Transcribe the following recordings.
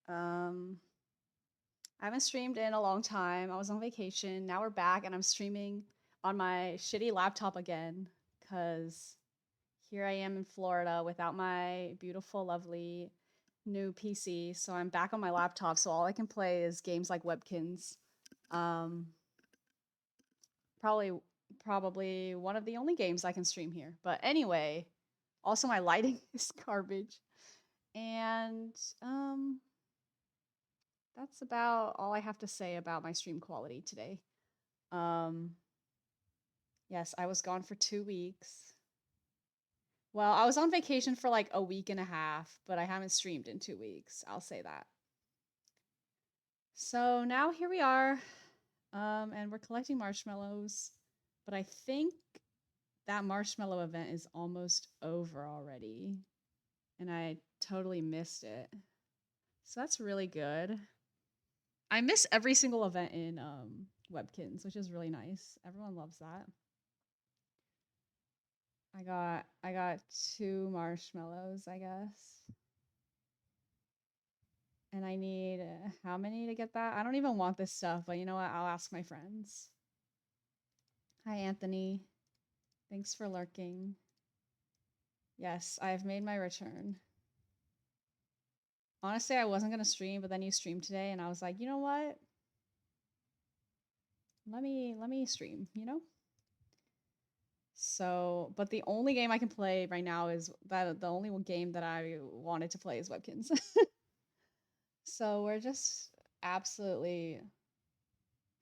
Um, I haven't streamed in a long time. I was on vacation. Now we're back, and I'm streaming on my shitty laptop again because here I am in Florida without my beautiful, lovely new PC. So I'm back on my laptop. So all I can play is games like Webkinz. Um, probably, probably one of the only games I can stream here. But anyway, also my lighting is garbage, and um, that's about all I have to say about my stream quality today. Um, yes, I was gone for 2 weeks. Well, I was on vacation for like a week and a half, but I haven't streamed in 2 weeks. I'll say that. So now here we are, and we're collecting marshmallows. But I think that marshmallow event is almost over already, and I totally missed it. So that's really good. I miss every single event in Webkins, which is really nice. Everyone loves that. I got 2 marshmallows, I guess. And I need how many to get that? I don't even want this stuff, but you know what? I'll ask my friends. Hi Anthony. Thanks for lurking. Yes, I've made my return. Honestly, I wasn't going to stream, but then you streamed today and I was like, "You know what? Let me stream, you know?" So, but the only game I can play right now is that the only game that I wanted to play is Webkins. So we're just absolutely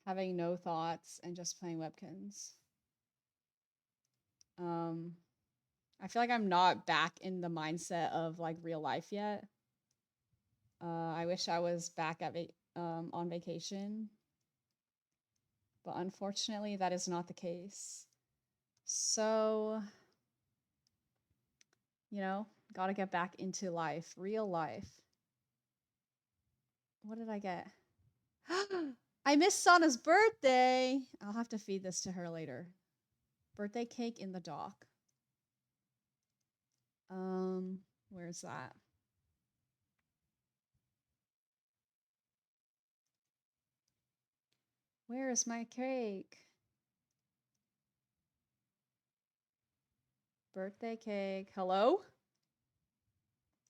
having no thoughts and just playing Webkins. Um, I feel like I'm not back in the mindset of like real life yet. I wish I was back at on vacation, but unfortunately, that is not the case. So, you know, gotta get back into life, real life. What did I get? I missed Sana's birthday. I'll have to feed this to her later. Birthday cake in the dock. Where's that? Where is my cake? Birthday cake. Hello?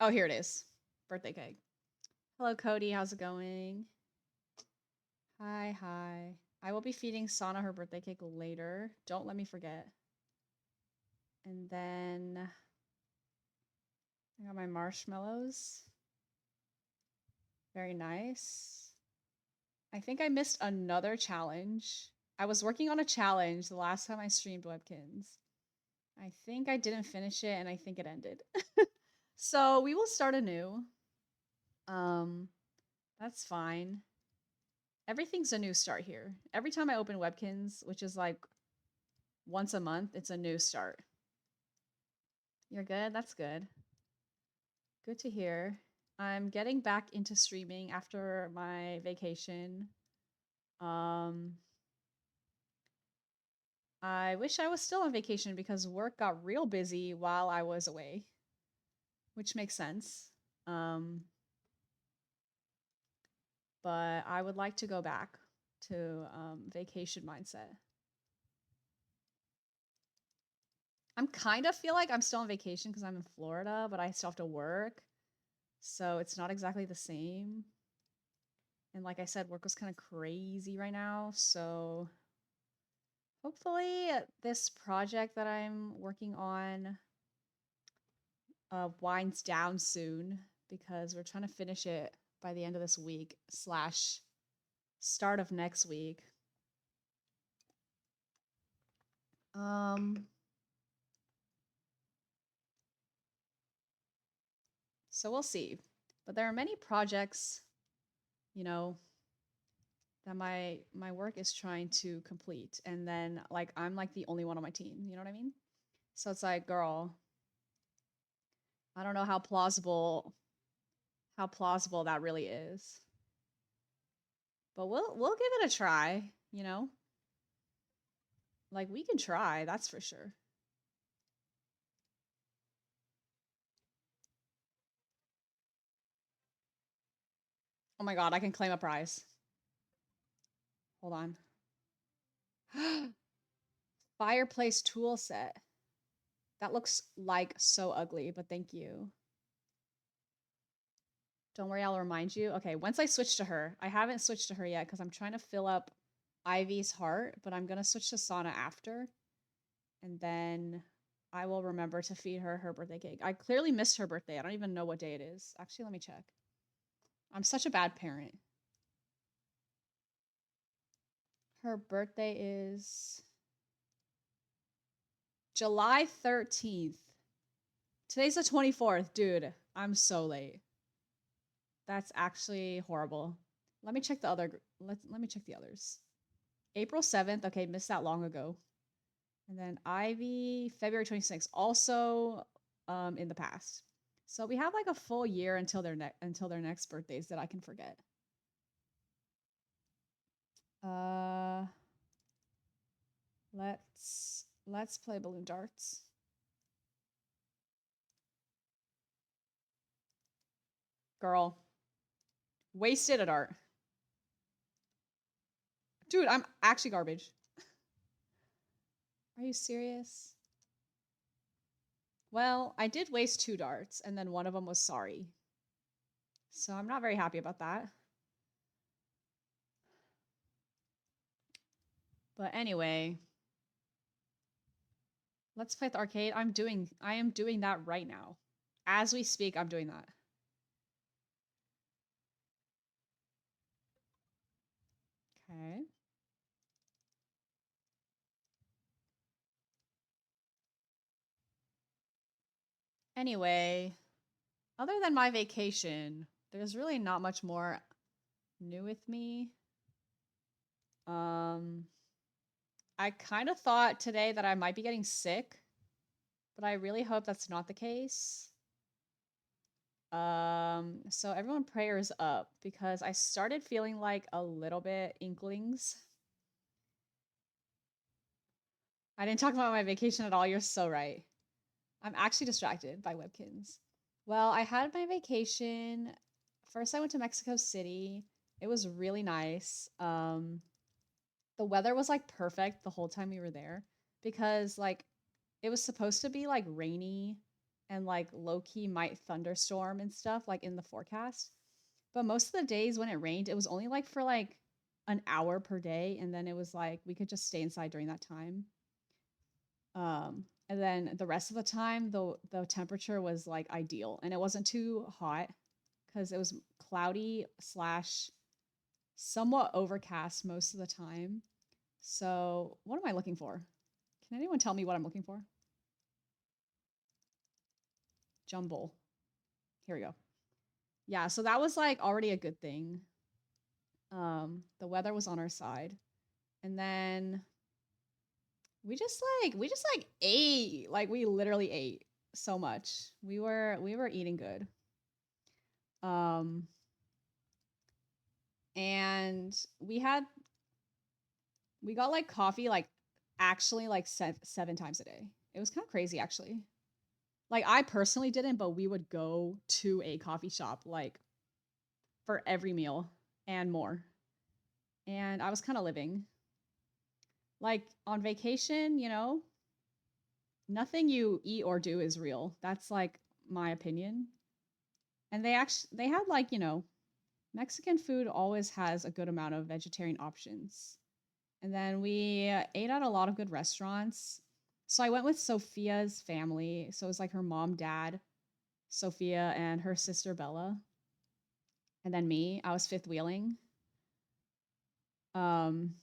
Oh, here it is. Birthday cake. Hello, Cody. How's it going? Hi, hi. I will be feeding Sana her birthday cake later. Don't let me forget. And then I got my marshmallows. Very nice. I think I missed another challenge. I was working on a challenge the last time I streamed Webkins. I think I didn't finish it and I think it ended. So we will start anew. Um, that's fine. Everything's a new start here. Every time I open Webkins, which is like once a month, it's a new start. You're good? That's good. Good to hear. I'm getting back into streaming after my vacation. Um, I wish I was still on vacation because work got real busy while I was away, which makes sense. Um, but I would like to go back to vacation mindset. I'm kind of feel like I'm still on vacation because I'm in Florida, but I still have to work. So it's not exactly the same. And like I said, work was kind of crazy right now. So hopefully this project that I'm working on winds down soon because we're trying to finish it by the end of this week slash start of next week. Um, so we'll see. But there are many projects, you know, that my work is trying to complete, and then like I'm like the only one on my team. You know what I mean? So it's like, girl, I don't know how plausible that really is. But we'll give it a try, you know? Like we can try, that's for sure. Oh my god, I can claim a prize. Hold on. Fireplace tool set. That looks like so ugly, but thank you. Don't worry, I'll remind you. Okay, once I switch to her, I haven't switched to her yet because I'm trying to fill up Ivy's heart, but I'm gonna switch to Sana after. And then I will remember to feed her her birthday cake. I clearly missed her birthday. I don't even know what day it is. Actually, let me check. I'm such a bad parent. Her birthday is July 13th. Today's the 24th. Dude, I'm so late. That's actually horrible. Let me check the other. Let me check the others. April 7th. Okay, missed that long ago. And then Ivy, February 26th, also in the past. So we have like a full year until their next birthdays that I can forget. Uh let's play balloon darts. Girl, wasted a dart. Dude, I'm actually garbage. Are you serious? Well, I did waste 2 darts, and then one of them was sorry. So I'm not very happy about that. But anyway, let's play at the arcade. I am doing that right now. As we speak, I'm doing that. Okay. Anyway, other than my vacation, there's really not much more new with me. Um, I kind of thought today that I might be getting sick, but I really hope that's not the case. So everyone prayers up because I started feeling like a little bit inklings. I didn't talk about my vacation at all. You're so right. I'm actually distracted by Webkinz. Well, I had my vacation. First, I went to Mexico City. It was really nice. The weather was like perfect the whole time we were there because like it was supposed to be like rainy and like low key might thunderstorm and stuff like in the forecast. But most of the days when it rained, it was only like for like an hour per day, and then it was like we could just stay inside during that time. And then the rest of the time, the temperature was like ideal, and it wasn't too hot because it was cloudy slash somewhat overcast most of the time. So, what am I looking for? Can anyone tell me what I'm looking for? Jumble. Here we go. Yeah, so that was like already a good thing. The weather was on our side. And then we just ate. Like we literally ate so much. We were eating good. Um and we got like coffee like actually like 7 times a day. It was kind of crazy actually. Like I personally didn't, but we would go to a coffee shop like for every meal and more. And I was kind of living like on vacation, nothing you eat or do is real. That's like my opinion. And they had like, Mexican food always has a good amount of vegetarian options. And then we ate at a lot of good restaurants. So I went with Sophia's family. So it was like her mom, dad, Sophia, and her sister Bella. And then me. I was fifth wheeling. Um,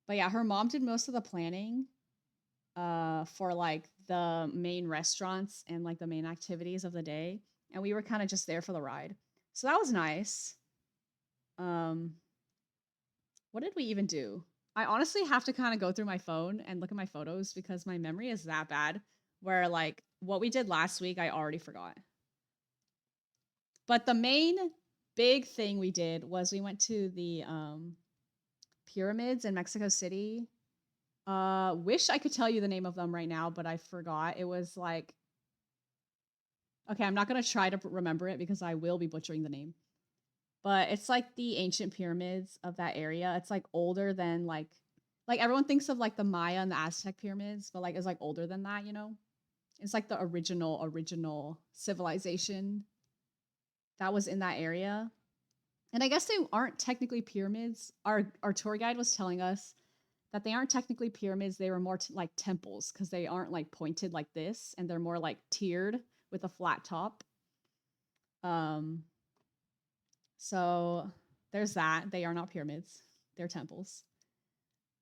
but yeah, her mom did most of the planning for like the main restaurants and like the main activities of the day. And we were kind of just there for the ride. So that was nice. Um, what did we even do? I honestly have to kind of go through my phone and look at my photos because my memory is that bad where like what we did last week I already forgot. But the main big thing we did was we went to the pyramids in Mexico City. Wish I could tell you the name of them right now, but I forgot. It was like okay, I'm not going to try to remember it because I will be butchering the name. but it's like the ancient pyramids of that area. It's like older than like everyone thinks of like the Maya and the Aztec pyramids, but like it's like older than that, you know? It's like the original civilization that was in that area. And I guess they aren't technically pyramids. Our tour guide was telling us that they aren't technically pyramids. They were more like temples because they aren't like pointed like this, and they're more like tiered with a flat top. Um, so there's that. They are not pyramids. They're temples.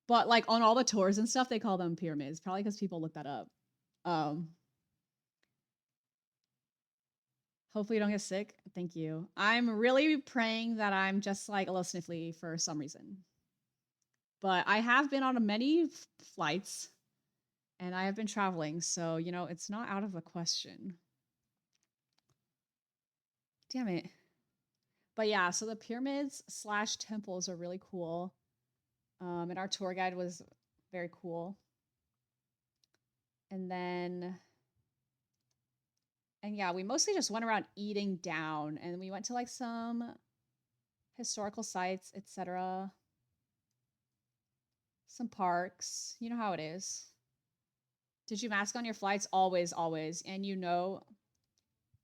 But like on all the tours and stuff, they call them pyramids, probably because people look that up. Um, Hopefully you don't get sick. Thank you. I'm really praying that I'm just like a little sniffly for some reason. But I have been on many flights and I have been traveling, so you know, it's not out of the question. Damn it. But yeah, so the pyramids slash temples are really cool. And our tour guide was very cool. And then and yeah, we mostly just went around eating down and we went to like some historical sites, etc. Some parks. You know how it is. Did you mask on your flights? Always, always. And you know,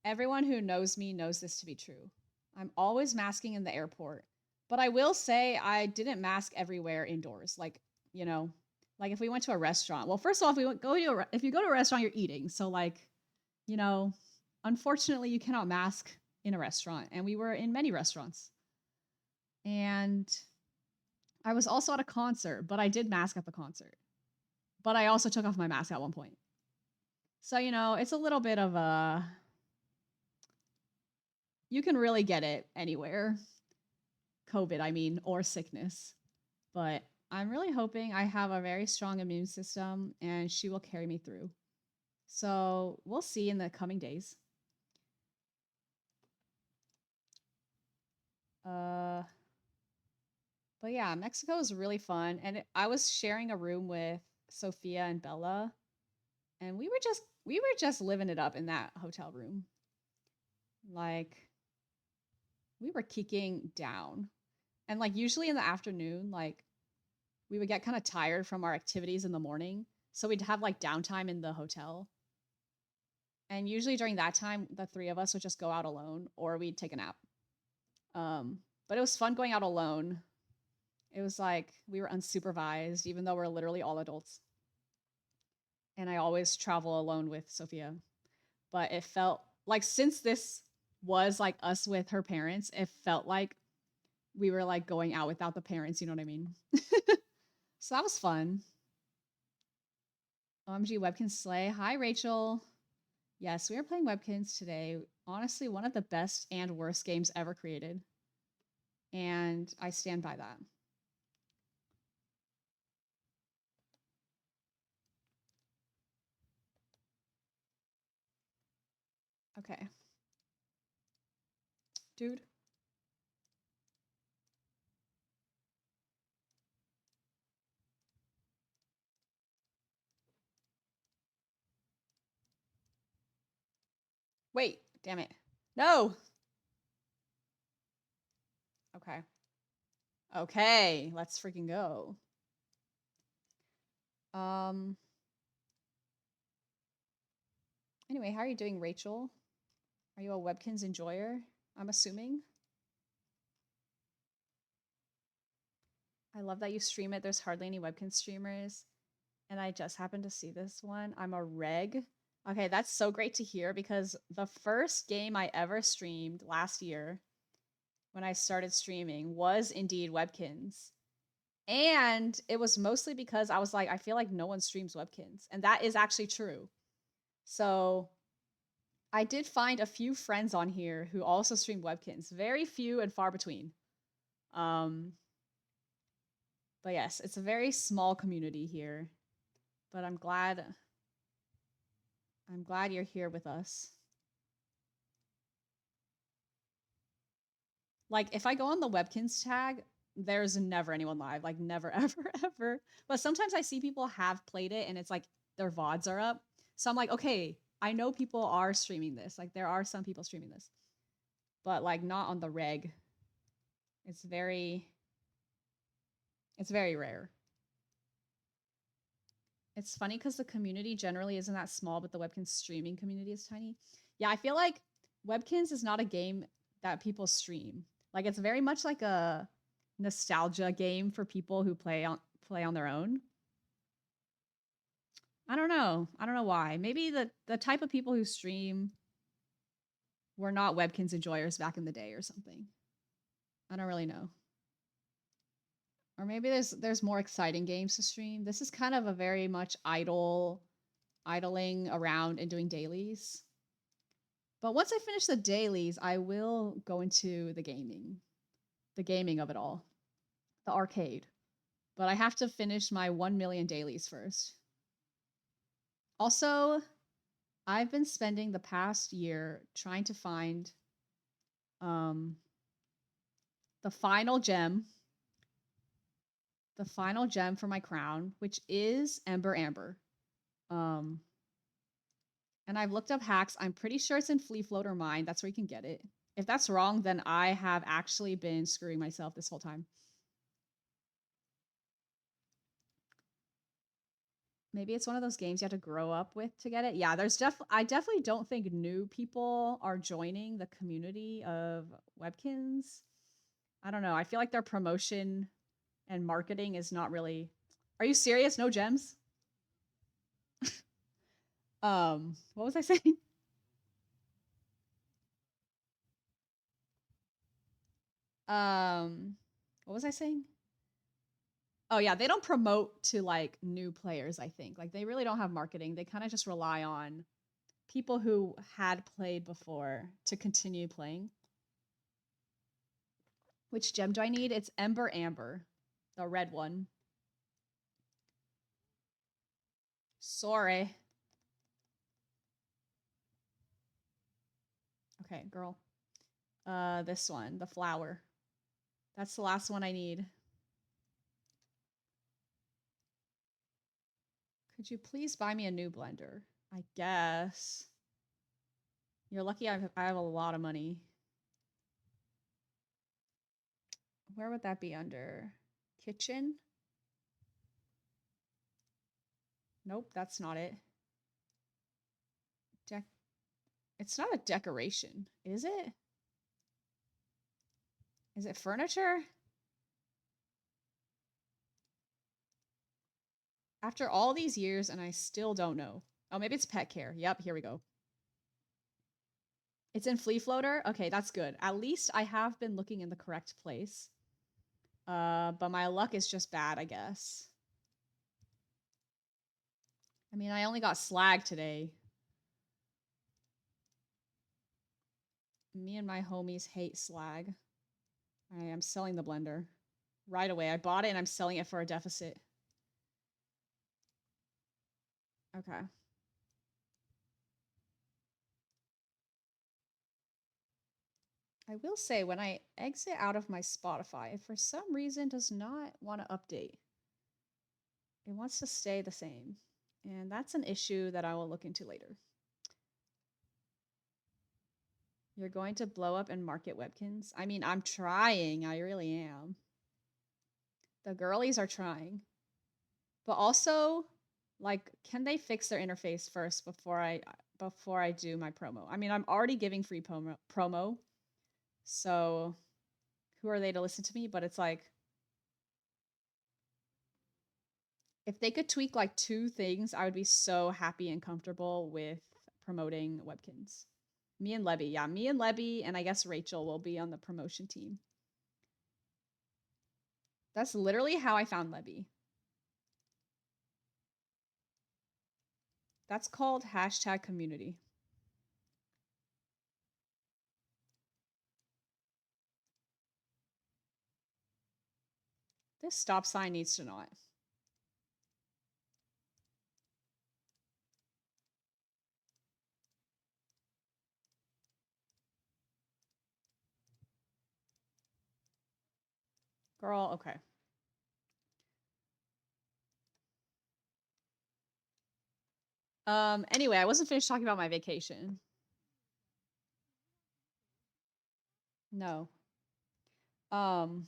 everyone who knows me knows this to be true. I'm always masking in the airport. But I will say I didn't mask everywhere indoors. Like, you know, like if we went to a restaurant. Well, first of all, if you go to a restaurant, you're eating. So like, you know, unfortunately, you cannot mask in a restaurant. And we were in many restaurants. And I was also at a concert, but I did mask at the concert. But I also took off my mask at one point. So, you know, it's a little bit of a you can really get it anywhere. COVID, I mean, or sickness. But I'm really hoping I have a very strong immune system and she will carry me through. So we'll see in the coming days. Uh, but yeah, Mexico is really fun. And I was sharing a room with Sophia and Bella, and we were just living it up in that hotel room. Like we were kicking down. And like usually in the afternoon, like we would get kind of tired from our activities in the morning. So we'd have like downtime in the hotel. And usually during that time, the three of us would just go out alone or we'd take a nap. But it was fun going out alone. It was like we were unsupervised, even though we're literally all adults. And I always travel alone with Sophia. But it felt like since this was like us with her parents, it felt like we were like going out without the parents, you know what I mean? So that was fun. OMG Webkinz Slay. Hi, Rachel. Yes, we are playing Webkinz today. Honestly, one of the best and worst games ever created. And I stand by that. Okay. Dude. Wait, damn it. No. Okay. Okay, let's freaking go. Um Anyway, how are you doing, Rachel? Are you a Webkinz enjoyer? I'm assuming. I love that you stream it. There's hardly any Webkinz streamers. And I just happened to see this one. I'm a reg. Okay, that's so great to hear because the first game I ever streamed last year when I started streaming was indeed Webkinz. And it was mostly because I was like, I feel like no one streams Webkinz. And that is actually true. So I did find a few friends on here who also stream Webkinz. Very few and far between. Um, but yes, it's a very small community here. But I'm glad you're here with us. Like if I go on the Webkinz tag, there's never anyone live. Like never, ever, ever. But sometimes I see people have played it and it's like their VODs are up. So I'm like, okay, I know people are streaming this. Like there are some people streaming this. But like not on the reg. It's very it's very rare. It's funny because the community generally isn't that small, but the Webkinz streaming community is tiny. Yeah, I feel like Webkinz is not a game that people stream. Like it's very much like a nostalgia game for people who play on their own. I don't know. I don't know why. Maybe the type of people who stream were not Webkinz enjoyers back in the day or something. I don't really know. Or maybe there's more exciting games to stream. This is kind of a very much idling around and doing dailies. But once I finish the dailies, I will go into the gaming of it all, the arcade. But I have to finish my 1 million dailies first. Also, I've been spending the past year trying to find um, the final gem, the final gem for my crown, which is Ember Amber. Um, and I've looked up hacks. I'm pretty sure it's in Flea Floater Mine. That's where you can get it. If that's wrong, then I have actually been screwing myself this whole time. Maybe it's one of those games you have to grow up with to get it. Yeah, I definitely don't think new people are joining the community of Webkinz. I don't know. I feel like their promotion and marketing is not really. Are you serious? No gems? What was I saying? What was I saying? Oh yeah, they don't promote to like new players, I think. Like they really don't have marketing. They kind of just rely on people who had played before to continue playing. Which gem do I need? It's Ember Amber, the red one. Sorry. Okay, girl. This one, the flower. That's the last one I need. Could you please buy me a new blender? I guess. You're lucky I have a lot of money. Where would that be under? Kitchen? Nope, that's not it. Dec It's not a decoration, is it? Is it furniture? After all these years and I still don't know. Oh, maybe it's pet care. Yep, here we go. It's in Flea Floater? Okay, that's good. At least I have been looking in the correct place. But my luck is just bad, I guess. I mean, I only got slag today. Me and my homies hate slag. I am selling the blender right away. I bought it and I'm selling it for a deficit. Okay. I will say when I exit out of my Spotify, it for some reason does not want to update. It wants to stay the same. And that's an issue that I will look into later. You're going to blow up and market Webkinz? I mean, I'm trying. I really am. The girlies are trying. But also, like, can they fix their interface first before I do my promo? I mean, I'm already giving free promo. So who are they to listen to me? But it's like if they could tweak like two things, I would be so happy and comfortable with promoting Webkinz. Me and Lebby. Yeah, me and Lebby, and I guess Rachel will be on the promotion team. That's literally how I found Lebby. That's called #community. This stop sign needs to not. Girl, okay. Anyway, I wasn't finished talking about my vacation. No. Um,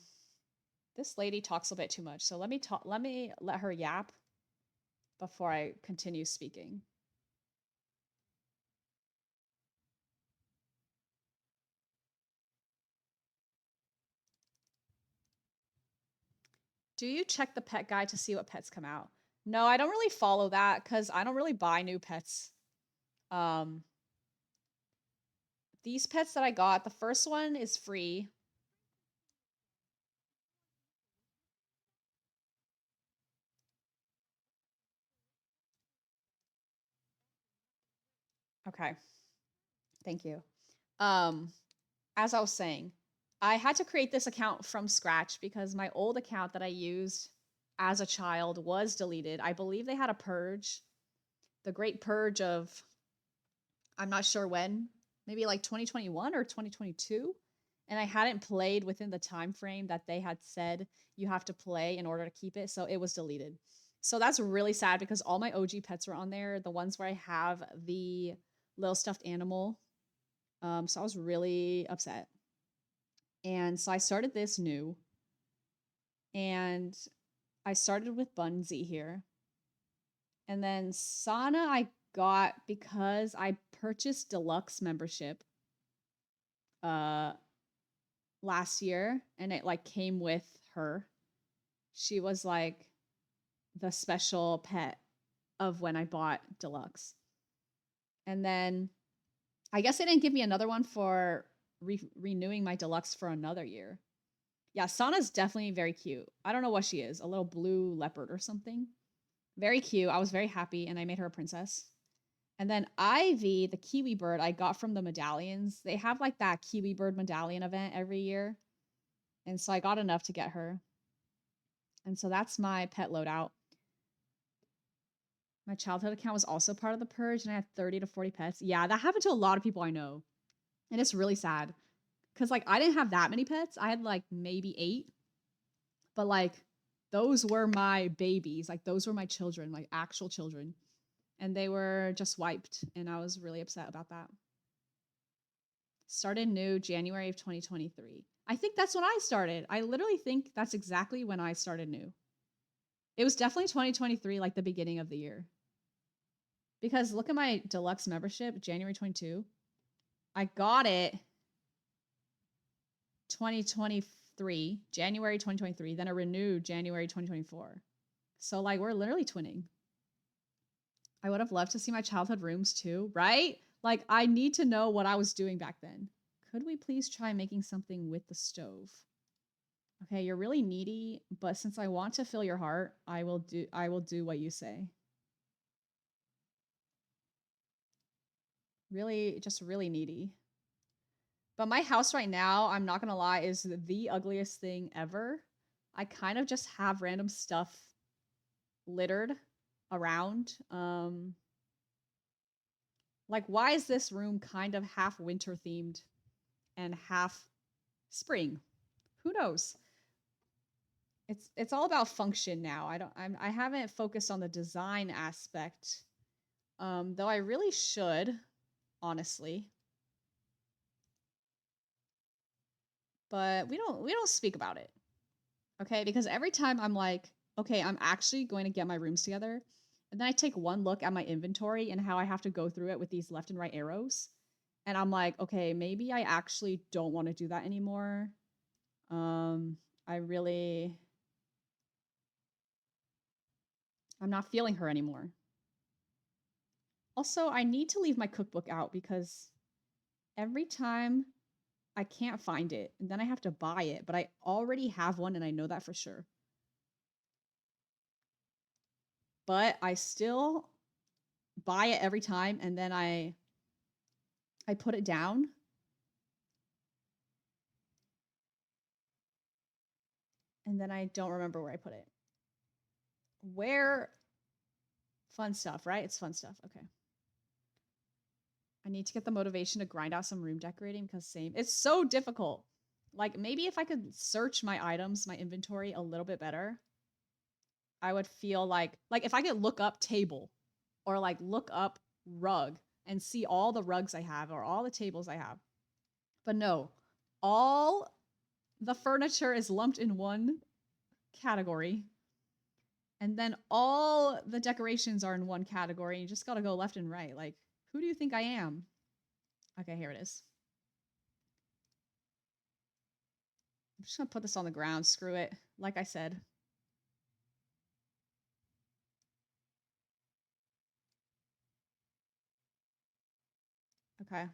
this lady talks a bit too much, so let her yap before I continue speaking. Do you check the pet guide to see what pets come out? No, I don't really follow that because I don't really buy new pets. Um, these pets that I got, the first one is free. Okay, thank you. Um, as I was saying, I had to create this account from scratch because my old account that I used as a child was deleted. I believe they had a purge, the great purge of I'm not sure when, maybe like 2021 or 2022, and I hadn't played within the time frame that they had said you have to play in order to keep it, so it was deleted. So that's really sad because all my OG pets were on there, the ones where I have the little stuffed animal. So I was really upset. And so I started this new, and I started with Bunzi here. And then Sana I got because I purchased deluxe membership uh last year, and it like came with her. She was like the special pet of when I bought deluxe. And then I guess they didn't give me another one for renewing my deluxe for another year. Yeah, Sana's definitely very cute. I don't know what she is, a little blue leopard or something. Very cute. I was very happy, and I made her a princess. And then Ivy, the kiwi bird, I got from the medallions. They have like that kiwi bird medallion event every year. And so I got enough to get her. And so that's my pet loadout. My childhood account was also part of the purge, and I had 30 to 40 pets. Yeah, that happened to a lot of people I know. And it's really sad. Cause like I didn't have that many pets. I had like maybe 8. But like those were my babies. Like those were my children, like actual children. And they were just wiped. And I was really upset about that. Started new January of 2023. I think that's when I started. I literally think that's exactly when I started new. It was definitely 2023, like the beginning of the year. Because look at my deluxe membership, January 22. I got it 2023, January 2023. Then I renewed January 2024. So like we're literally twinning. I would have loved to see my childhood rooms too, right? Like I need to know what I was doing back then. Could we please try making something with the stove? Okay, you're really needy, but since I want to fill your heart, I will do what you say. Really just really needy. But my house right now, I'm not gonna lie, is the ugliest thing ever. I kind of just have random stuff littered around. Like why is this room kind of half winter themed and half spring? Who knows? It's all about function now. I haven't focused on the design aspect. Though I really should, honestly. But we don't speak about it. Okay? Because every time I'm like, okay, I'm actually going to get my rooms together, and then I take one look at my inventory and how I have to go through it with these left and right arrows, and I'm like, okay, maybe I actually don't want to do that anymore. I really I'm not feeling her anymore. Also, I need to leave my cookbook out because every time I can't find it and then I have to buy it, but I already have one and I know that for sure. But I still buy it every time and then I put it down and then I don't remember where I put it. Where fun stuff, right? It's fun stuff. Okay. I need to get the motivation to grind out some room decorating because same. It's so difficult. Like maybe if I could search my items, my inventory a little bit better, I would feel like if I could look up table or like look up rug and see all the rugs I have or all the tables I have. But no, all the furniture is lumped in one category. And then all the decorations are in one category. You just got to go left and right. Like, who do you think I am? Okay, here it is. I'm just going to put this on the ground. Screw it. Like I said. Okay.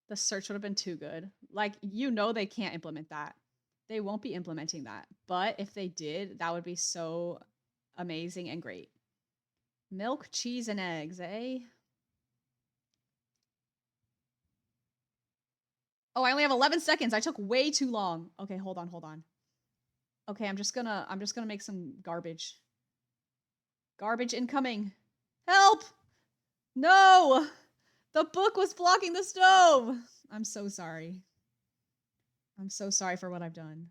The search would have been too good. Like, you know, they can't implement that. They won't be implementing that. But if they did, that would be so amazing and great. Milk, cheese, and eggs, eh? Oh, I only have 11 seconds. I took way too long. Okay, hold on. Okay, I'm just gonna make some garbage. Garbage incoming. Help! No! The book was blocking the stove. I'm so sorry. I'm so sorry for what I've done.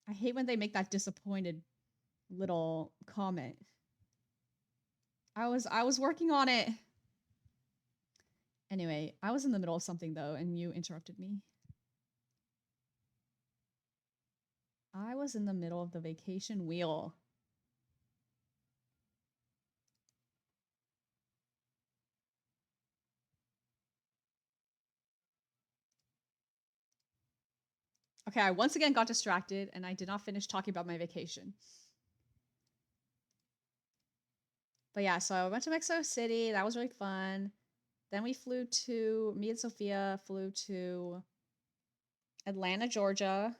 I hate when they make that disappointed little comment. I was working on it. Anyway, I was in the middle of something though, and you interrupted me. I was in the middle of the vacation wheel. Okay, I once again got distracted and I did not finish talking about my vacation. But yeah, so I went to Mexico City. That was really fun. Then me and Sophia flew to Atlanta, Georgia.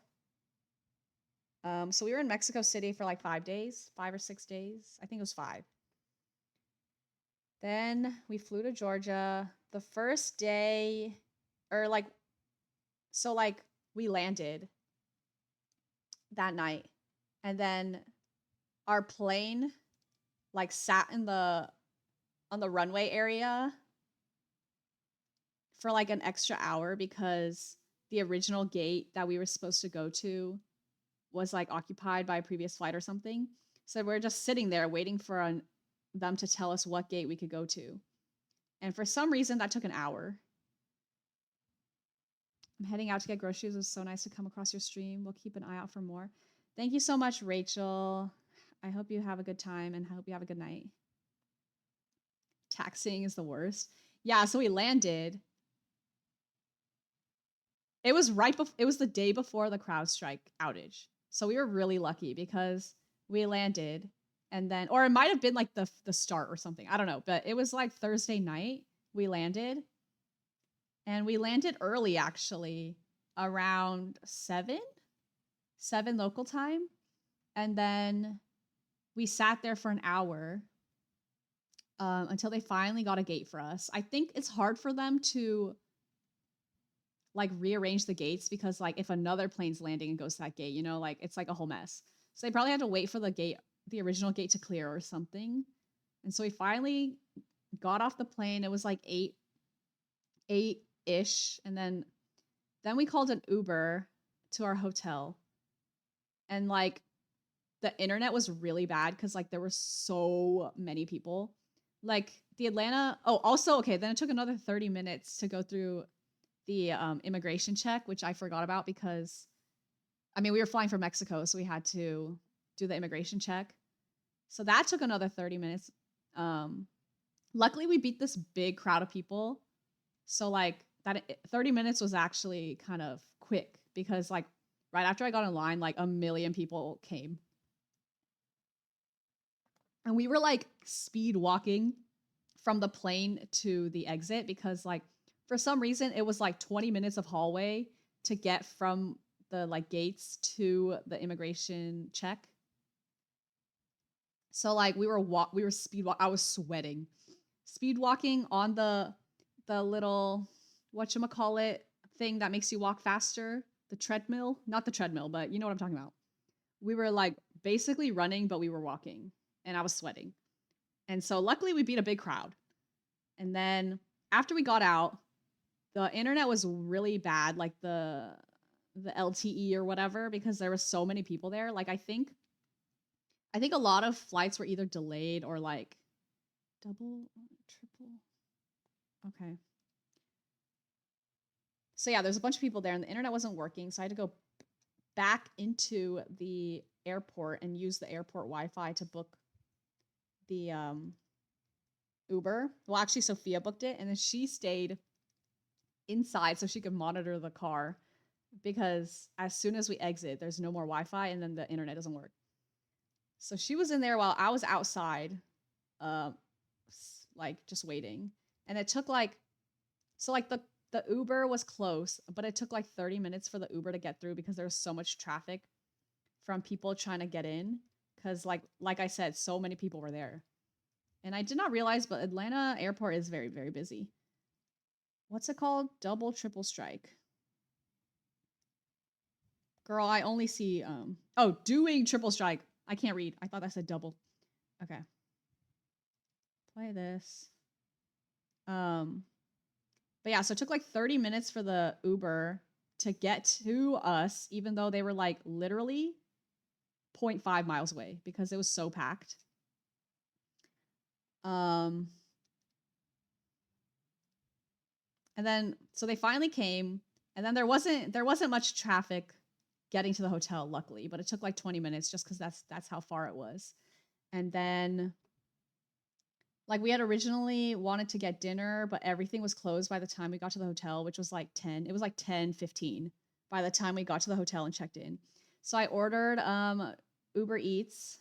So we were in Mexico City for like 5 days, 5 or 6 days. I think it was 5. Then we flew to Georgia. The first day, or like, so like we landed that night, and then our plane like sat on the runway area for like an extra hour because the original gate that we were supposed to go to was like occupied by a previous flight or something. So we're just sitting there waiting for them to tell us what gate we could go to. And for some reason, that took an hour. I'm heading out to get groceries. It was so nice to come across your stream. We'll keep an eye out for more. Thank you so much, Rachel. I hope you have a good time and I hope you have a good night. Taxiing is the worst. Yeah, so we landed. It was it was the day before the CrowdStrike outage. So we were really lucky because we landed and then, or it might have been like the start or something. I don't know, but it was like Thursday night we landed, and we landed early actually, around 7 local time, and then we sat there for an hour until they finally got a gate for us. I think it's hard for them to like rearrange the gates because like if another plane's landing and goes to that gate, you know, like it's like a whole mess. So they probably had to wait for the original gate to clear or something. And so we finally got off the plane. It was like 8-ish, and then we called an Uber to our hotel. And like the internet was really bad because like there were so many people. Like the Atlanta. Oh, also okay. Then it took another 30 minutes to go through the immigration check, which I forgot about because, I mean, we were flying from Mexico, so we had to do the immigration check. So that took another 30 minutes. Luckily, we beat this big crowd of people. So like that 30 minutes was actually kind of quick because like right after I got in line, like a million people came. And we were like speed walking from the plane to the exit because like for some reason it was like 20 minutes of hallway to get from the like gates to the immigration check. So like we were speed walk. I was sweating, speed walking on the little whatchamacallit thing that makes you walk faster, the treadmill, not the treadmill, but you know what I'm talking about. We were like basically running, but we were walking, and I was sweating. And so luckily we beat a big crowd. And then after we got out, the internet was really bad, like the LTE or whatever, because there were so many people there. Like I think I think a lot of flights were either delayed or like double, triple. Okay. So yeah, there's a bunch of people there and the internet wasn't working. So I had to go back into the airport and use the airport Wi-Fi to book the Uber. Well, actually, Sophia booked it, and then she stayed inside so she could monitor the car because as soon as we exit, there's no more Wi-Fi, and then the internet doesn't work. So she was in there while I was outside, uh, like just waiting, and it took like so like the Uber was close, but it took like 30 minutes for the Uber to get through because there was so much traffic from people trying to get in. Because like I said, so many people were there. And I did not realize, but Atlanta airport is very, very busy. What's it called? Double, triple strike. Girl, I only see oh, doing triple strike. I can't read. I thought that said double. Okay. Play this. But yeah, so it took like 30 minutes for the Uber to get to us, even though they were like literally 0.5 miles away because it was so packed. And then so they finally came, and then there wasn't much traffic getting to the hotel, luckily, but it took like 20 minutes just because that's how far it was. And then like we had originally wanted to get dinner, but everything was closed by the time we got to the hotel, which was like 10. It was like 10:15 by the time we got to the hotel and checked in. So I ordered Uber Eats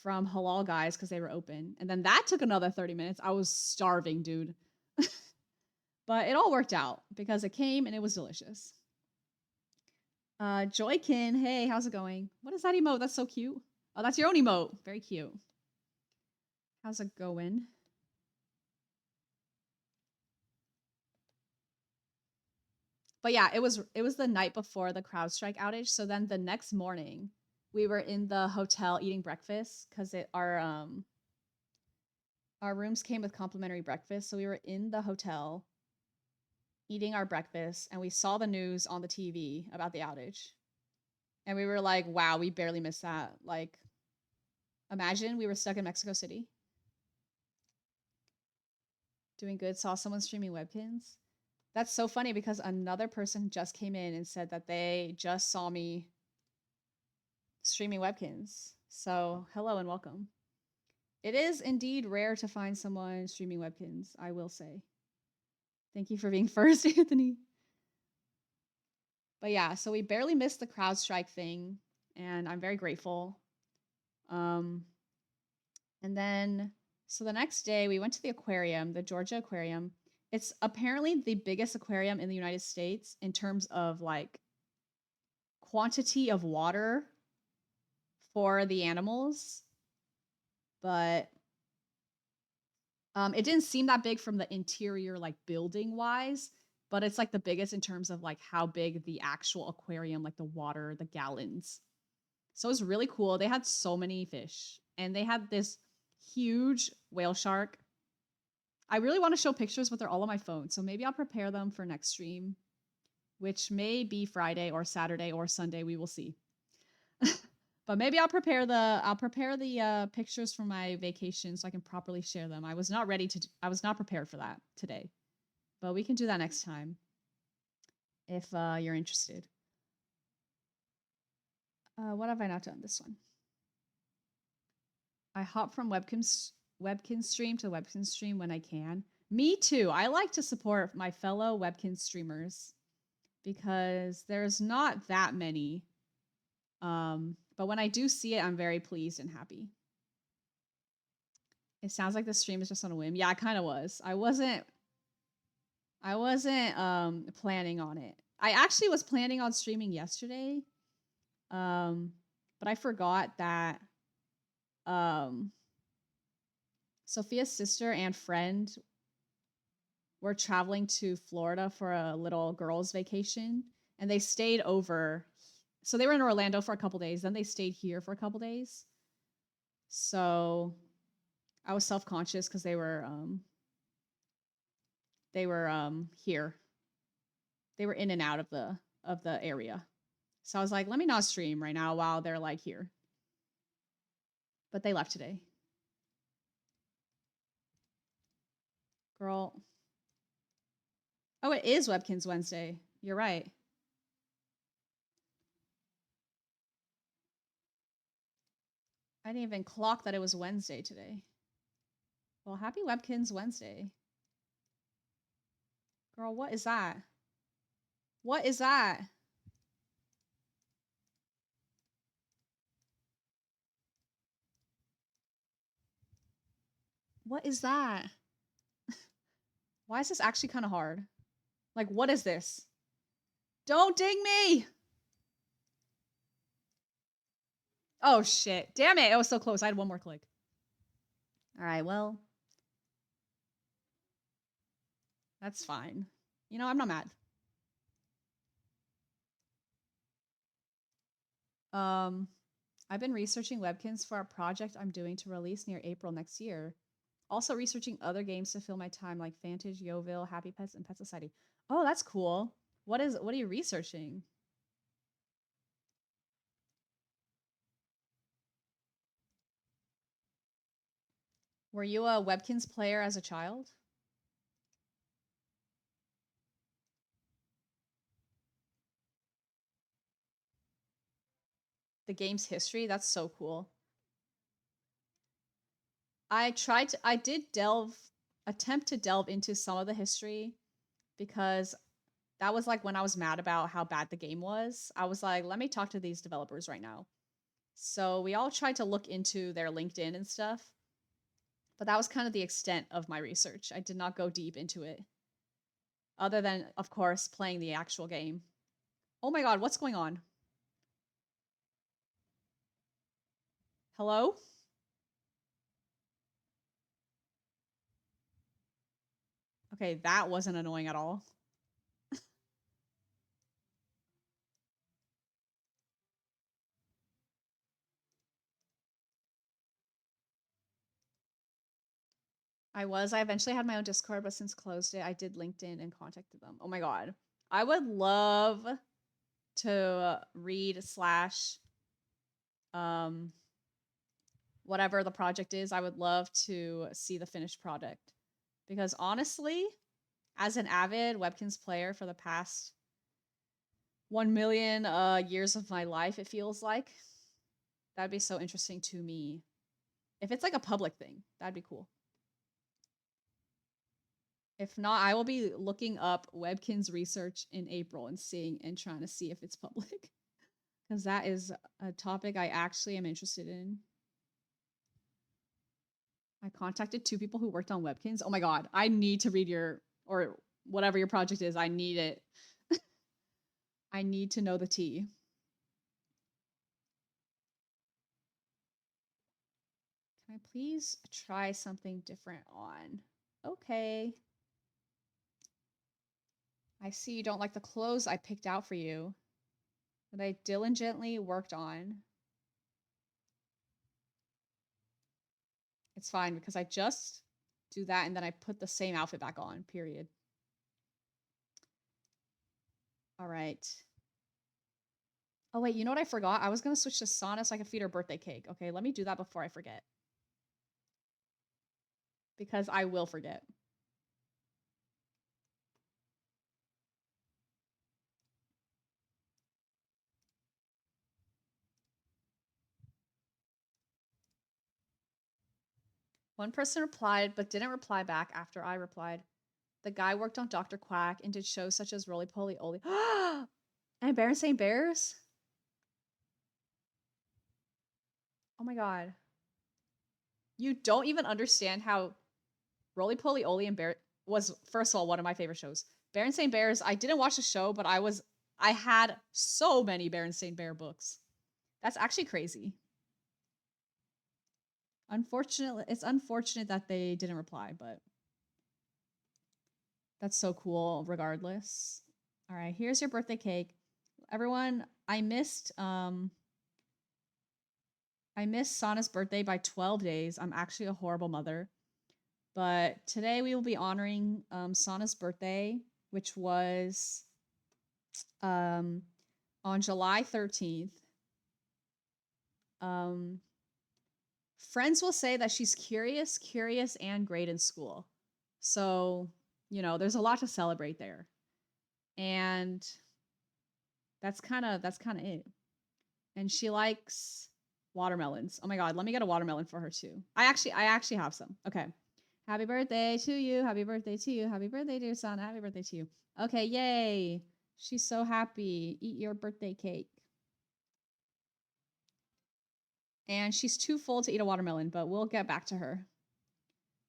from Halal Guys because they were open. And then that took another 30 minutes. I was starving, dude. But it all worked out because it came and it was delicious. Joykin, hey, how's it going? What is that emote? That's so cute. Oh, that's your own emote. Very cute. How's it going? But yeah, it was the night before the CrowdStrike outage. So then the next morning, we were in the hotel eating breakfast because our rooms came with complimentary breakfast. So we were in the hotel eating our breakfast, and we saw the news on the TV about the outage, and we were like, "Wow, we barely missed that." Like, imagine we were stuck in Mexico City. Doing good. Saw someone streaming Webkinz. That's so funny because another person just came in and said that they just saw me streaming Webkinz. So, hello and welcome. It is indeed rare to find someone streaming Webkinz, I will say. Thank you for being first, Anthony. But yeah, so we barely missed the CrowdStrike thing, and I'm very grateful. Um, and then, so the next day we went to the aquarium, the Georgia Aquarium. It's apparently the biggest aquarium in the United States in terms of like quantity of water for the animals, but it didn't seem that big from the interior, like building wise, but it's like the biggest in terms of like how big the actual aquarium, like the water, the gallons. So it was really cool. They had so many fish, and they had this huge whale shark. I really want to show pictures, but they're all on my phone. So maybe I'll prepare them for next stream, which may be Friday or Saturday or Sunday. We will see. But maybe I'll prepare the pictures for my vacation so I can properly share them. I was not prepared for that today. But we can do that next time if you're interested. What have I not done this one? I hop from Webkinz stream to Webkinz stream when I can. Me too. I like to support my fellow Webkinz streamers because there's not that many. But when I do see it, I'm very pleased and happy. It sounds like the stream is just on a whim. Yeah, it kind of was. I wasn't planning on it. I actually was planning on streaming yesterday. But I forgot that Sophia's sister and friend were traveling to Florida for a little girls' vacation, and they stayed over. So they were in Orlando for a couple days, then they stayed here for a couple days. So I was self-conscious because they were here. They were in and out of the area. So I was like, let me not stream right now while they're like here. But they left today. Girl. Oh, it is Webkinz Wednesday. You're right. I didn't even clock that it was Wednesday today. Well, happy Webkinz Wednesday. Girl, what is that? What is that? What is that? Why is this actually kind of hard? Like, what is this? Don't ding me! Oh, shit. Damn it. It was so close. I had one more click. All right, well. That's fine. You know, I'm not mad. I've been researching Webkinz for a project I'm doing to release near April next year. Also researching other games to fill my time like Fantage, Yoville, Happy Pets, and Pet Society. Oh, that's cool. What are you researching? Were you a Webkinz player as a child? The game's history? That's so cool. I did attempt to delve into some of the history because that was like when I was mad about how bad the game was. I was like, let me talk to these developers right now. So we all tried to look into their LinkedIn and stuff. But that was kind of the extent of my research. I did not go deep into it. Other than, of course, playing the actual game. Oh my god, what's going on? Hello? Okay, that wasn't annoying at all. I eventually had my own Discord, but since closed it, I did LinkedIn and contacted them. Oh my god. I would love to read slash whatever the project is. I would love to see the finished product. Because honestly, as an avid Webkinz player for the past 1 million years of my life, it feels like, that'd be so interesting to me. If it's like a public thing, that'd be cool. If not, I will be looking up Webkinz research in April and trying to see if it's public. Because that is a topic I actually am interested in. I contacted 2 people who worked on Webkinz. Oh my god, I need to read or whatever your project is. I need it. I need to know the tea. Can I please try something different on? Okay. I see you don't like the clothes I picked out for you that I diligently worked on. It's fine because I just do that and then I put the same outfit back on, period. All right. Oh, wait, you know what I forgot? I was going to switch to Sana so I could feed her birthday cake. Okay, let me do that before I forget. Because I will forget. One person replied, but didn't reply back after I replied. The guy worked on Dr. Quack and did shows such as Roly Poly Oly. And Berenstain Bears? Oh my god. You don't even understand how Roly Poly Oly and Bear was, first of all, one of my favorite shows. Berenstain Bears, I didn't watch the show, but I had so many Berenstain Bear books. That's actually crazy. Unfortunately, it's unfortunate that they didn't reply, but that's so cool regardless. All right, here's your birthday cake. Everyone, I missed Sana's birthday by 12 days. I'm actually a horrible mother. But today we will be honoring Sana's birthday, which was on July 13th. Friends will say that she's curious, and great in school. So, there's a lot to celebrate there. And that's kind of it. And she likes watermelons. Oh my god, let me get a watermelon for her too. I actually have some. Okay. Happy birthday to you. Happy birthday to you. Happy birthday, dear son. Happy birthday to you. Okay, yay. She's so happy. Eat your birthday cake. And she's too full to eat a watermelon, but we'll get back to her.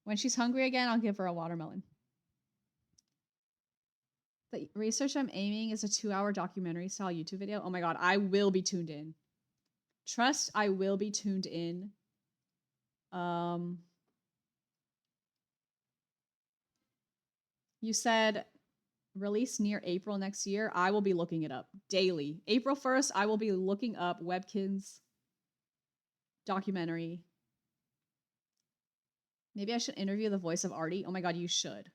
When she's hungry again, I'll give her a watermelon. The research I'm aiming is a 2-hour documentary style YouTube video. Oh my god, I will be tuned in. Trust, I will be tuned in. You said release near April next year. I will be looking it up daily. April 1st, I will be looking up Webkinz documentary. Maybe I should interview the voice of Artie. Oh my god, you should.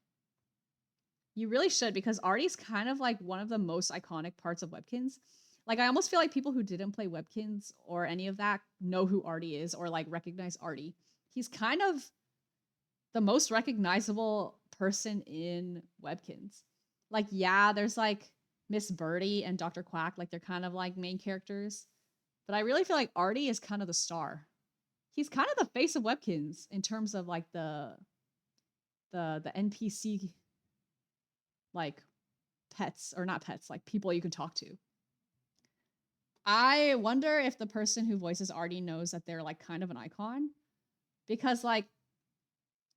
You really should, because Artie's kind of like one of the most iconic parts of Webkinz. Like, I almost feel like people who didn't play Webkinz or any of that know who Artie is or like recognize Artie. He's kind of the most recognizable person in Webkinz. Like, yeah, there's like Miss Birdie and Dr. Quack, like they're kind of like main characters. But I really feel like Artie is kind of the star. He's kind of the face of Webkinz in terms of like the NPC like pets, or not pets, like people you can talk to. I wonder if the person who voices Artie knows that they're like kind of an icon, because like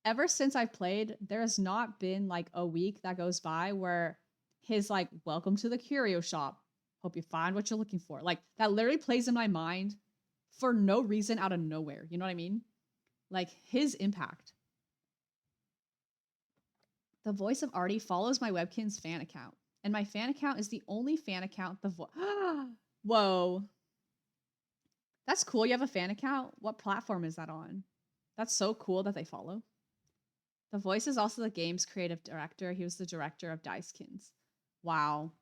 ever since I've played, there has not been like a week that goes by where his like welcome to the curio shop, hope you find what you're looking for, like that literally plays in my mind for no reason out of nowhere. You know what I mean? Like his impact. The voice of Artie follows my Webkinz fan account, and my fan account is the only fan account the Whoa. That's cool. You have a fan account? What platform is that on? That's so cool that they follow. The voice is also the game's creative director. He was the director of Dicekins. Wow.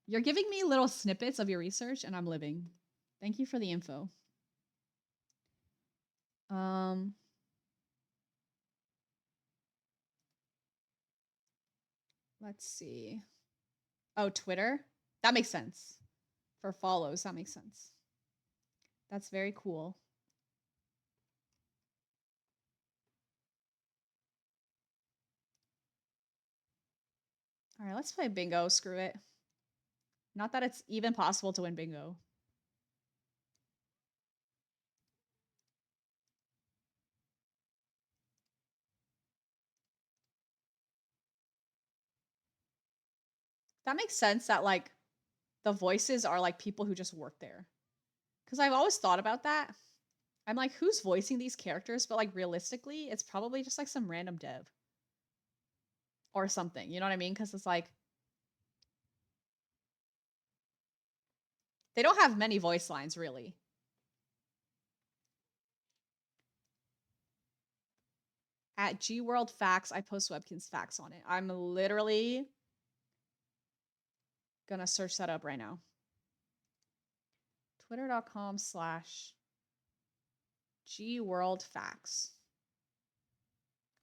You're giving me little snippets of your research, and I'm living. Thank you for the info. Let's see. Oh, Twitter? That makes sense. For follows, that makes sense. That's very cool. All right, let's play bingo. Screw it. Not that it's even possible to win bingo. That makes sense that like the voices are like people who just work there. Because I've always thought about that. I'm like, who's voicing these characters? But like realistically, it's probably just like some random dev or something. You know what I mean? Because it's like they don't have many voice lines really. At G World Facts, I post Webkinz facts on it. I'm literally gonna search that up right now. Twitter.com/G World Facts.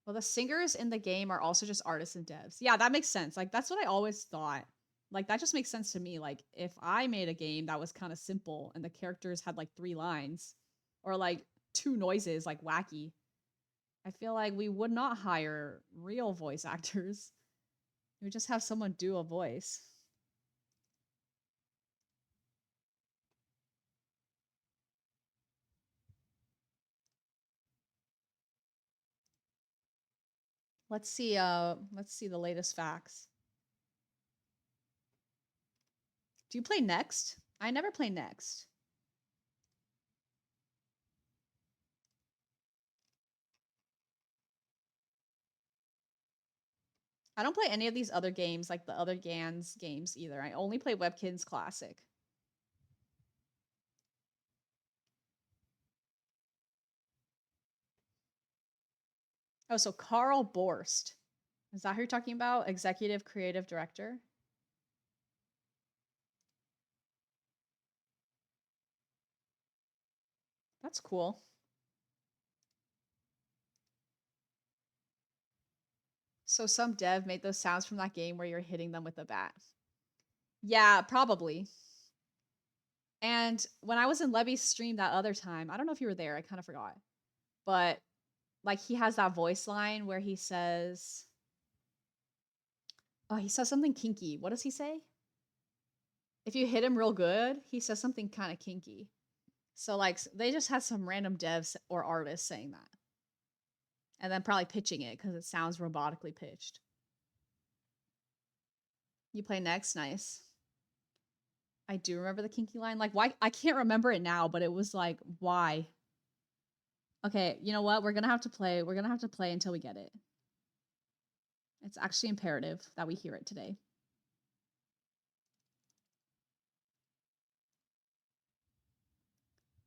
Well, the singers in the game are also just artists and devs. Yeah, that makes sense. Like, that's what I always thought. Like, that just makes sense to me. Like, if I made a game that was kind of simple and the characters had like 3 lines or like 2 noises, like wacky, I feel like we would not hire real voice actors. We would just have someone do a voice. Let's see the latest facts. Do you play Next? I never play Next. I don't play any of these other games, like the other GANs games either. I only play Webkinz Classic. Oh, so Carl Borst. Is that who you're talking about? Executive Creative Director? That's cool. So some dev made those sounds from that game where you're hitting them with a bat. Yeah, probably. And when I was in Levy's stream that other time, I don't know if you were there, I kind of forgot. But like he has that voice line where he says, oh, he says something kinky. What does he say? If you hit him real good, he says something kind of kinky. So like they just had some random devs or artists saying that. And then probably pitching it because it sounds robotically pitched. You play next, nice. I do remember the kinky line. Like, why? I can't remember it now, but it was like, why? Okay, you know what? We're gonna have to play. We're gonna have to play until we get it. It's actually imperative that we hear it today.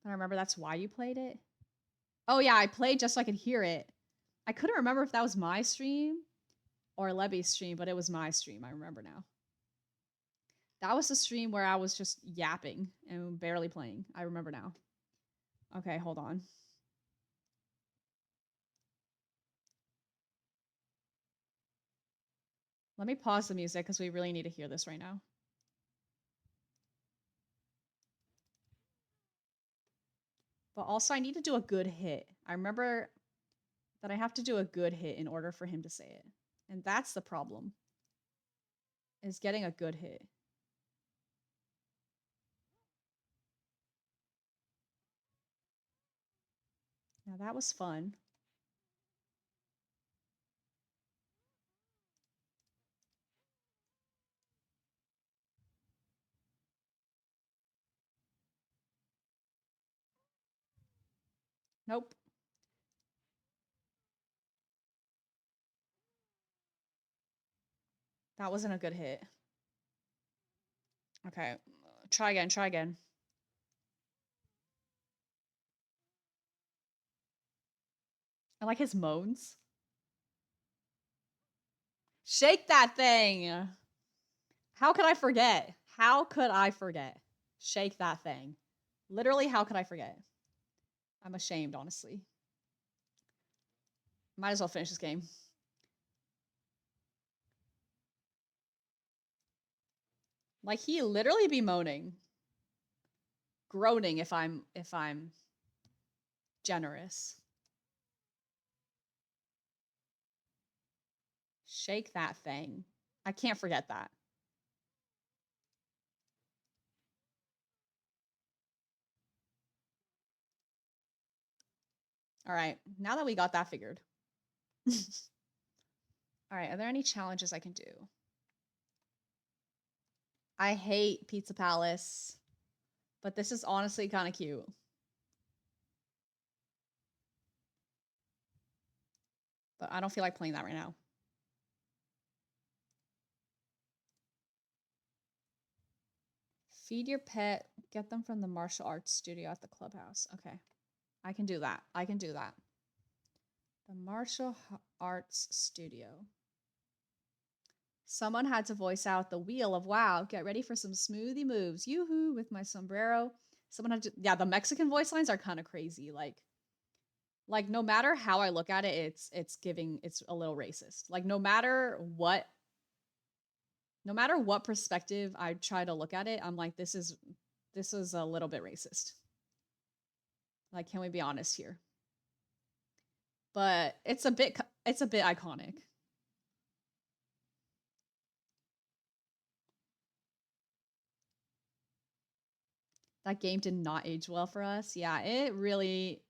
But I remember that's why you played it. Oh yeah, I played just so I could hear it. I couldn't remember if that was my stream or Levy's stream, but it was my stream. I remember now. That was the stream where I was just yapping and barely playing. I remember now. Okay, hold on. Let me pause the music because we really need to hear this right now. But also, I need to do a good hit. I remember that I have to do a good hit in order for him to say it. And that's the problem, is getting a good hit. Now that was fun. Nope. That wasn't a good hit. Okay. Try again, try again. I like his moans. Shake that thing. How could I forget? How could I forget? Shake that thing. Literally, how could I forget? I'm ashamed, honestly. Might as well finish this game. Like he literally be moaning. Groaning if I'm generous. Shake that thing. I can't forget that. All right, now that we got that figured. All right, are there any challenges I can do? I hate Pizza Palace, but this is honestly kind of cute. But I don't feel like playing that right now. Feed your pet, get them from the martial arts studio at the clubhouse. Okay, I can do that. I can do that. The martial arts studio. Someone had to voice out the wheel of wow. Get ready for some smoothie moves. Yoo-hoo with my sombrero. Someone had to, yeah, the Mexican voice lines are kind of crazy. Like no matter how I look at it, it's a little racist. Like no matter what perspective I try to look at it, I'm like, this is a little bit racist. Like, can we be honest here? But it's a bit iconic. That game did not age well for us. Yeah, it really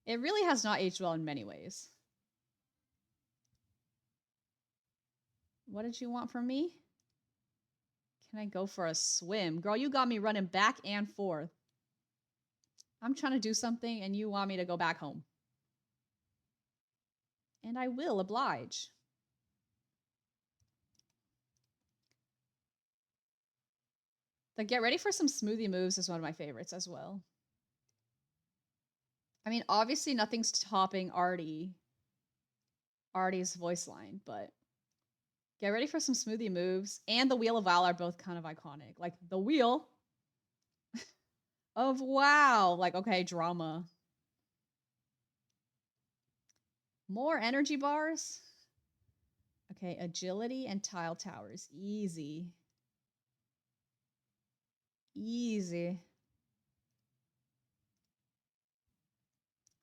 has not aged well in many ways. What did you want from me? Can I go for a swim? Girl, you got me running back and forth. I'm trying to do something and you want me to go back home. And I will oblige. The get ready for some smoothie moves is one of my favorites as well. I mean, obviously nothing's topping Artie's voice line, but get ready for some smoothie moves and the Wheel of Val are both kind of iconic. Like the wheel of wow. Like, okay, drama. More energy bars? Okay, agility and tile towers. Easy. Easy.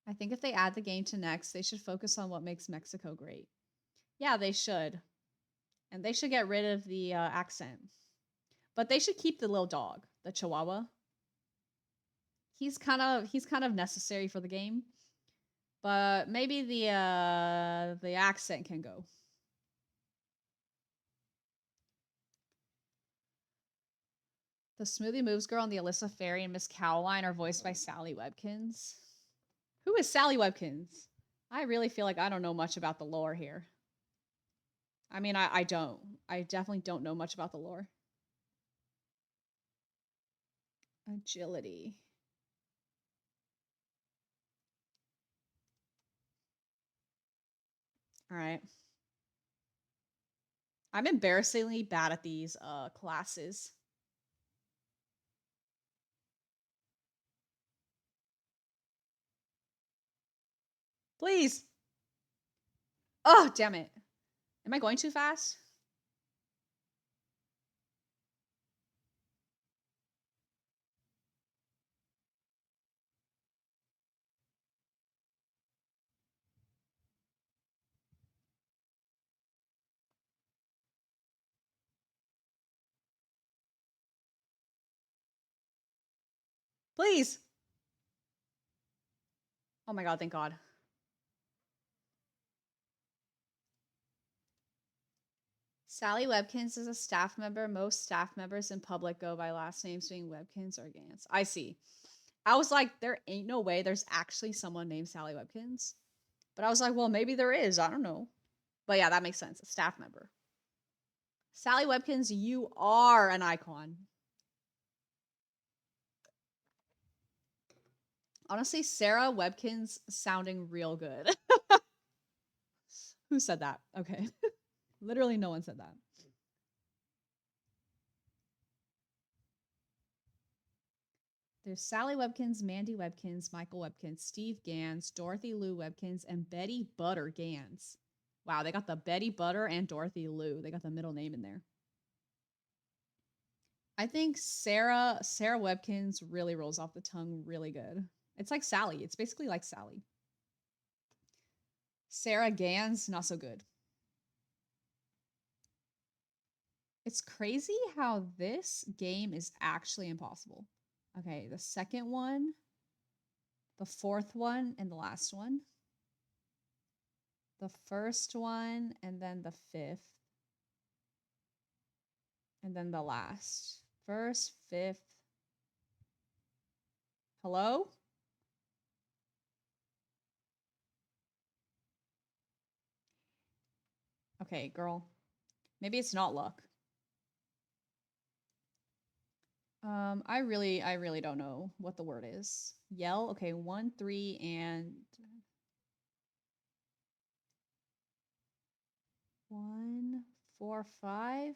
I think if they add the game to next, they should focus on what makes Mexico great. Yeah, they should. And they should get rid of the accent. But they should keep the little dog, the Chihuahua. He's kind of necessary for the game. But maybe the accent can go. The Smoothie Moves girl and the Alyssa Fairy and Miss Cowline are voiced by Sally Webkinz. Who is Sally Webkinz? I really feel like I don't know much about the lore here. I mean, I don't. I definitely don't know much about the lore. Agility. All right. I'm embarrassingly bad at these classes. Please. Oh, damn it. Am I going too fast? Please. Oh my god, thank god. Sally Webkins is a staff member. Most staff members in public go by last names being Webkins or Gans. I see. I was like, there ain't no way there's actually someone named Sally Webkins. But I was like, well, maybe there is. I don't know. But yeah, that makes sense. A staff member. Sally Webkins, you are an icon. Honestly, Sarah Webkins sounding real good. Who said that? Okay. Literally no one said that. There's Sally Webkins, Mandy Webkins, Michael Webkins, Steve Gans, Dorothy Lou Webkins, and Betty Butter Gans. Wow, they got the Betty Butter and Dorothy Lou. They got the middle name in there. I think Sarah Webkins really rolls off the tongue really good. It's like Sally. It's basically like Sally. Sarah Gans, not so good. It's crazy how this game is actually impossible. Okay, the second one, the fourth one, and the last one. The first one, and then the fifth. And then the last. First, fifth. Hello? Okay, girl. Maybe it's not luck. I really don't know what the word is. Yell. Okay, 1, 3, and 1, 4, 5.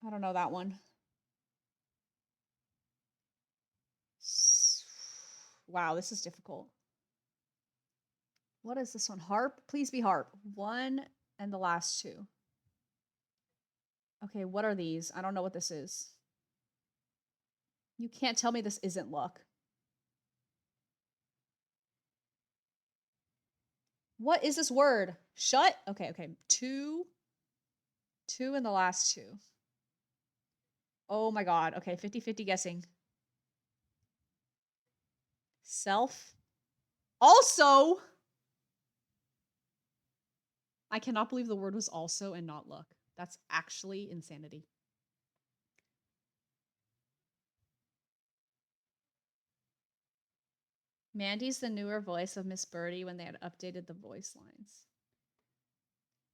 I don't know that one. Wow, this is difficult. What is this one? Harp? Please be harp. 1 and the last 2. Okay, what are these? I don't know what this is. You can't tell me this isn't luck. What is this word? Shut? Okay, okay. 2 and the last 2. Oh my god. Okay, 50-50 guessing. Self. Also, I cannot believe the word was also and not luck. That's actually insanity. Mandy's the newer voice of Miss Birdie when they had updated the voice lines.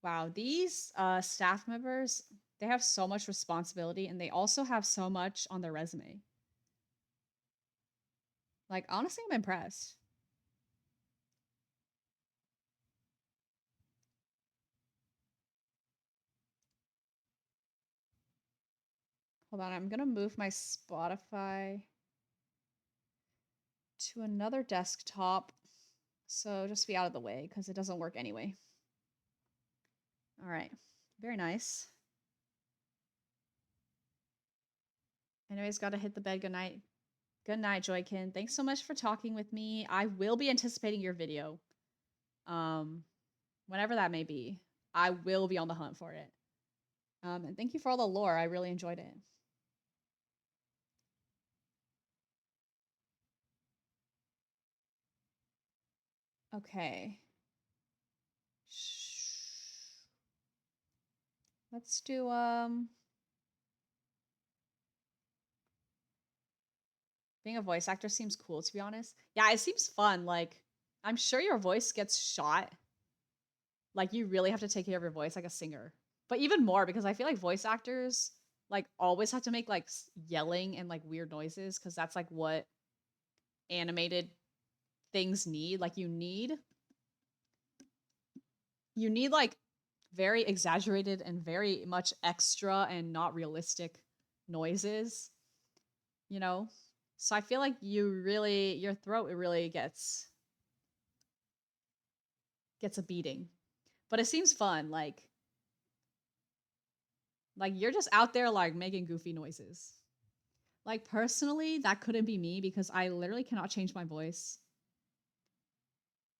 Wow, these staff members, they have so much responsibility and they also have so much on their resume. Like, honestly, I'm impressed. Hold on, I'm gonna move my Spotify. to another desktop. So just be out of the way because it doesn't work anyway. All right. Very nice. Anyways, gotta hit the bed. Good night. Good night, Joykin. Thanks so much for talking with me. I will be anticipating your video. Whenever that may be. I will be on the hunt for it. And thank you for all the lore. I really enjoyed it. Okay. Let's do being a voice actor seems cool, to be honest. Yeah, it seems fun. Like, I'm sure your voice gets shot. Like, you really have to take care of your voice like a singer. But even more, because I feel like voice actors, like, always have to make, like, yelling and, like, weird noises, because that's, like, what animated things need. Like, you need, like, very exaggerated and very much extra and not realistic noises, you know? So I feel like your throat, it really gets a beating. But it seems fun, like you're just out there like making goofy noises. Like personally, that couldn't be me because I literally cannot change my voice.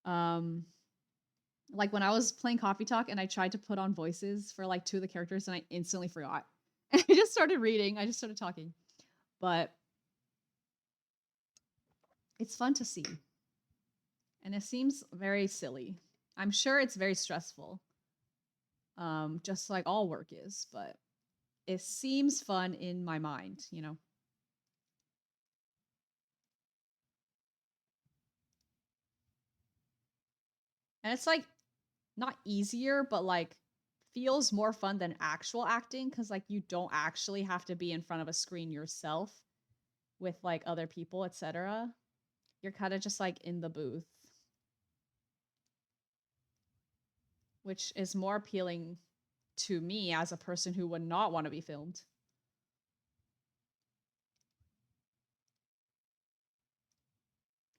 Like when I was playing Coffee Talk and I tried to put on voices for like 2 of the characters and I instantly forgot. And I just started reading, I just started talking. But it's fun to see. And it seems very silly. I'm sure it's very stressful. Just like all work is, but it seems fun in my mind, you know. And it's like not easier, but like feels more fun than actual acting because like you don't actually have to be in front of a screen yourself with like other people, etc. You're kind of just like in the booth, which is more appealing to me as a person who would not want to be filmed.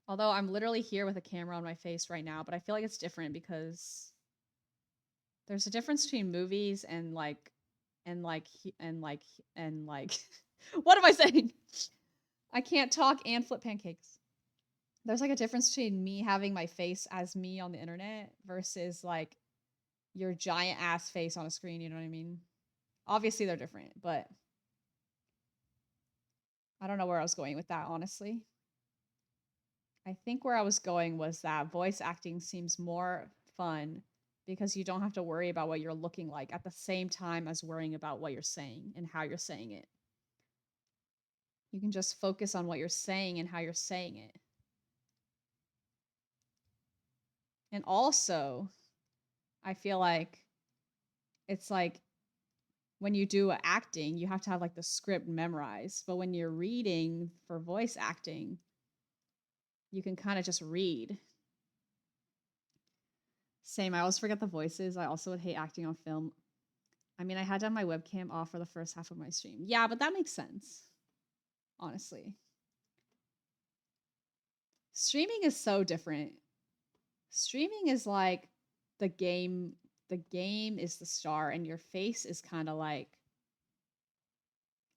Although I'm literally here with a camera on my face right now, but I feel like it's different because there's a difference between movies and like and like and like and like what am I saying? I can't talk and flip pancakes. There's like a difference between me having my face as me on the internet versus like your giant ass face on a screen, you know what I mean? Obviously they're different, but I don't know where I was going with that, honestly. I think where I was going was that voice acting seems more fun because you don't have to worry about what you're looking like at the same time as worrying about what you're saying and how you're saying it. You can just focus on what you're saying and how you're saying it. And also, I feel like it's like when you do acting, you have to have like the script memorized. But when you're reading for voice acting, you can kind of just read. Same. I always forget the voices. I also would hate acting on film. I mean, I had to have my webcam off for the first half of my stream. Yeah, but that makes sense. Honestly. Streaming is so different. Streaming is like the game. The game is the star, and your face is kind of like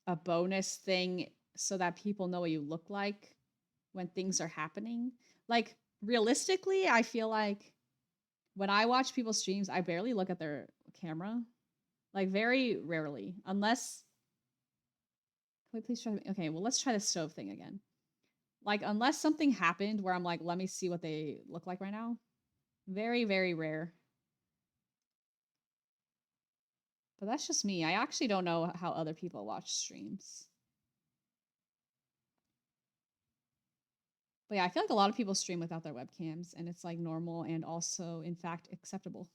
a bonus thing so that people know what you look like when things are happening. Like, realistically, I feel like when I watch people's streams, I barely look at their camera. Like, very rarely. Unless. Can we please try? Okay, well, let's try the stove thing again. Like, unless something happened where I'm like, let me see what they look like right now. Very, very rare. But that's just me. I actually don't know how other people watch streams. But yeah, I feel like a lot of people stream without their webcams, and it's like normal and also, in fact, acceptable.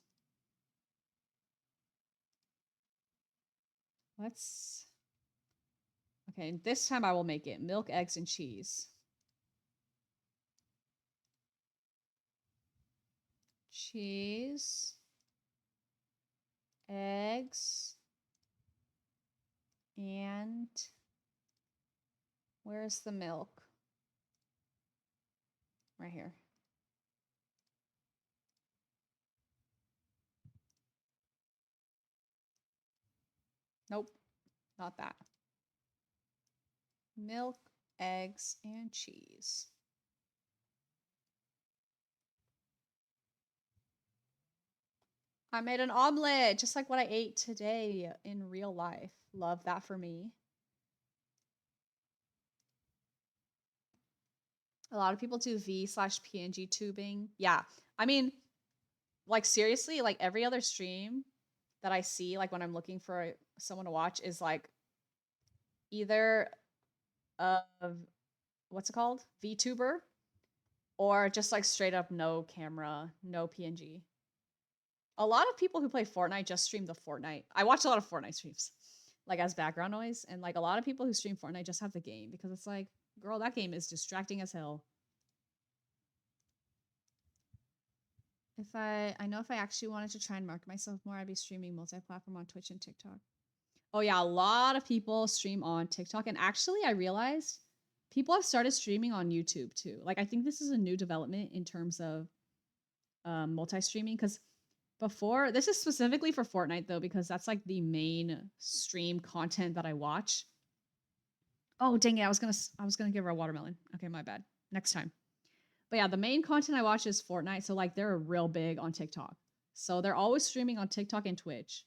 Let's. Okay, this time I will make it milk, eggs, and cheese. Cheese, eggs, and where's the milk? Right here. Nope, not that. Milk, eggs, and cheese. I made an omelet, just like what I ate today in real life. Love that for me. A lot of people do V/PNG tubing. Yeah. I mean, like seriously, like every other stream that I see, like when I'm looking for someone to watch, is like either a what's it called? VTuber, or just like straight up no camera, no PNG. A lot of people who play Fortnite just stream the Fortnite. I watch a lot of Fortnite streams, like as background noise, and like a lot of people who stream Fortnite just have the game because it's like, girl, that game is distracting as hell. I know if I actually wanted to try and market myself more, I'd be streaming multi-platform on Twitch and TikTok. Oh yeah, a lot of people stream on TikTok, and actually I realized people have started streaming on YouTube too. Like I think this is a new development in terms of multi-streaming, because before, this is specifically for Fortnite though, because that's like the main stream content that I watch. Oh dang it, I was gonna give her a watermelon. Okay, my bad. Next time. But yeah, the main content I watch is Fortnite, so like they're real big on TikTok. So they're always streaming on TikTok and Twitch.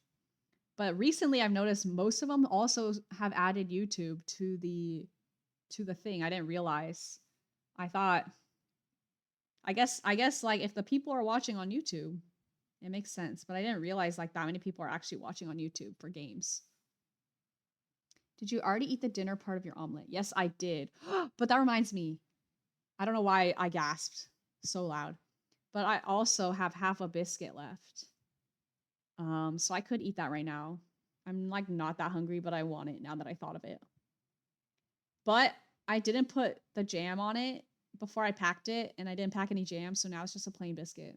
But recently I've noticed most of them also have added YouTube to the thing. I didn't realize. I thought I guess like if the people are watching on YouTube, it makes sense, but I didn't realize like that many people are actually watching on YouTube for games. Did you already eat the dinner part of your omelet? Yes, I did. But that reminds me. I don't know why I gasped so loud. But I also have half a biscuit left. So I could eat that right now. I'm like not that hungry, but I want it now that I thought of it. But I didn't put the jam on it before I packed it, and I didn't pack any jam, so now it's just a plain biscuit.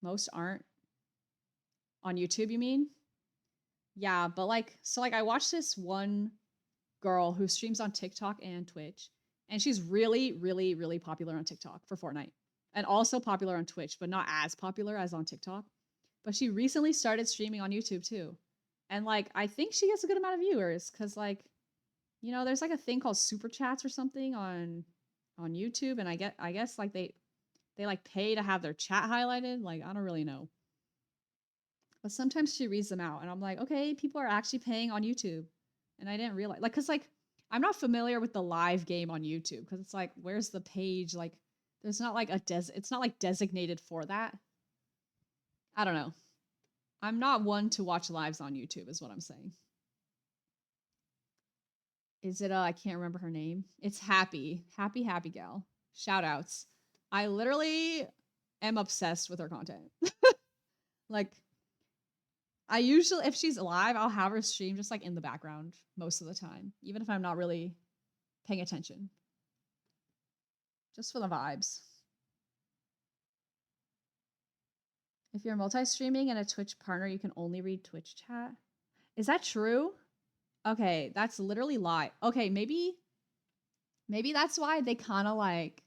Most aren't. On YouTube, you mean? Yeah, but like, so like I watched this one girl who streams on TikTok and Twitch, and she's really, really, really popular on TikTok for Fortnite, and also popular on Twitch, but not as popular as on TikTok. But she recently started streaming on YouTube too, and like I think she gets a good amount of viewers because like, you know, there's like a thing called super chats or something on YouTube, and I guess like they like pay to have their chat highlighted. Like I don't really know. But sometimes she reads them out, and I'm like, okay, people are actually paying on YouTube, and I didn't realize, like, cause like I'm not familiar with the live game on YouTube, because it's like, where's the page? Like, there's not like it's not like designated for that. I don't know. I'm not one to watch lives on YouTube, is what I'm saying. Is it? I can't remember her name. It's Happy Gal. Shout outs. I literally am obsessed with her content. Like I usually, if she's live, I'll have her stream just like in the background most of the time, even if I'm not really paying attention, just for the vibes. If you're multi-streaming and a Twitch partner, you can only read Twitch chat. Is that true? Okay, that's literally lie. Okay, maybe that's why they kind of like,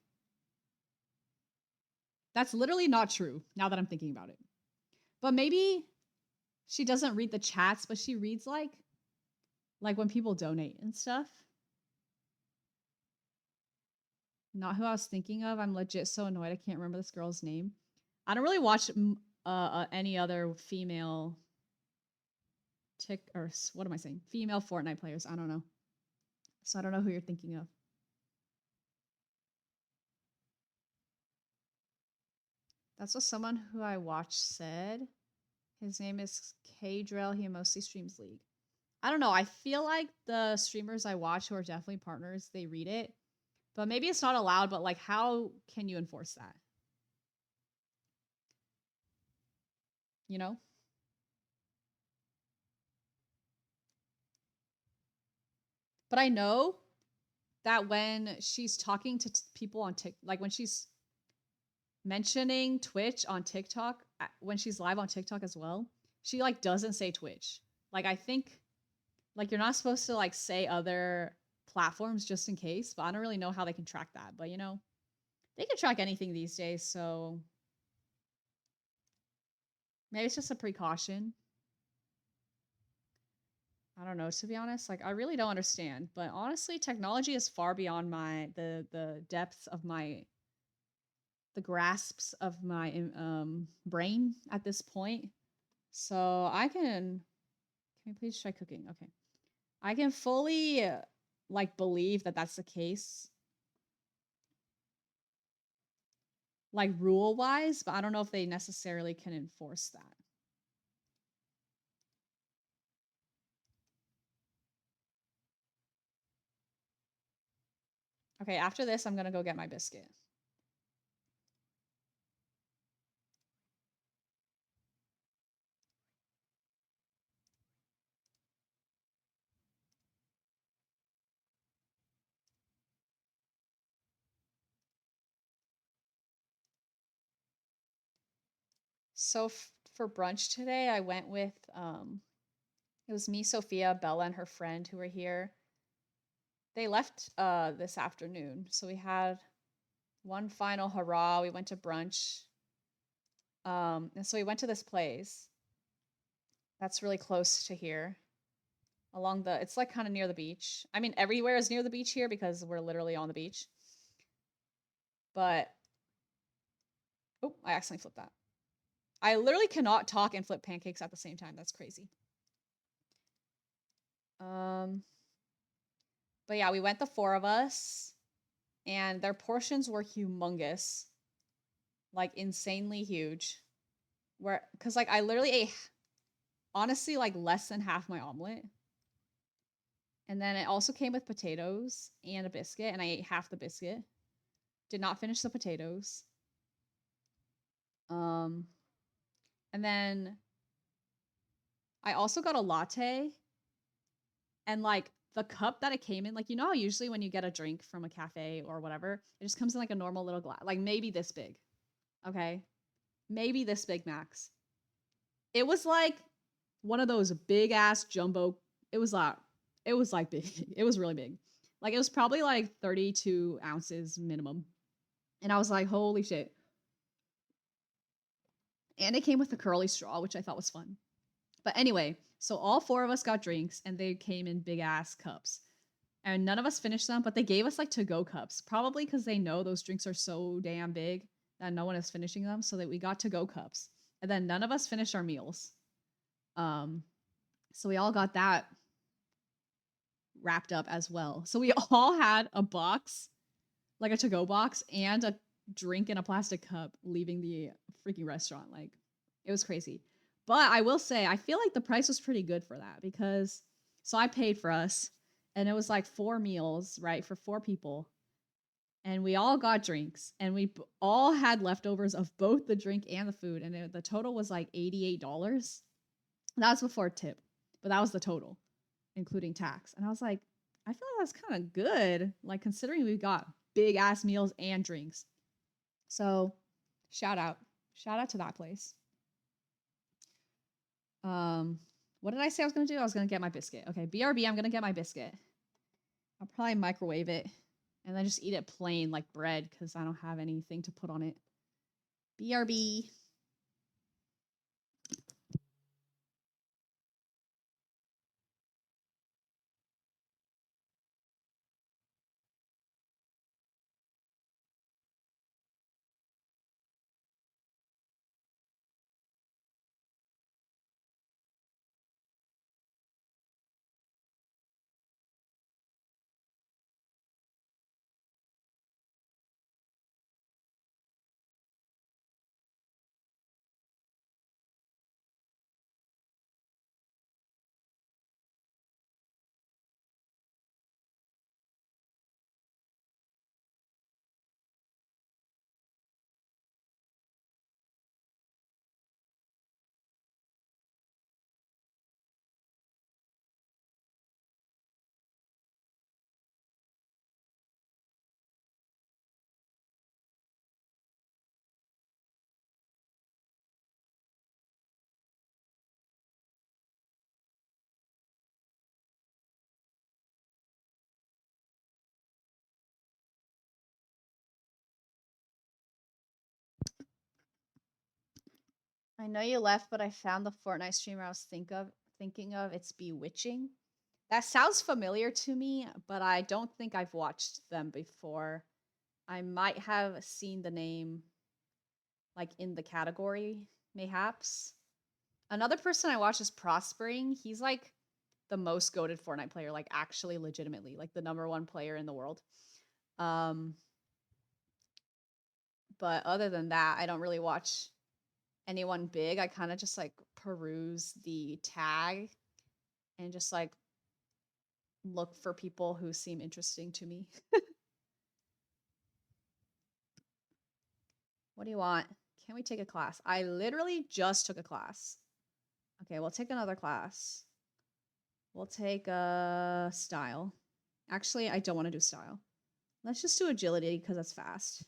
that's literally not true now that I'm thinking about it. But maybe she doesn't read the chats, but she reads like when people donate and stuff. Not who I was thinking of. I'm legit so annoyed I can't remember this girl's name. I don't really watch any other female what am I saying? Female Fortnite players. I don't know. So I don't know who you're thinking of. That's what someone who I watched said. His name is K-Drell. He mostly streams League. I don't know. I feel like the streamers I watch who are definitely partners, they read it. But maybe it's not allowed, but like how can you enforce that? You know? But I know that when she's talking to people on TikTok, like when she's mentioning Twitch on TikTok, when she's live on TikTok as well, she like doesn't say Twitch. Like I think like you're not supposed to like say other platforms just in case, but I don't really know how they can track that. But you know, they can track anything these days, so maybe it's just a precaution. I don't know, to be honest. Like I really don't understand. But honestly, technology is far beyond the depths of my the grasps of my brain at this point. So I can you please try cooking? Okay. I can fully like believe that that's the case, like rule wise, but I don't know if they necessarily can enforce that. Okay, after this, I'm gonna go get my biscuit. So for brunch today, I went with it was me, Sophia, Bella, and her friend who were here. They left this afternoon, so we had one final hurrah. We went to brunch. And so we went to this place that's really close to here. Along the it's like kind of near the beach. I mean, everywhere is near the beach here because we're literally on the beach. But oh, I accidentally flipped that. I literally cannot talk and flip pancakes at the same time. That's crazy. Um, but yeah, we went the four of us, and their portions were humongous, like insanely huge. Where, cause like I literally ate, honestly, like less than half my omelet, and then it also came with potatoes and a biscuit, and I ate half the biscuit. Did not finish the potatoes. Um, and then I also got a latte, and like the cup that it came in, like you know how usually when you get a drink from a cafe or whatever, it just comes in like a normal little glass, like maybe this big. Okay. Maybe this big max. It was like one of those big ass jumbo. It was like big. It was really big. Like it was probably like 32 ounces minimum. And I was like, holy shit. And it came with a curly straw, which I thought was fun. But anyway, so all four of us got drinks and they came in big ass cups. And none of us finished them, but they gave us like to go cups, probably because they know those drinks are so damn big that no one is finishing them. So that we got to go cups. And then none of us finished our meals. Um, so we all got that wrapped up as well. So we all had a box, like a to go box, and a drink in a plastic cup leaving the freaking restaurant. Like, it was crazy. But I will say, I feel like the price was pretty good for that because, so I paid for us, and it was like 4 meals, right, for 4 people. And we all got drinks, and we all had leftovers of both the drink and the food. And the total was like $88. That was before tip, but that was the total, including tax. And I was like, I feel like that's kind of good, like considering we got big ass meals and drinks. So shout out, shout out to that place. Um, what did I say I was gonna do? I was gonna get my biscuit. Okay, BRB. I'm gonna get my biscuit. I'll probably microwave it and then just eat it plain like bread because I don't have anything to put on it. BRB. I know you left, but I found the Fortnite streamer I was thinking of. It's Bewitching. That sounds familiar to me, but I don't think I've watched them before. I might have seen the name like in the category, mayhaps. Another person I watch is Prospering. He's like the most goated Fortnite player, like actually legitimately, like the number one player in the world. Um, but other than that, I don't really watch anyone big. I kind of just like peruse the tag and just like look for people who seem interesting to me. What do you want? Can we take a class? I literally just took a class. Okay, we'll take another class. We'll take a style. Actually, I don't want to do style. Let's just do agility because that's fast.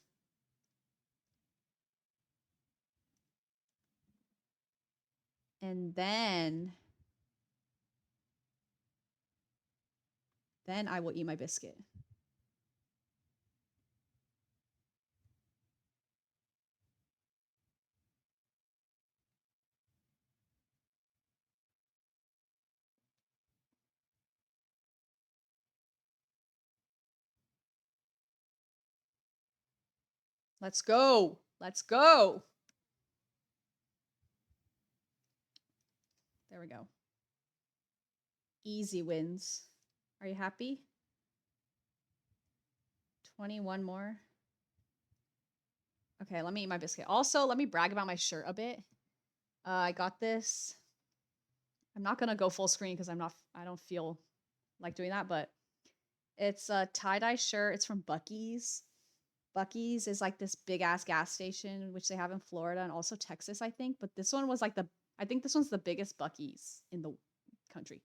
And then I will eat my biscuit. Let's go. Let's go. There we go. Easy wins. Are you happy? 21 more. Okay, let me eat my biscuit. Also, let me brag about my shirt a bit. I got this. I'm not gonna go full screen because I don't feel like doing that, but it's a tie-dye shirt. It's from Buc-ee's. Buc-ee's is like this big ass gas station, which they have in Florida and also Texas, I think. But this one was like I think this one's the biggest Buc-ee's in the country.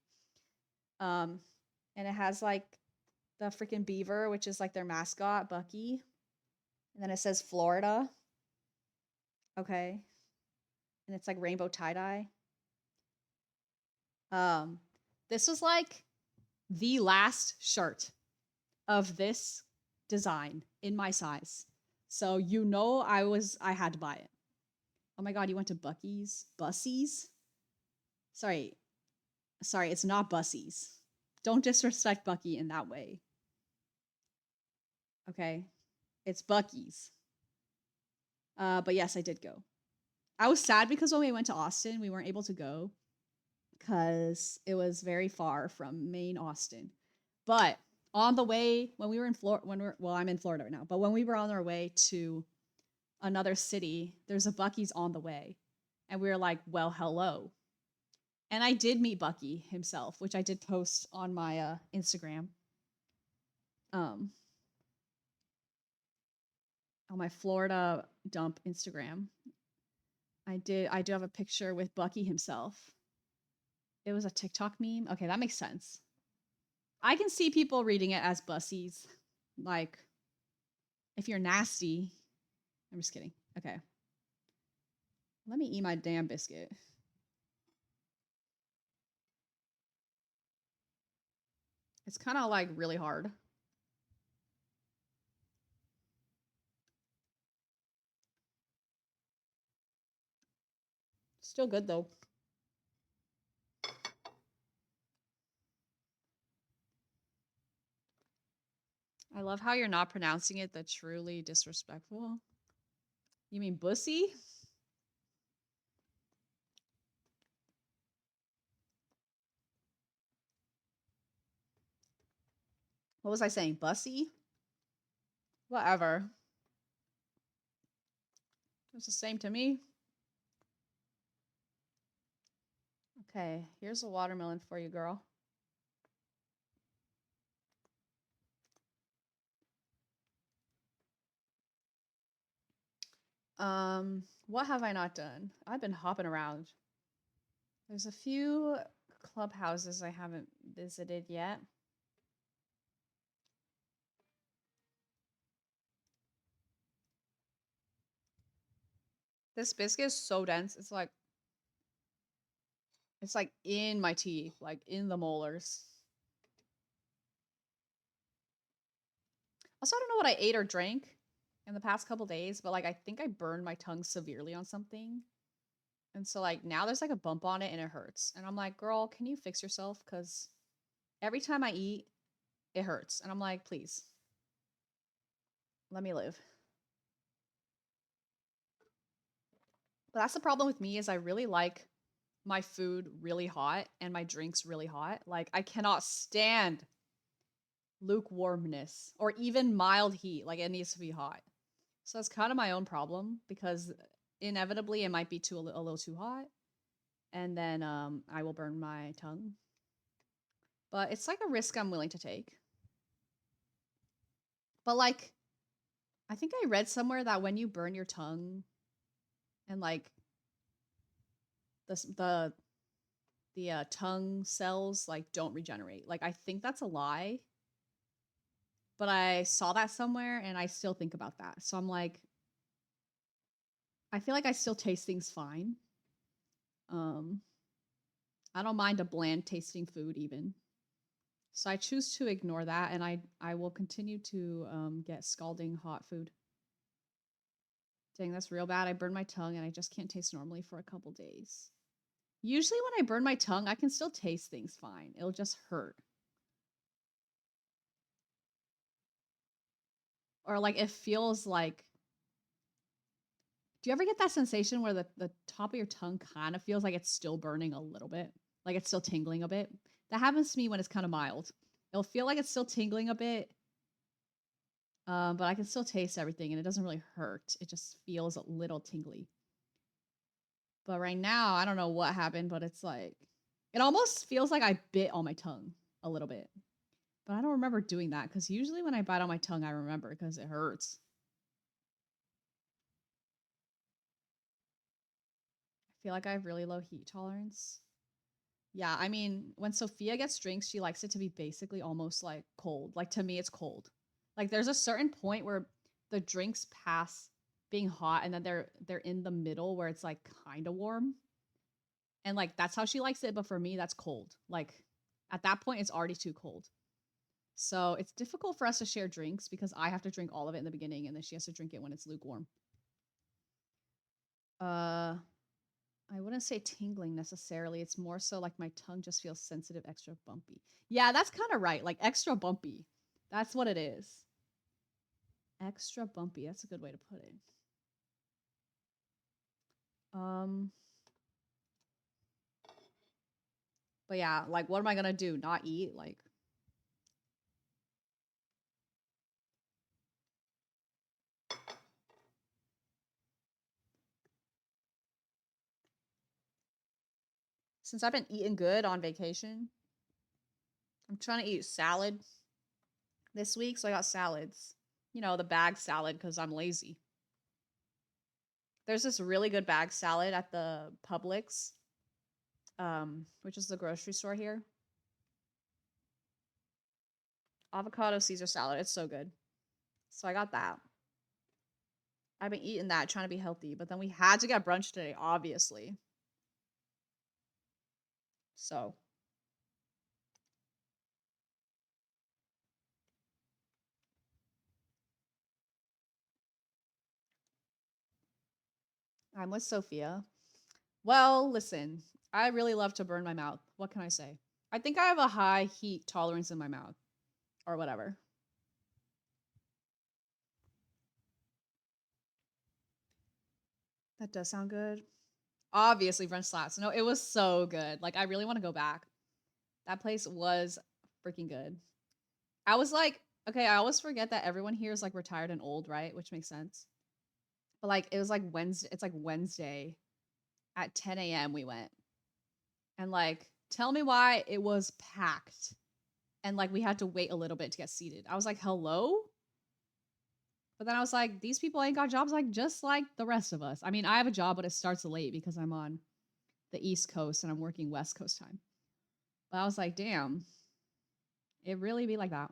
Um, and it has like the freaking beaver, which is like their mascot, Buc-ee. And then it says Florida. Okay. And it's like rainbow tie-dye. Um, this was like the last shirt of this design in my size. So you know I had to buy it. Oh my god, you went to Buc-ee's? Bussies? Sorry. Sorry, it's not Bussies. Don't disrespect Buc-ee in that way. Okay? It's Buc-ee's. But yes, I did go. I was sad because when we went to Austin, we weren't able to go because it was very far from Maine, Austin. But on the way, when we were in Florida, I'm in Florida right now, but when we were on our way to another city, there's a Buc-ee's on the way. And we were like, well, hello. And I did meet Buc-ee himself, which I did post on my Instagram. Um, on my Florida dump Instagram. I do have a picture with Buc-ee himself. It was a TikTok meme. Okay, that makes sense. I can see people reading it as bussies. Like, if you're nasty. I'm just kidding. Okay. Let me eat my damn biscuit. It's kind of like really hard. Still good though. I love how you're not pronouncing it the truly disrespectful. You mean bussy? What was I saying? Bussy? Whatever. It's the same to me. Okay, here's a watermelon for you, girl. What have I not done? I've been hopping around. There's a few clubhouses I haven't visited yet. This biscuit is so dense. It's like in my teeth, like in the molars. Also, I don't know what I ate or drank in the past couple days, but like I think I burned my tongue severely on something. And so like now there's like a bump on it and it hurts. And I'm like, girl, can you fix yourself? Because every time I eat, it hurts. And I'm like, please, let me live. But that's the problem with me is I really like my food really hot and my drinks really hot. Like I cannot stand lukewarmness or even mild heat. Like it needs to be hot. So that's kind of my own problem because inevitably it might be a little too hot and then I will burn my tongue. But it's like a risk I'm willing to take. But like I think I read somewhere that when you burn your tongue and like the tongue cells like don't regenerate. Like I think that's a lie, but I saw that somewhere and I still think about that. So I'm like, I feel like I still taste things fine. Um, I don't mind a bland tasting food even. So I choose to ignore that, and I will continue to get scalding hot food. Dang, that's real bad. I burned my tongue and I just can't taste normally for a couple days. Usually when I burn my tongue, I can still taste things fine. It'll just hurt. Or like it feels like do you ever get that sensation where the top of your tongue kind of feels like it's still burning a little bit? Like it's still tingling a bit? That happens to me when it's kind of mild. It'll feel like it's still tingling a bit, but I can still taste everything and it doesn't really hurt. It just feels a little tingly. But right now, I don't know what happened, but it's like, it almost feels like I bit on my tongue a little bit. But I don't remember doing that because usually when I bite on my tongue, I remember because it hurts. I feel like I have really low heat tolerance. Yeah, I mean, when Sophia gets drinks, she likes it to be basically almost like cold. Like to me, it's cold. Like there's a certain point where the drinks pass being hot and then they're in the middle where it's like kind of warm. And like that's how she likes it, but for me that's cold. Like at that point it's already too cold. So it's difficult for us to share drinks because I have to drink all of it in the beginning and then she has to drink it when it's lukewarm. Uh I wouldn't say tingling necessarily. It's more so like my tongue just feels sensitive, extra bumpy. Yeah, that's kind of right. Like extra bumpy. That's what it is. Extra bumpy. That's a good way to put it. Um, but yeah, like what am I gonna do? Not eat? Like since I've been eating good on vacation, I'm trying to eat salad this week, so I got salads. You know, the bag salad because I'm lazy. There's this really good bag salad at the Publix, which is the grocery store here. Avocado Caesar salad. It's so good. So I got that. I've been eating that, trying to be healthy, but then we had to get brunch today, obviously. So I'm with Sophia. Well, listen, I really love to burn my mouth. What can I say? I think I have a high heat tolerance in my mouth or whatever. That does sound good. Obviously, French slaps. No, it was so good. Like, I really want to go back. That place was freaking good. I was like, okay, I always forget that everyone here is like retired and old, right? Which makes sense. But like, it was like Wednesday. It's like Wednesday at 10 a.m. we went. And like, tell me why it was packed. And like, we had to wait a little bit to get seated. I was like, hello? But then I was like, these people ain't got jobs like just like the rest of us. I mean, I have a job, but it starts late because I'm on the East Coast and I'm working West Coast time. But I was like, damn, it really be like that.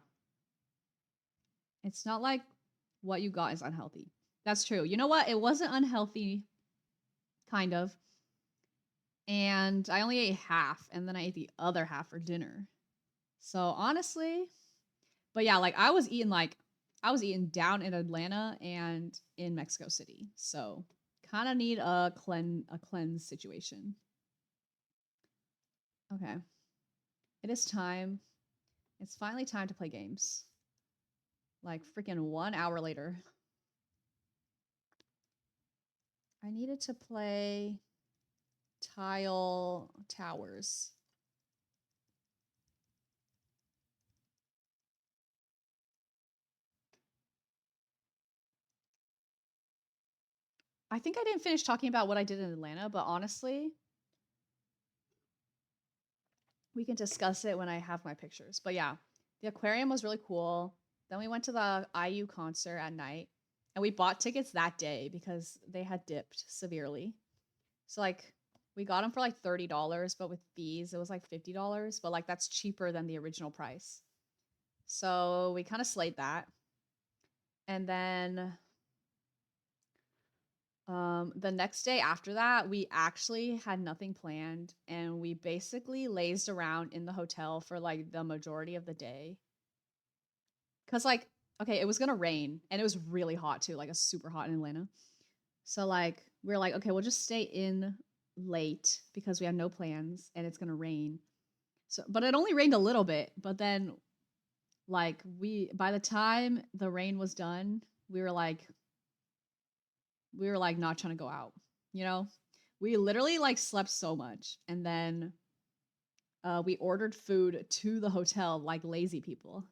It's not like what you got is unhealthy. That's true. You know what? It wasn't unhealthy, kind of. And I only ate half, and then I ate the other half for dinner. So honestly, but yeah, like I was eating down in Atlanta and in Mexico City. So kind of need a cleanse situation. Okay. It is time. It's finally time to play games. Like freaking 1 hour later. I needed to play Tile Towers. I think I didn't finish talking about what I did in Atlanta, but honestly, we can discuss it when I have my pictures. But yeah, the aquarium was really cool. Then we went to the IU concert at night, and we bought tickets that day because they had dipped severely. So like we got them for like $30, but with fees it was like $50. But like that's cheaper than the original price. So we kind of slayed that. And then the next day after that, we actually had nothing planned and we basically lazed around in the hotel for like the majority of the day. Cause like, okay, it was gonna rain and it was really hot too, like it's super hot in Atlanta. So like we are like, okay, we'll just stay in late because we have no plans and it's gonna rain. So but it only rained a little bit, but then like we by the time the rain was done, we were like not trying to go out, you know? We literally like slept so much and then we ordered food to the hotel like lazy people.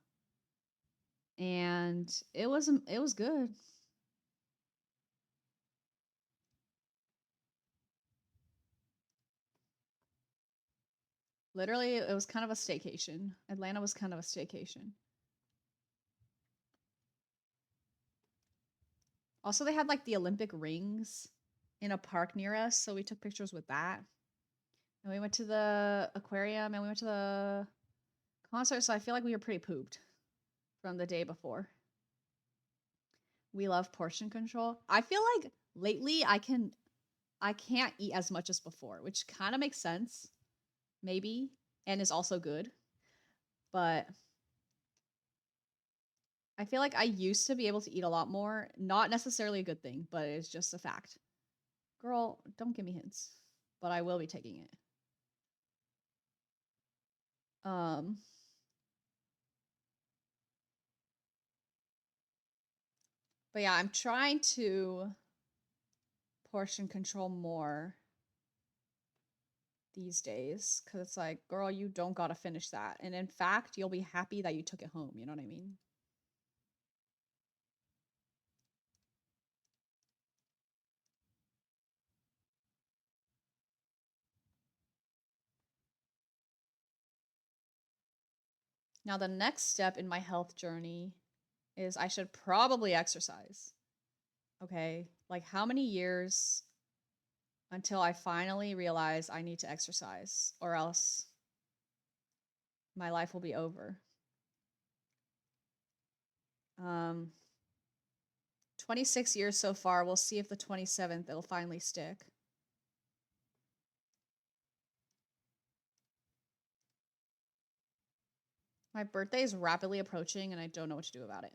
And it was good. Literally it was kind of a staycation. Atlanta was kind of a staycation. Also they had like the Olympic rings in a park near us, so we took pictures with that. And we went to the aquarium and we went to the concert, so I feel like we were pretty pooped from the day before. We love portion control. I feel like lately I can't eat as much as before, which kind of makes sense, maybe, and is also good. But I feel like I used to be able to eat a lot more. Not necessarily a good thing, but it's just a fact. Girl, don't give me hints, but I will be taking it. Um, but yeah, I'm trying to portion control more these days because it's like, girl, you don't gotta finish that. And in fact, you'll be happy that you took it home. You know what I mean? Now, the next step in my health journey is I should probably exercise. Okay. Like, how many years until I finally realize I need to exercise or else my life will be over? Um, 26 years so far. We'll see if the 27th it'll finally stick. My birthday is rapidly approaching and I don't know what to do about it.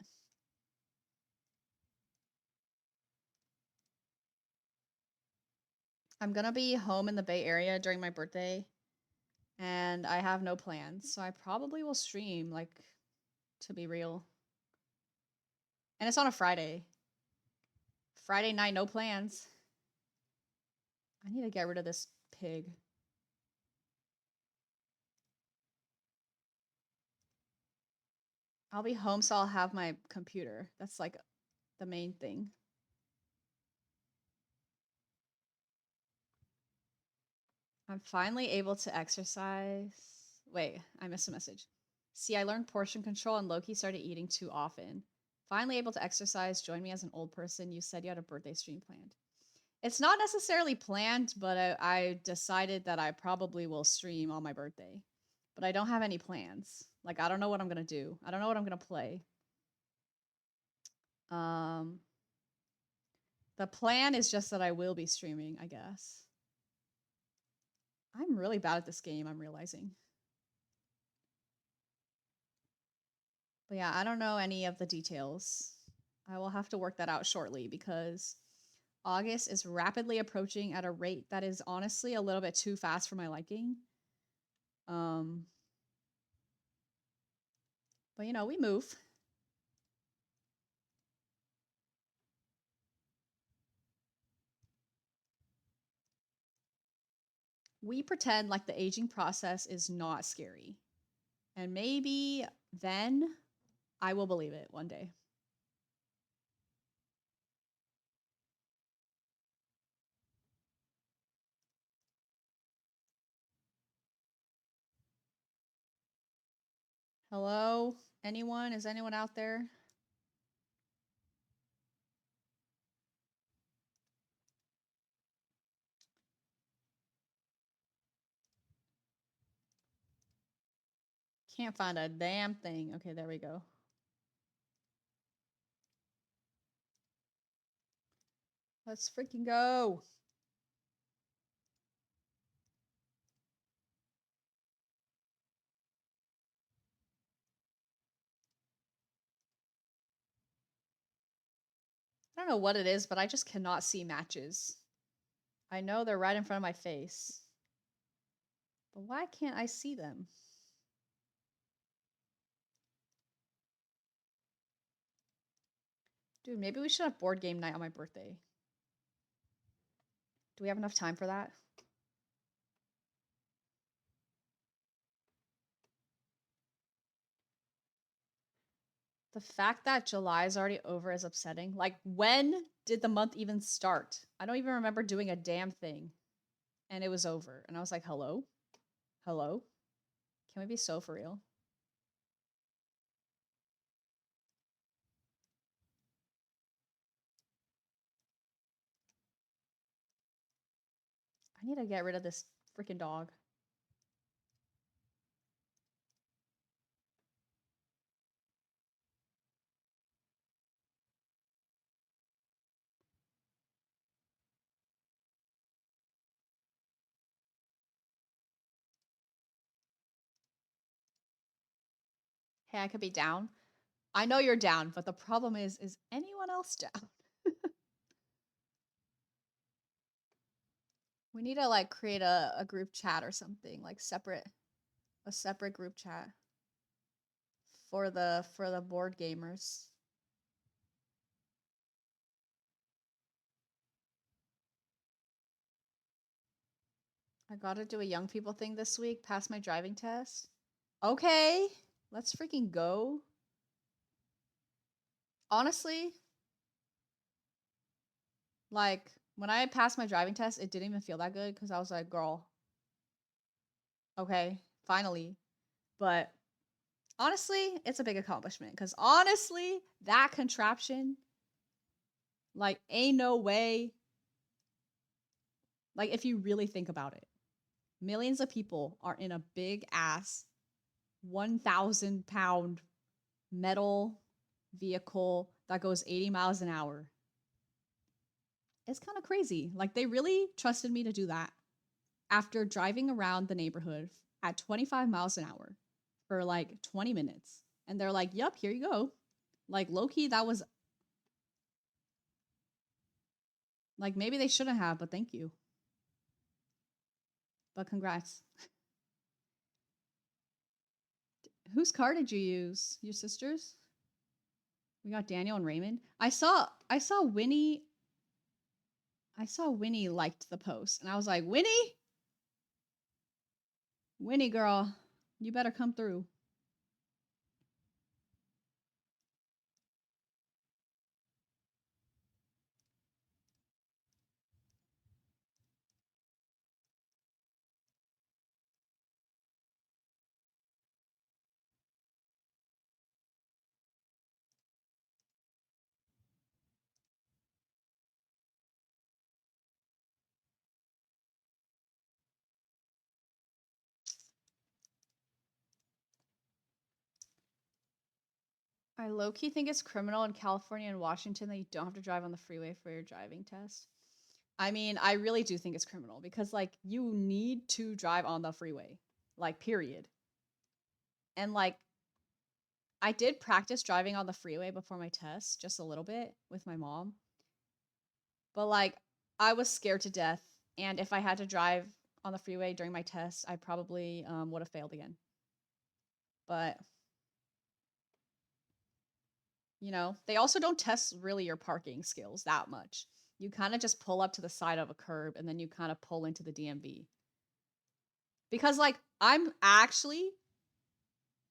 I'm going to be home in the Bay Area during my birthday and I have no plans. So I probably will stream, like, to be real. And it's on a Friday. Friday night, no plans. I need to get rid of this pig. I'll be home, so I'll have my computer. That's like the main thing. I'm finally able to exercise. Wait, I missed a message. See, I learned portion control and Loki started eating too often. Finally able to exercise. Join me as an old person. You said you had a birthday stream planned. It's not necessarily planned, but I decided that I probably will stream on my birthday. But I don't have any plans. Like, I don't know what I'm going to do. I don't know what I'm going to play. Um, the plan is just that I will be streaming, I guess. I'm really bad at this game, I'm realizing. But yeah, I don't know any of the details. I will have to work that out shortly because August is rapidly approaching at a rate that is honestly a little bit too fast for my liking. Um, but we move. We pretend like the aging process is not scary. And maybe then I will believe it one day. Hello? Anyone? Is anyone out there? Can't find a damn thing. Okay, there we go. Let's freaking go. I don't know what it is, but I just cannot see matches. I know they're right in front of my face. But why can't I see them? Dude, maybe we should have board game night on my birthday. Do we have enough time for that? The fact that July is already over is upsetting. Like, when did the month even start? I don't even remember doing a damn thing. And it was over. And I was like, hello? Hello? Can we be so for real? I need to get rid of this freaking dog. Hey, I could be down. I know you're down, but the problem is anyone else down? We need to like create a group chat or something, like a separate group chat for the board gamers. I gotta do a young people thing this week, pass my driving test. Okay, let's freaking go. Honestly, like when I passed my driving test, it didn't even feel that good because I was like, girl, okay, finally. But honestly, it's a big accomplishment because honestly, that contraption, like, ain't no way. Like, if you really think about it, millions of people are in a big ass 1,000-pound metal vehicle that goes 80 miles an hour. It's kind of crazy. Like, they really trusted me to do that after driving around the neighborhood at 25 miles an hour for like 20 minutes. And they're like, yep, here you go. Like, low key, that was like, maybe they shouldn't have, but thank you. But congrats. Whose car did you use? Your sister's? We got Daniel and Raymond. I saw Winnie liked the post and I was like, Winnie girl, you better come through. I low key think it's criminal in California and Washington that you don't have to drive on the freeway for your driving test. I mean, I really do think it's criminal because, like, you need to drive on the freeway, like, period. And, like, I did practice driving on the freeway before my test just a little bit with my mom. But like I was scared to death, and if I had to drive on the freeway during my test, I probably would have failed again. But you know, they also don't test really your parking skills that much. You kind of just pull up to the side of a curb and then you kind of pull into the DMV. Because like I'm actually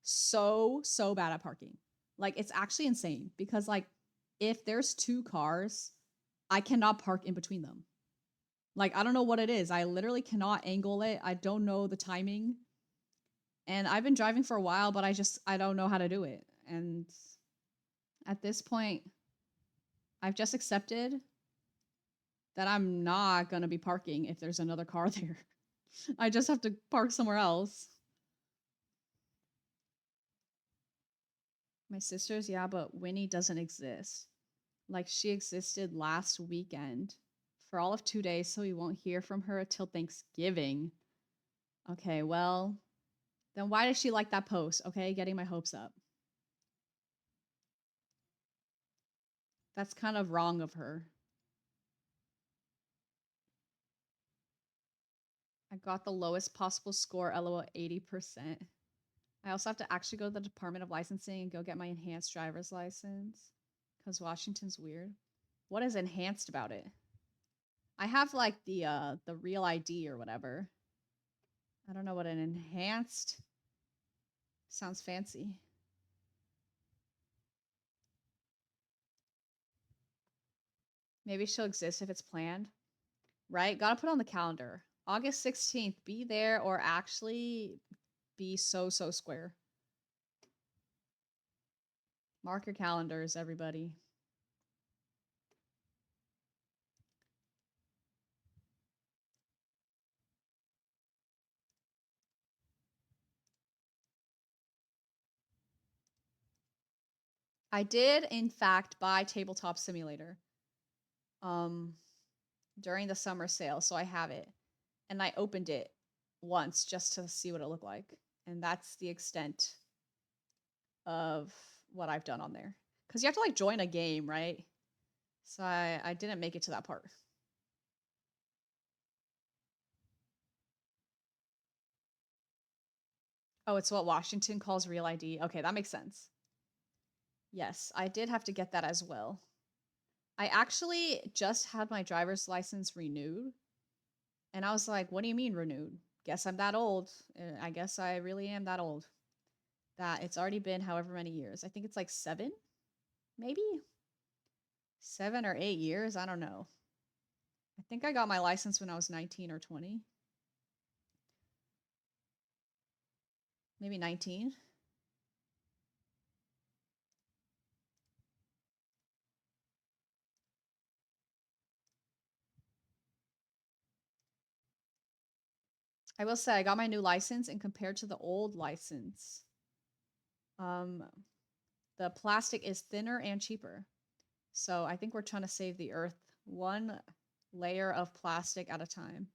so bad at parking. Like it's actually insane because like if there's two cars, I cannot park in between them. Like I don't know what it is. I literally cannot angle it. I don't know the timing. And I've been driving for a while, but I don't know how to do it. And at this point, I've just accepted that I'm not going to be parking if there's another car there. I just have to park somewhere else. My sister's, yeah, but Winnie doesn't exist. Like she existed last weekend for all of 2 days, so we won't hear from her until Thanksgiving. Okay, well, then why does she like that post? Okay, getting my hopes up. That's kind of wrong of her. I got the lowest possible score, LOL, 80%. I also have to actually go to the Department of Licensing and go get my enhanced driver's license because Washington's weird. What is enhanced about it? I have like the real ID or whatever. I don't know what an enhanced sounds fancy. Maybe she'll exist if it's planned. Right? Gotta put on the calendar. August 16th, be there or actually be so square. Mark your calendars, everybody. I did, in fact, buy Tabletop Simulator um, during the summer sale, so I have it. And I opened it once just to see what it looked like. And that's the extent of what I've done on there. Because you have to like join a game, right? So I didn't make it to that part. Oh, it's what Washington calls real ID. Okay, that makes sense. Yes, I did have to get that as well. I actually just had my driver's license renewed. And I was like, what do you mean renewed? Guess I'm that old. I guess I really am that old. That it's already been however many years. I think it's like 7, maybe 7 or 8 years. I don't know. I think I got my license when I was 19 or 20. Maybe 19. I will say I got my new license, and compared to the old license, um, the plastic is thinner and cheaper. So I think we're trying to save the earth one layer of plastic at a time.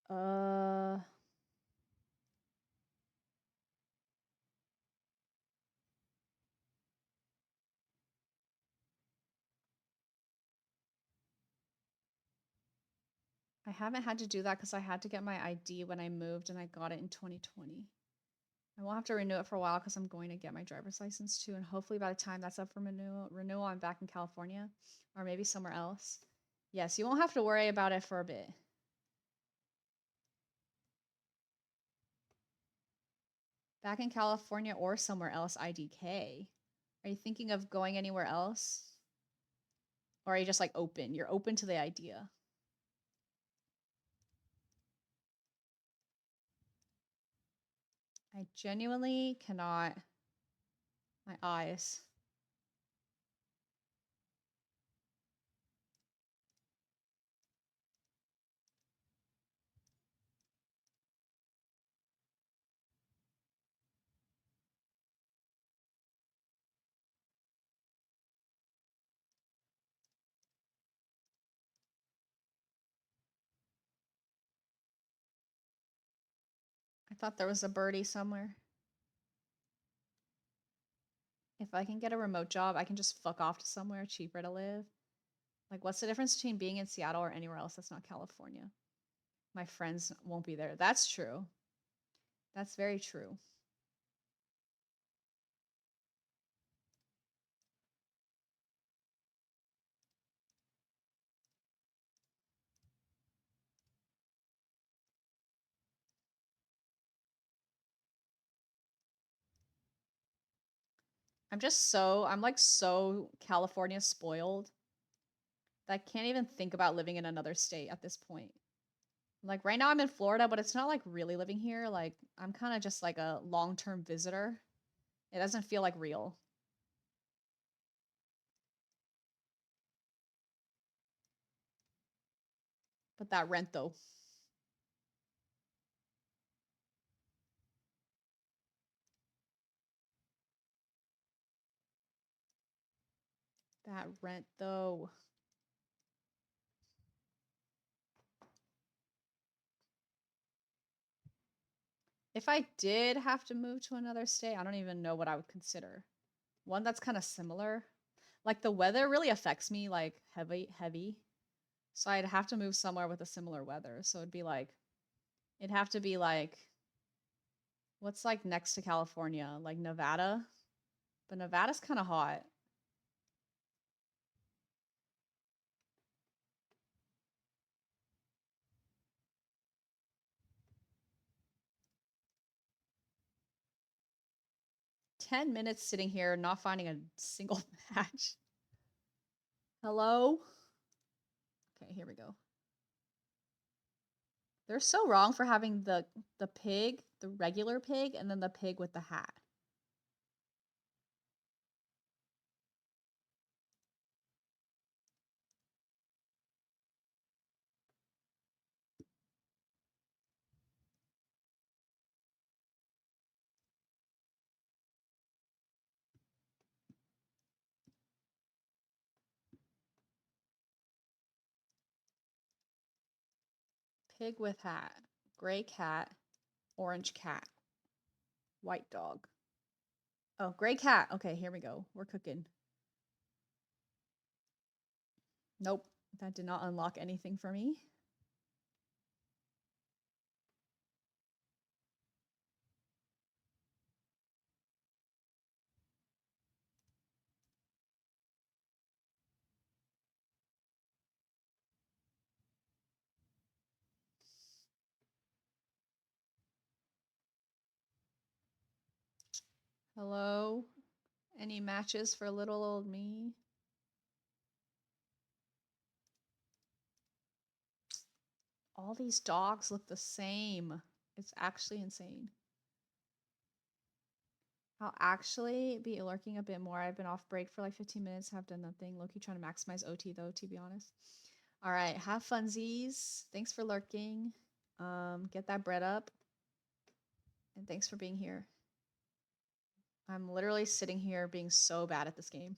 Uh, I haven't had to do that because I had to get my ID when I moved and I got it in 2020. I won't have to renew it for a while because I'm going to get my driver's license too. And hopefully by the time that's up for renewal, I'm back in California or maybe somewhere else. Yes, you won't have to worry about it for a bit. Back in California or somewhere else, IDK. Are you thinking of going anywhere else? Or are you just like open? You're open to the idea. I genuinely cannot. My eyes. I thought there was a birdie somewhere. If I can get a remote job, I can just fuck off to somewhere cheaper to live. Like, what's the difference between being in Seattle or anywhere else that's not California? My friends won't be there. That's true. That's very true. I'm like so California spoiled that I can't even think about living in another state at this point. Like right now I'm in Florida, but it's not like really living here. Like I'm kind of just like a long-term visitor. It doesn't feel like real. But that rent though, that rent though. If I did have to move to another state, I don't even know what I would consider. One that's kind of similar. Like the weather really affects me like heavy. So I'd have to move somewhere with a similar weather. So it'd have to be like what's like next to California, like Nevada. But Nevada's kind of hot. 10 minutes sitting here not finding a single match. Hello? Okay, here we go. They're so wrong for having the pig, the regular pig, and then the pig with the hat. Pig with hat, gray cat, orange cat, white dog. Oh, gray cat. Okay, here we go. We're cooking. Nope, that did not unlock anything for me. Hello? Any matches for little old me? All these dogs look the same. It's actually insane. I'll actually be lurking a bit more. I've been off break for like 15 minutes, have done nothing. Low-key trying to maximize OT though, to be honest. All right, have funsies. Thanks for lurking. Get that bread up. And thanks for being here. I'm literally sitting here being so bad at this game.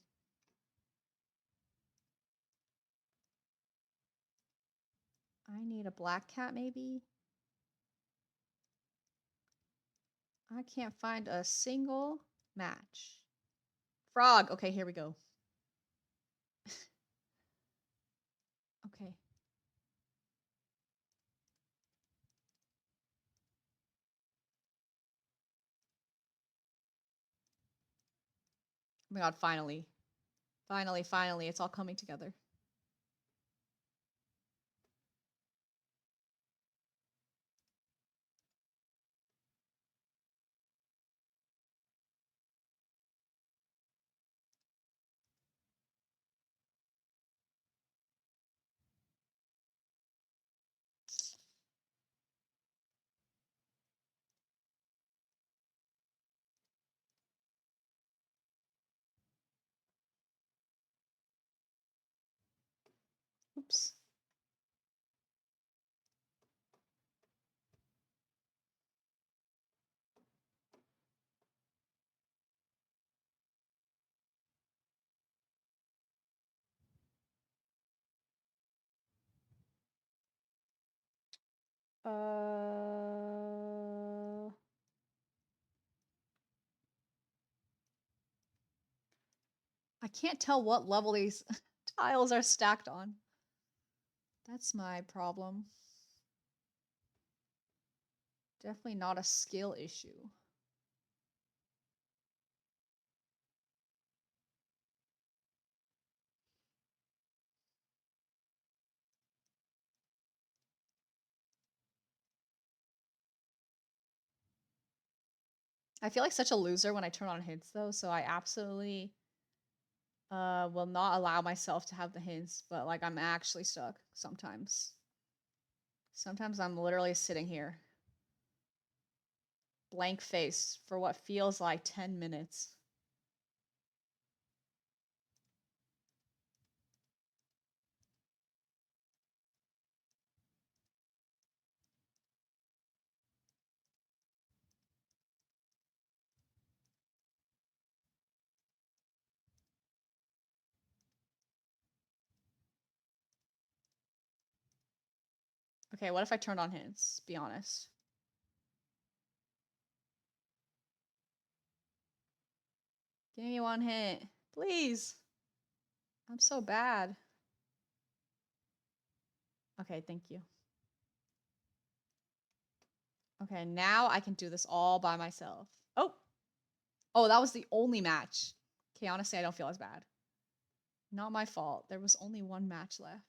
I need a black cat, maybe? I can't find a single match. Frog. Okay, here we go. Okay. Oh my god, finally. Finally, it's all coming together. Oops. Uh can't tell what level these tiles are stacked on. That's my problem. Definitely not a skill issue. I feel like such a loser when I turn on hints though, so I absolutely will not allow myself to have the hints, but like I'm actually stuck sometimes. Sometimes I'm literally sitting here blank face for what feels like 10 minutes. Okay, what if I turned on hints? Be honest. Give me one hint, please. I'm so bad. Okay, thank you. Okay, now I can do this all by myself. Oh! Oh, that was the only match. Okay, honestly, I don't feel as bad. Not my fault. There was only one match left.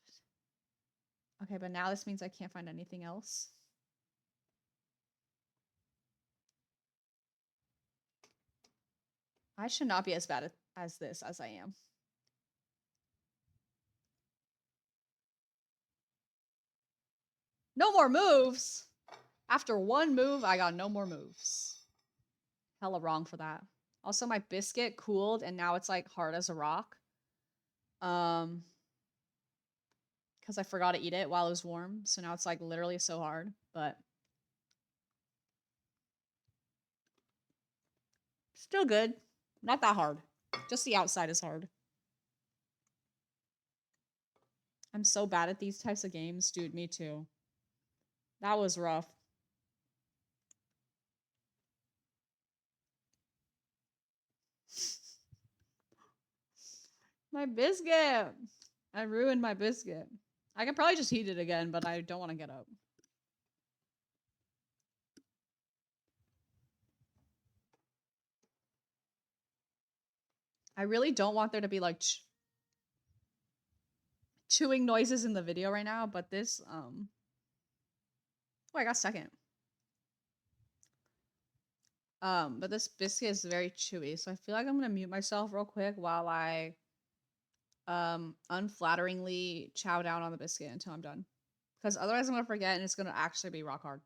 Okay, but now this means I can't find anything else. I should not be as bad as this as I am. No more moves! After one move, I got no more moves. Hella wrong for that. Also, my biscuit cooled and now it's like hard as a rock. Because I forgot to eat it while it was warm. So now it's like literally so hard, but still good. Not that hard. Just the outside is hard. I'm so bad at these types of games. Dude, me too. That was rough. My biscuit! I ruined my biscuit. I could probably just heat it again, but I don't want to get up. I really don't want there to be like chewing noises in the video right now, but this, oh, I got second. But this biscuit is very chewy, so I feel like I'm gonna mute myself real quick while I, unflatteringly chow down on the biscuit until I'm done. Because otherwise I'm gonna forget and it's gonna actually be rock hard.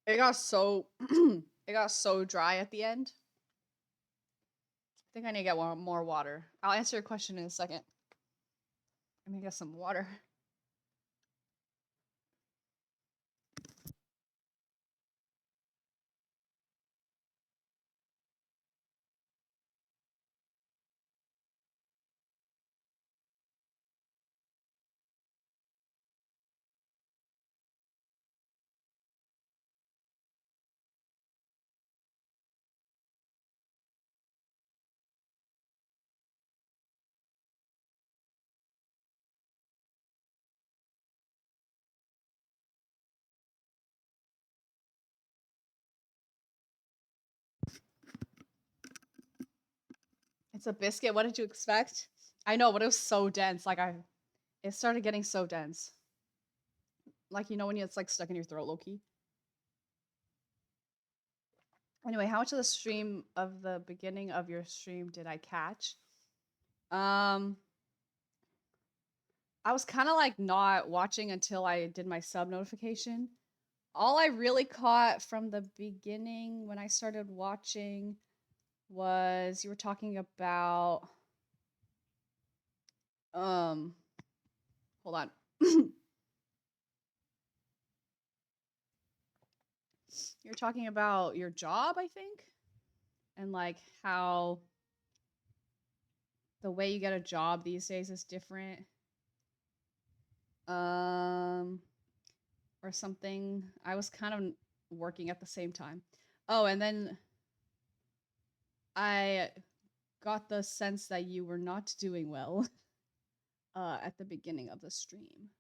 It got so it got so dry at the end. I think I need to get more water. I'll answer your question in a second. Let me get some water. It's a biscuit. What did you expect? I know, but it was so dense. It started getting so dense. Like, you know, when it's like stuck in your throat, low key. Anyway, how much of the stream of the beginning of your stream did I catch? Um, I was kind of like not watching until I did my sub notification. All I really caught from the beginning when I started watching was you were talking about hold on. You're talking about your job, I think, and like how the way you get a job these days is different. Um or something. I was kind of working at the same time. Oh, and then I got the sense that you were not doing well at the beginning of the stream.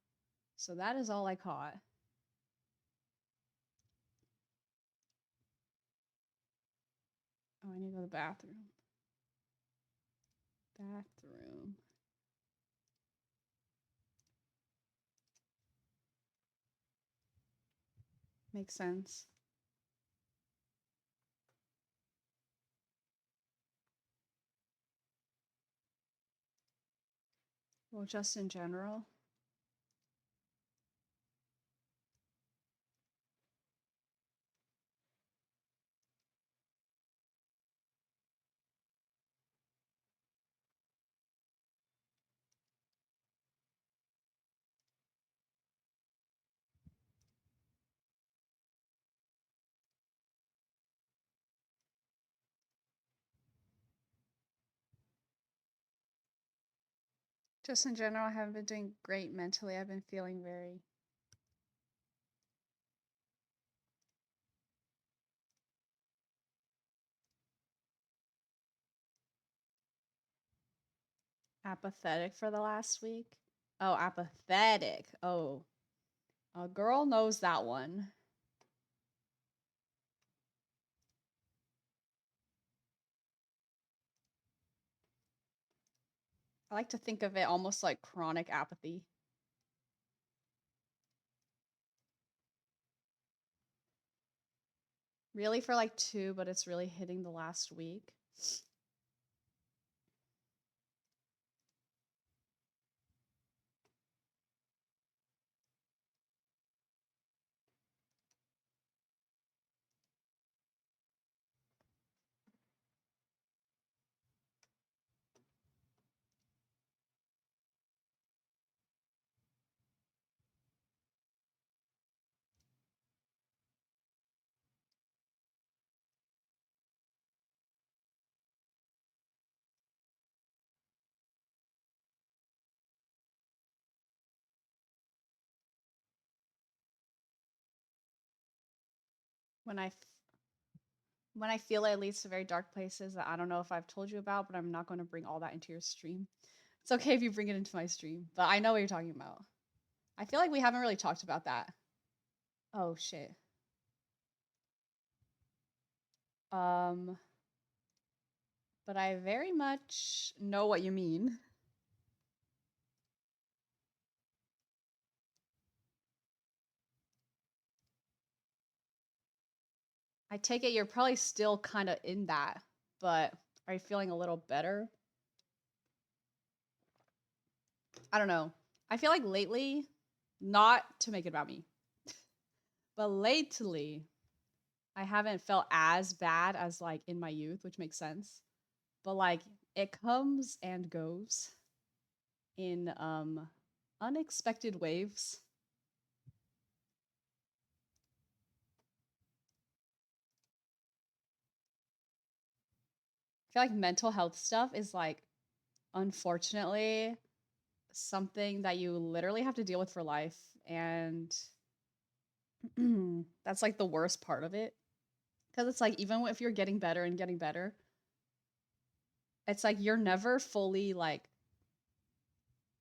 So that is all I caught. Oh, I need to go to the bathroom. Bathroom. Makes sense. Well, just in general. Just in general, I haven't been doing great mentally. I've been feeling very apathetic for the last week. Oh, apathetic. Oh, a girl knows that one. I like to think of it almost like chronic apathy. Really for like 2, but it's really hitting the last week. When I when I feel it leads to very dark places that I don't know if I've told you about, but I'm not going to bring all that into your stream. It's okay if you bring it into my stream, but I know what you're talking about. I feel like we haven't really talked about that. Oh shit. Um, but I very much know what you mean. I take it you're probably still kind of in that, but are you feeling a little better? I don't know. I feel like lately, not to make it about me, but lately, I haven't felt as bad as like in my youth, which makes sense. But like it comes and goes in unexpected waves. I feel like mental health stuff is like unfortunately something that you literally have to deal with for life, and that's like the worst part of it, because it's like even if you're getting better and getting better, it's like you're never fully like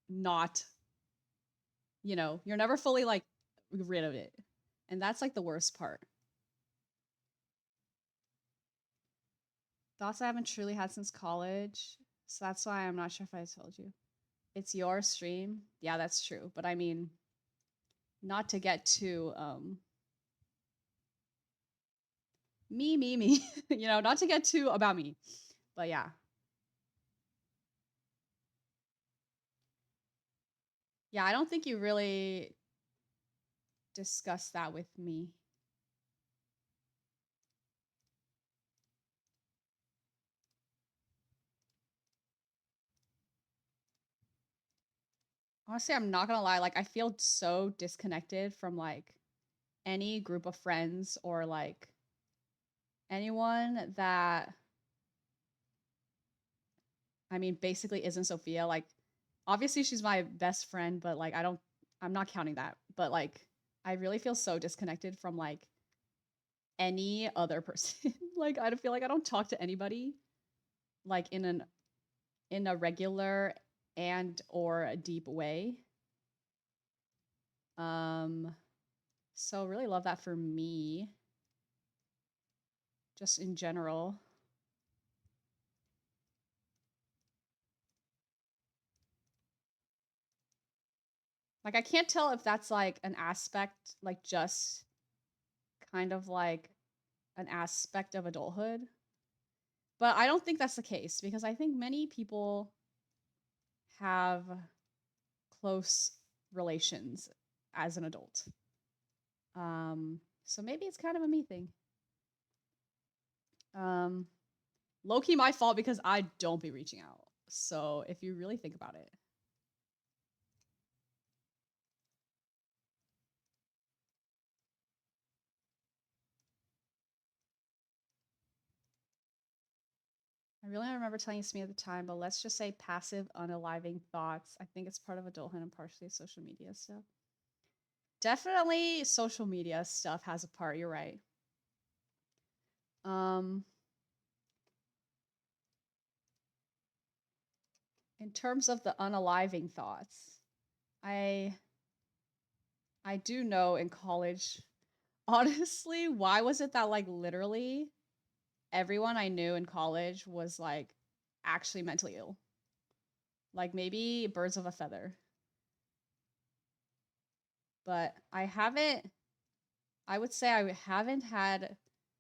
not, you're never fully like rid of it, and that's like the worst part. Thoughts I haven't truly had since college, so that's why I'm not sure if I told you. It's your stream. Yeah, that's true, but I mean, not to get too me, not to get too about me. But yeah. Yeah, I don't think you really discussed that with me. Honestly, I'm not gonna lie, like I feel so disconnected from like any group of friends or like anyone that, I mean, basically isn't Sophia. Like obviously she's my best friend, but like I'm not counting that. But like I really feel so disconnected from like any other person. Like I feel like I don't talk to anybody like in a regular and or a deep way. Um so really love that for me, just in general. Like I can't tell if that's like an aspect, like just kind of like an aspect of adulthood. But I don't think that's the case because I think many people have close relations as an adult. So maybe it's kind of a me thing. Um, Low key my fault because I don't be reaching out. So if you really think about it, I really don't remember telling you to me at the time, but let's just say passive, unaliving thoughts. I think it's part of adulthood and partially social media stuff. Definitely social media stuff has a part. You're right. Um, in terms of the unaliving thoughts, I I do know in college, honestly, why was it that like literally everyone I knew in college was like actually mentally ill? Like maybe birds of a feather. But I would say I haven't had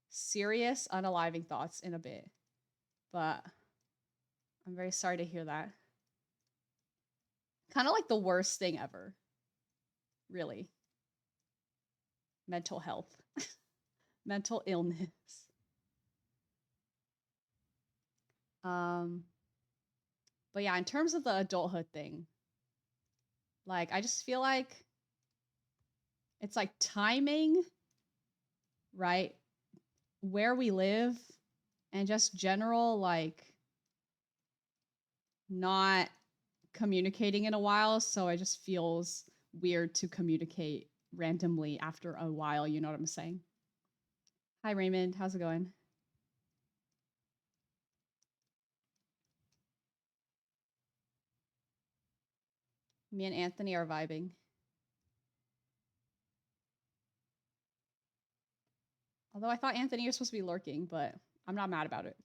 serious unaliving thoughts in a bit. But I'm very sorry to hear that. Kind of like the worst thing ever, really. Mental health, mental illness. Um, but yeah, in terms of the adulthood thing, like I just feel like it's like timing, right? Where we live and just general like not communicating in a while, so it just feels weird to communicate randomly after a while, you know what I'm saying? Hi Raymond, how's it going? Me and Anthony are vibing. Although I thought Anthony was supposed to be lurking, but I'm not mad about it.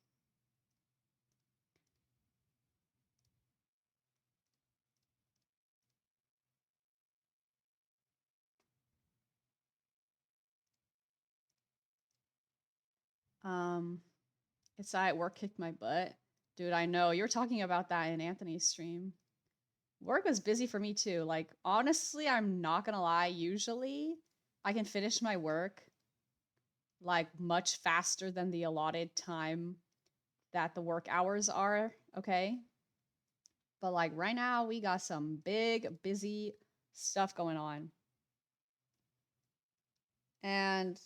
Um, it's at work kicked my butt. Dude, I know. You were talking about that in Anthony's stream. Work was busy for me too. Like, honestly, I'm not gonna lie. Usually, I can finish my work like much faster than the allotted time that the work hours are, okay? But like right now, we got some big, busy stuff going on. And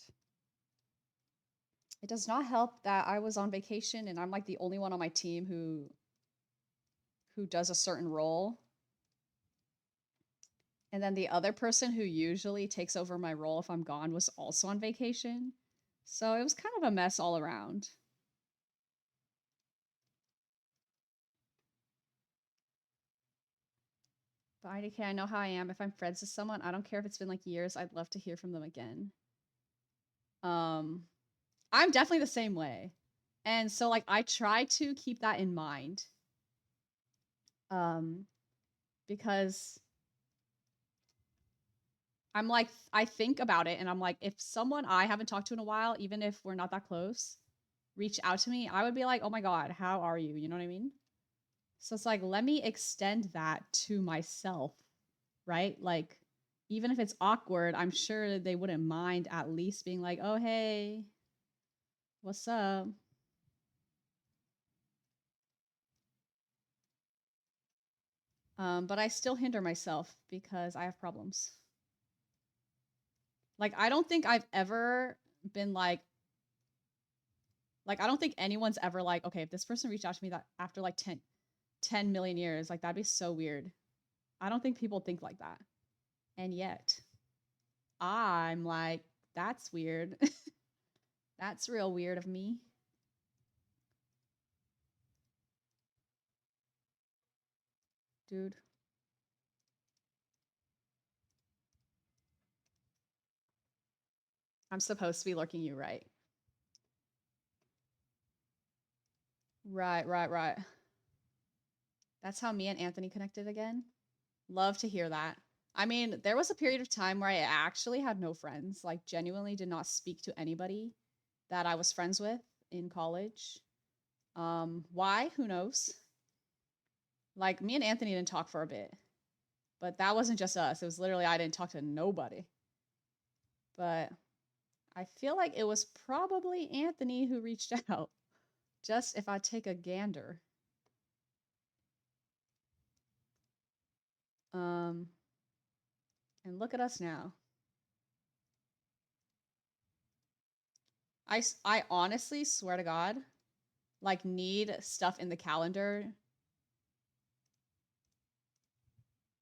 it does not help that I was on vacation and I'm like the only one on my team who does a certain role. And then the other person who usually takes over my role if I'm gone was also on vacation. So it was kind of a mess all around. But IDK, I know how I am. If I'm friends with someone, I don't care if it's been like years, I'd love to hear from them again. Um, I'm definitely the same way. And so like I try to keep that in mind. Um, because I'm like I think about it and I'm like if someone I haven't talked to in a while, even if we're not that close, reach out to me, I would be like, "Oh my god, how are you?" You know what I mean? So it's like let me extend that to myself, right? Like even if it's awkward, I'm sure they wouldn't mind at least being like, "Oh, hey, what's up?" But I still hinder myself because I have problems. Like I don't think I've ever been like I don't think anyone's ever like, okay, if this person reached out to me that after like 10 million years, like that'd be so weird. I don't think people think like that. And yet, I'm like, that's weird. That's real weird of me. Dude, I'm supposed to be lurking you right. Right, right, right. That's how me and Anthony connected again. Love to hear that. I mean, there was a period of time where I actually had no friends, like genuinely did not speak to anybody that I was friends with in college. Why? Who knows? Like me and Anthony didn't talk for a bit, but that wasn't just us. It was literally I didn't talk to nobody. But I feel like it was probably Anthony who reached out. Just if I take a gander. Um, and look at us now. I honestly swear to God, like need stuff in the calendar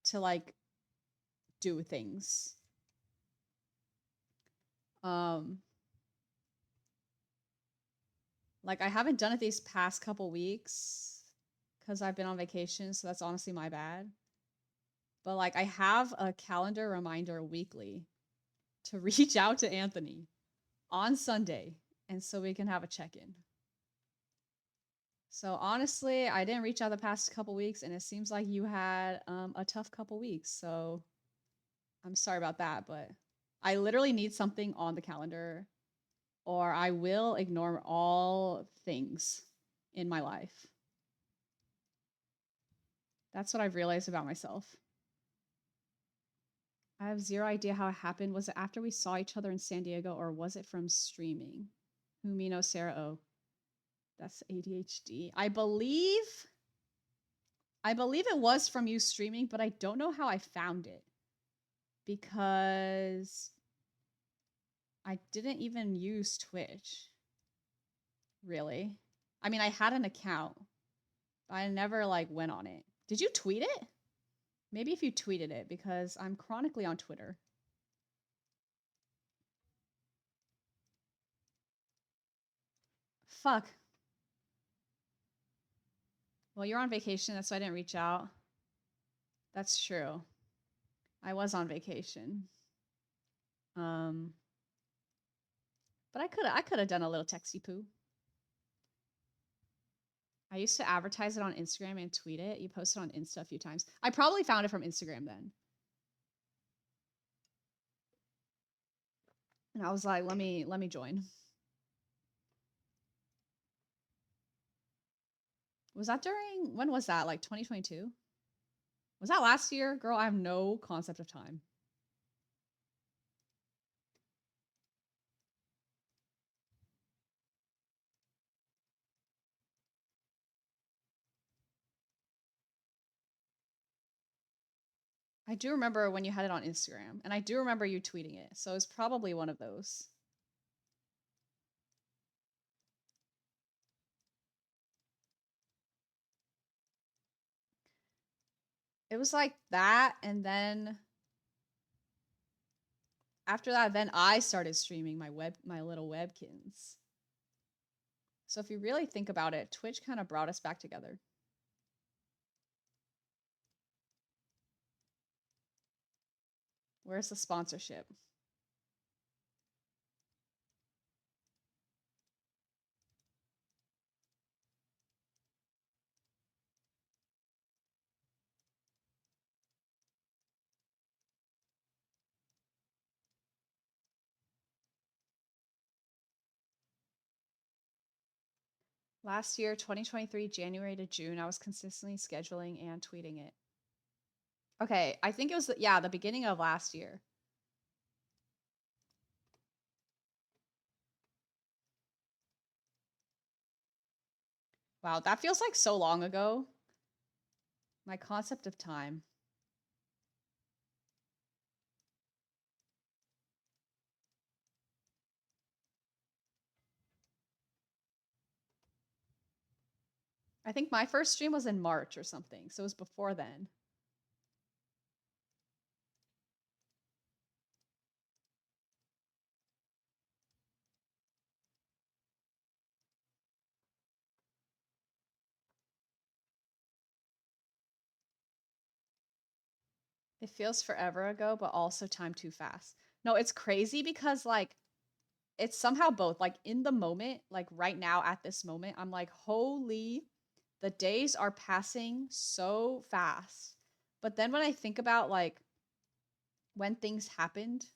to like do things. Um, like I haven't done it these past couple weeks because I've been on vacation, so that's honestly my bad. But like I have a calendar reminder weekly to reach out to Anthony on Sunday, and so we can have a check-in. So honestly, I didn't reach out the past couple weeks, and it seems like you had a tough couple weeks. So I'm sorry about that, but I literally need something on the calendar, or I will ignore all things in my life. That's what I've realized about myself. I have zero idea how it happened. Was it after we saw each other in San Diego, or was it from streaming? Humino Sarah O. That's ADHD. I believe it was from you streaming, but I don't know how I found it because I didn't even use Twitch. Really? I mean, I had an account, but I never like went on it. Did you tweet it? Maybe if you tweeted it because I'm chronically on Twitter. Fuck. Well, you're on vacation, that's why I didn't reach out. That's true. I was on vacation. Um, but I could have done a little texty poo. I used to advertise it on Instagram and tweet it. You posted on Insta a few times. I probably found it from Instagram then. And I was like, let me join. Was that during when was that? Like 2022? Was that last year? Girl, I have no concept of time. I do remember when you had it on Instagram, and I do remember you tweeting it. So it's probably one of those. It was like that, and then after that, then I started streaming my little Webkinz. So if you really think about it, Twitch kind of brought us back together. Where's the sponsorship? Last year, 2023, January to June, I was consistently scheduling and tweeting it. Okay, I think it was, yeah, the beginning of last year. Wow, that feels like so long ago. My concept of time. I think my first stream was in March or something, so it was before then. It feels forever ago, but also time too fast. No, it's crazy because like it's somehow both. Like in the moment, like right now at this moment, I'm like, holy, the days are passing so fast. But then when I think about like when things happened,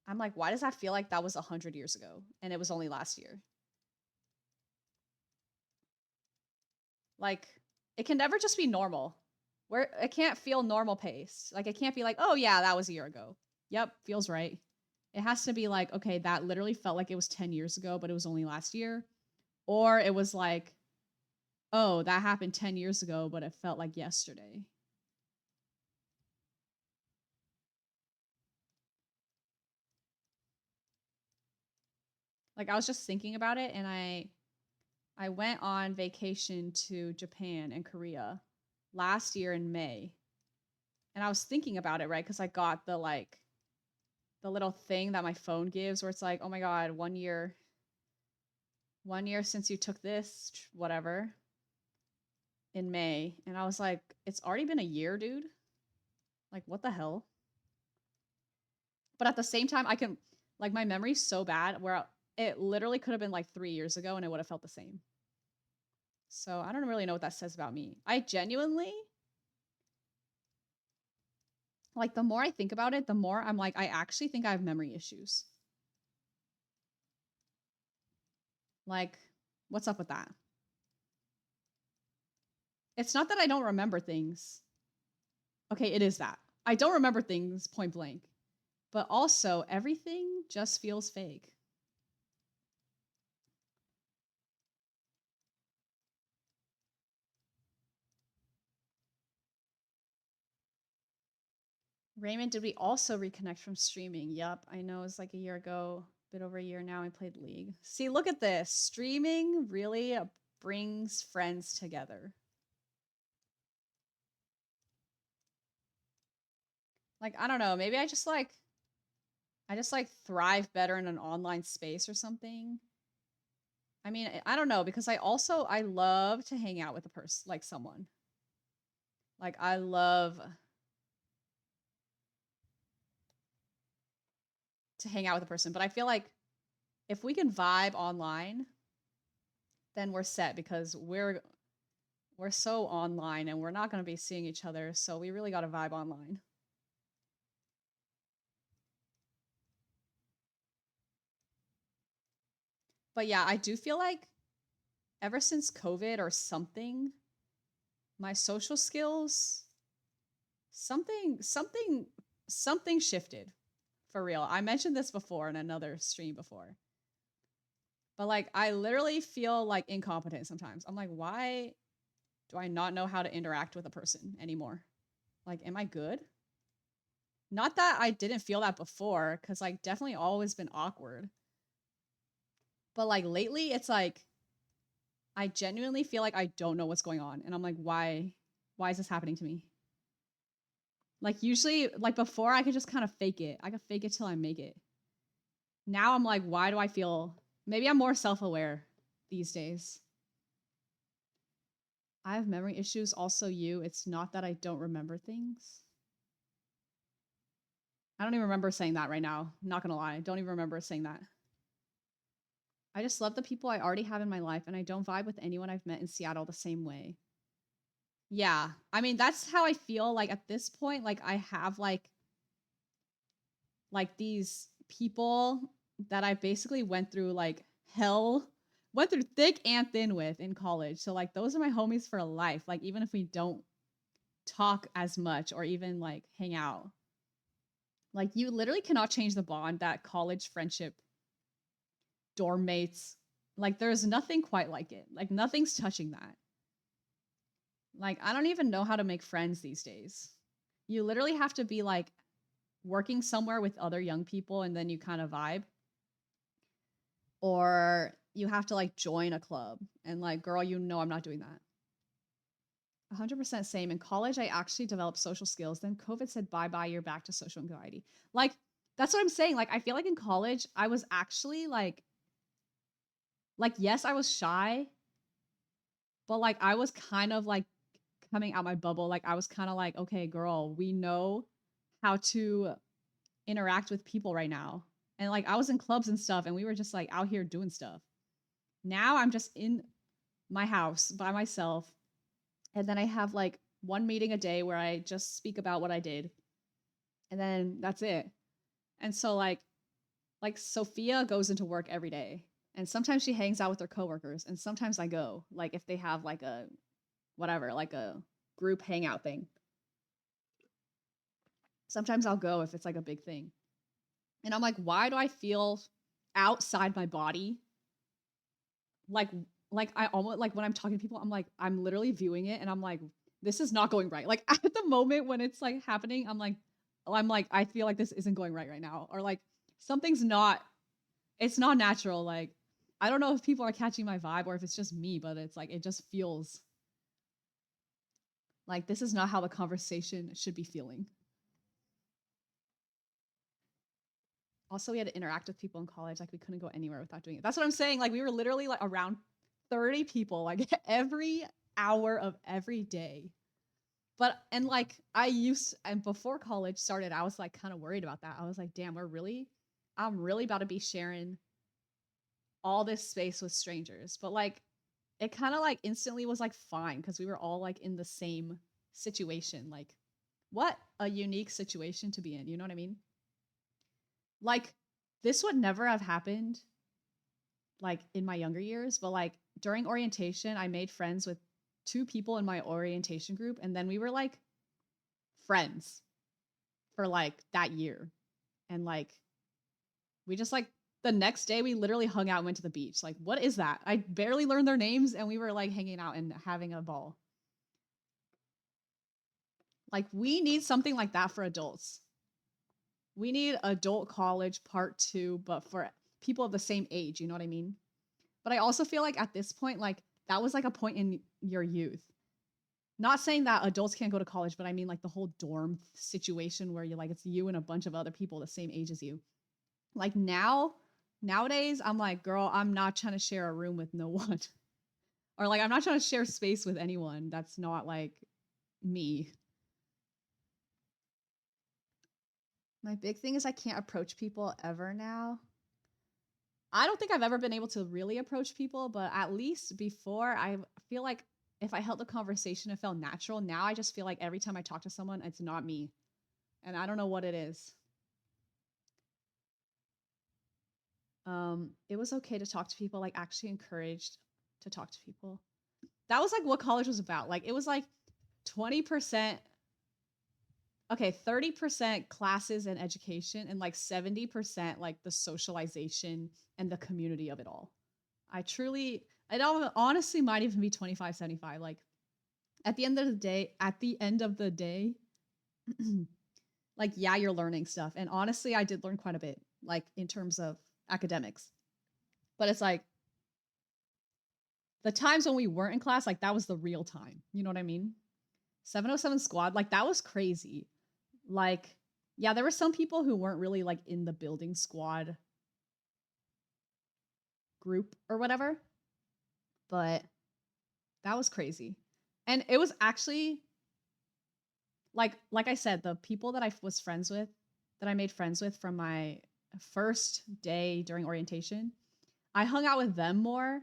I'm like, why does that feel like that was 100 years ago and it was only last year? Like it can never just be normal. Where it can't feel normal paced. Like it can't be like, oh yeah, that was a year ago. Yep, feels right. It has to be like, okay, that literally felt like it was 10 years ago, but it was only last year. Or it was like, oh, that happened 10 years ago, but it felt like yesterday. Like I was just thinking about it and I went on vacation to Japan and Korea last year in May. And I was thinking about it, right? Cuz I got the little thing that my phone gives where it's like, "Oh my god, 1 year since you took this, whatever." In May, and I was like, "It's already been a year, dude. Like what the hell?" But at the same time, I can like my memory's so bad where it literally could have been like 3 years ago and it would have felt the same. So, I don't really know what that says about me. I genuinely like the more I think about it, the more I'm like I actually think I have memory issues. Like what's up with that? It's not that I don't remember things. Okay, it is that. I don't remember things point blank. But also everything just feels fake. Raymond, did we also reconnect from streaming? Yup, I know it's like a year ago, a bit over a year now. I played League. See, look at this. Streaming really brings friends together. Like, I don't know, maybe I just like thrive better in an online space or something. I mean, I don't know because I love to hang out with a person, like someone. Like I love to hang out with a person, but I feel like if we can vibe online, then we're set because we're so online and we're not going to be seeing each other, so we really got to vibe online. But yeah, I do feel like ever since COVID or something, my social skills something shifted. For real. I mentioned this before in another stream before. But like I literally feel like incompetent sometimes. I'm like, why do I not know how to interact with a person anymore? Like, am I good? Not that I didn't feel that before, because like definitely always been awkward. But like lately, it's like I genuinely feel like I don't know what's going on. And I'm like, why? Why is this happening to me? Like usually, like before, I could just kind of fake it. I could fake it till I make it. Now I'm like, why do I feel maybe I'm more self-aware these days. I have memory issues, also you. It's not that I don't remember things. I don't even remember saying that right now. Not gonna lie. Don't even remember saying that. I just love the people I already have in my life, and I don't vibe with anyone I've met in Seattle the same way. Yeah. I mean, that's how I feel like at this point. Like I have like these people that I basically went through like hell, went through thick and thin with in college. So like those are my homies for life. Like even if we don't talk as much or even like hang out. Like you literally cannot change the bond that college friendship, dorm mates, like there's nothing quite like it. Like nothing's touching that. Like I don't even know how to make friends these days. You literally have to be like working somewhere with other young people and then you kind of vibe, or you have to like join a club and like girl, you know I'm not doing that. 100% same. In college, I actually developed social skills. Then COVID said, bye bye, you're back to social anxiety. Like, that's what I'm saying. Like, I feel like in college, I was actually yes, I was shy, but like, I was kind of like coming out my bubble. Like, I was kind of like, okay, girl, we know how to interact with people right now. And like, I was in clubs and stuff, and we were just like out here doing stuff. Now I'm just in my house by myself. And then I have like one meeting a day where I just speak about what I did. And then that's it. And so like Sophia goes into work every day. And sometimes she hangs out with her coworkers. And sometimes I go, like if they have like a whatever, like a group hangout thing. Sometimes I'll go if it's like a big thing. And I'm like, why do I feel outside my body? Like I almost like when I'm talking to people, I'm like, I'm literally viewing it and I'm like, this is not going right. Like at the moment when it's like happening, I'm like, I feel like this isn't going right now. Or like something's not, it's not natural. Like, I don't know if people are catching my vibe or if it's just me, but it's like, it just feels like this is not how the conversation should be feeling. Also, we had to interact with people in college. Like, we couldn't go anywhere without doing it. That's what I'm saying. Like, we were literally like around 30 people, like every hour of every day. But, and like, and before college started, I was like kind of worried about that. I was like, damn, I'm really about to be sharing all this space with strangers. But like, it kind of like instantly was like fine because we were all like in the same situation. Like, what a unique situation to be in. You know what I mean? Like, this would never have happened like in my younger years, but like during orientation, I made friends with two people in my orientation group, and then we were like friends for like that year. And like we just like the next day we literally hung out and went to the beach. Like, what is that? I barely learned their names and we were like hanging out and having a ball. Like, we need something like that for adults. We need adult college part two, but for people of the same age, you know what I mean? But I also feel like at this point, like that was like a point in your youth. Not saying that adults can't go to college, but I mean like the whole dorm situation where you're like, it's you and a bunch of other people the same age as you. Like nowadays, I'm like, girl, I'm not trying to share a room with no one. Or like, I'm not trying to share space with anyone that's not like me. My big thing is I can't approach people ever now. I don't think I've ever been able to really approach people, but at least before, I feel like if I held a conversation, it felt natural. Now I just feel like every time I talk to someone, it's not me. And I don't know what it is. It was okay to talk to people, like actually encouraged to talk to people. That was like what college was about. Like it was like 20%, okay, 30% classes and education, and like 70% like the socialization and the community of it all. It honestly might even be 25-75. Like at the end of the day, like like, yeah, you're learning stuff. And honestly, I did learn quite a bit, like in terms of academics. But it's like the times when we weren't in class, like that was the real time. You know what I mean? 707 squad, like that was crazy. Like, yeah, there were some people who weren't really like in the building squad group or whatever, but that was crazy. And it was actually like I said, the people that I was friends with, that I made friends with from my first day during orientation, I hung out with them more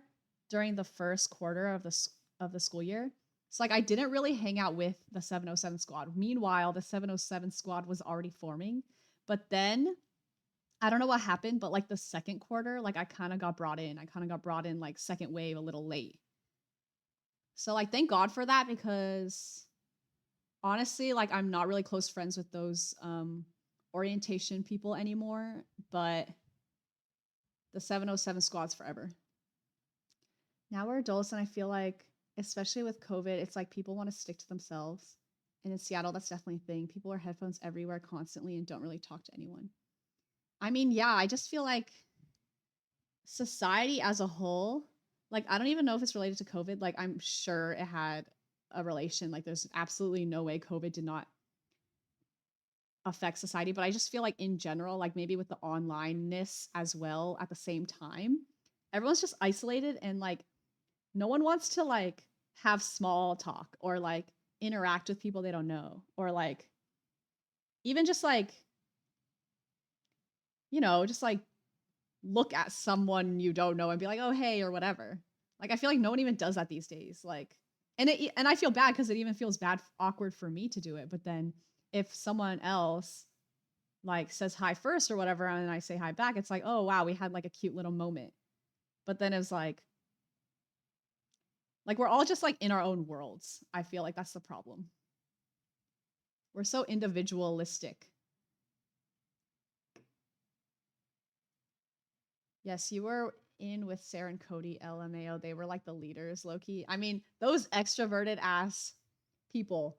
during the first quarter of the school year. So like I didn't really hang out with the 707 squad. Meanwhile, the 707 squad was already forming. But then I don't know what happened, but like the second quarter, like I kind of got brought in. I kind of got brought in like second wave a little late. So like thank God for that, because honestly, like I'm not really close friends with those orientation people anymore, but the 707 squad's forever. Now we're adults, and I feel like, especially with COVID, it's like people want to stick to themselves. And in Seattle, that's definitely a thing. People wear headphones everywhere constantly and don't really talk to anyone. I mean, yeah, I just feel like society as a whole, like, I don't even know if it's related to COVID. Like, I'm sure it had a relation. Like, there's absolutely no way COVID did not affect society. But I just feel like, in general, like, maybe with the onlineness as well at the same time, everyone's just isolated, and like, no one wants to like have small talk or like interact with people they don't know, or like even just like, just like look at someone you don't know and be like, "Oh, hey," or whatever. Like I feel like no one even does that these days. Like and I feel bad cuz it even feels bad awkward for me to do it. But then if someone else like says hi first or whatever and I say hi back, it's like, "Oh, wow, we had like a cute little moment." But then it's like we're all just like in our own worlds. I feel like that's the problem. We're so individualistic. Yes, you were in with Sarah and Cody, LMAO. They were like the leaders, low key. I mean, those extroverted ass people,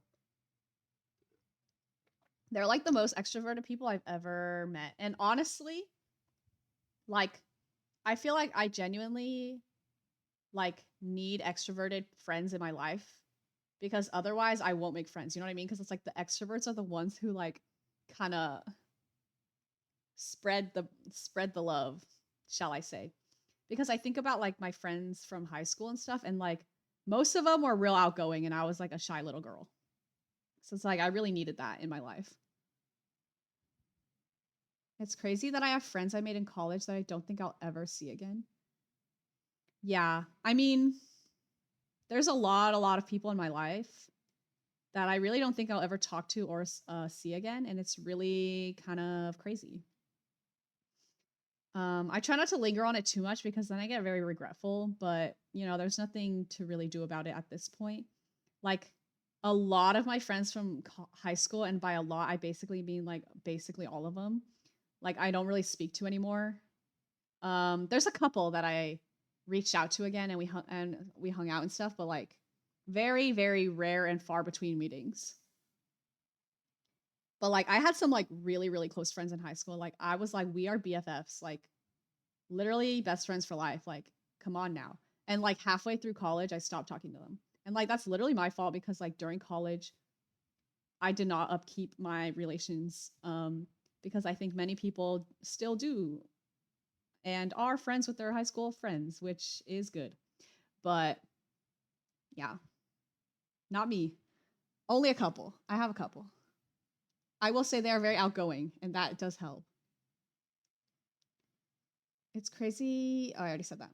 they're like the most extroverted people I've ever met. And honestly, like, I feel like I genuinely like need extroverted friends in my life, because otherwise I won't make friends. You know what I mean? Because it's like the extroverts are the ones who like kind of spread the love, shall I say. Because I think about like my friends from high school and stuff, and like most of them were real outgoing and I was like a shy little girl. So it's like I really needed that in my life. It's crazy that I have friends I made in college that I don't think I'll ever see again. Yeah. I mean, there's a lot of people in my life that I really don't think I'll ever talk to or see again, and it's really kind of crazy. I try not to linger on it too much because then I get very regretful, but there's nothing to really do about it at this point. Like a lot of my friends from high school, and by a lot, I basically mean like basically all of them, like I don't really speak to anymore. There's a couple that I reached out to again, and we hung out and stuff, but like very, very rare and far between meetings. But like I had some like really, really close friends in high school. Like I was like, we are BFFs, like literally best friends for life. Like, come on now. And like halfway through college, I stopped talking to them. And like that's literally my fault, because like during college, I did not upkeep my relations, because I think many people still do and are friends with their high school friends, which is good. But yeah, not me. Only a couple. I have a couple. I will say they are very outgoing, and that does help. It's crazy. Oh, I already said that.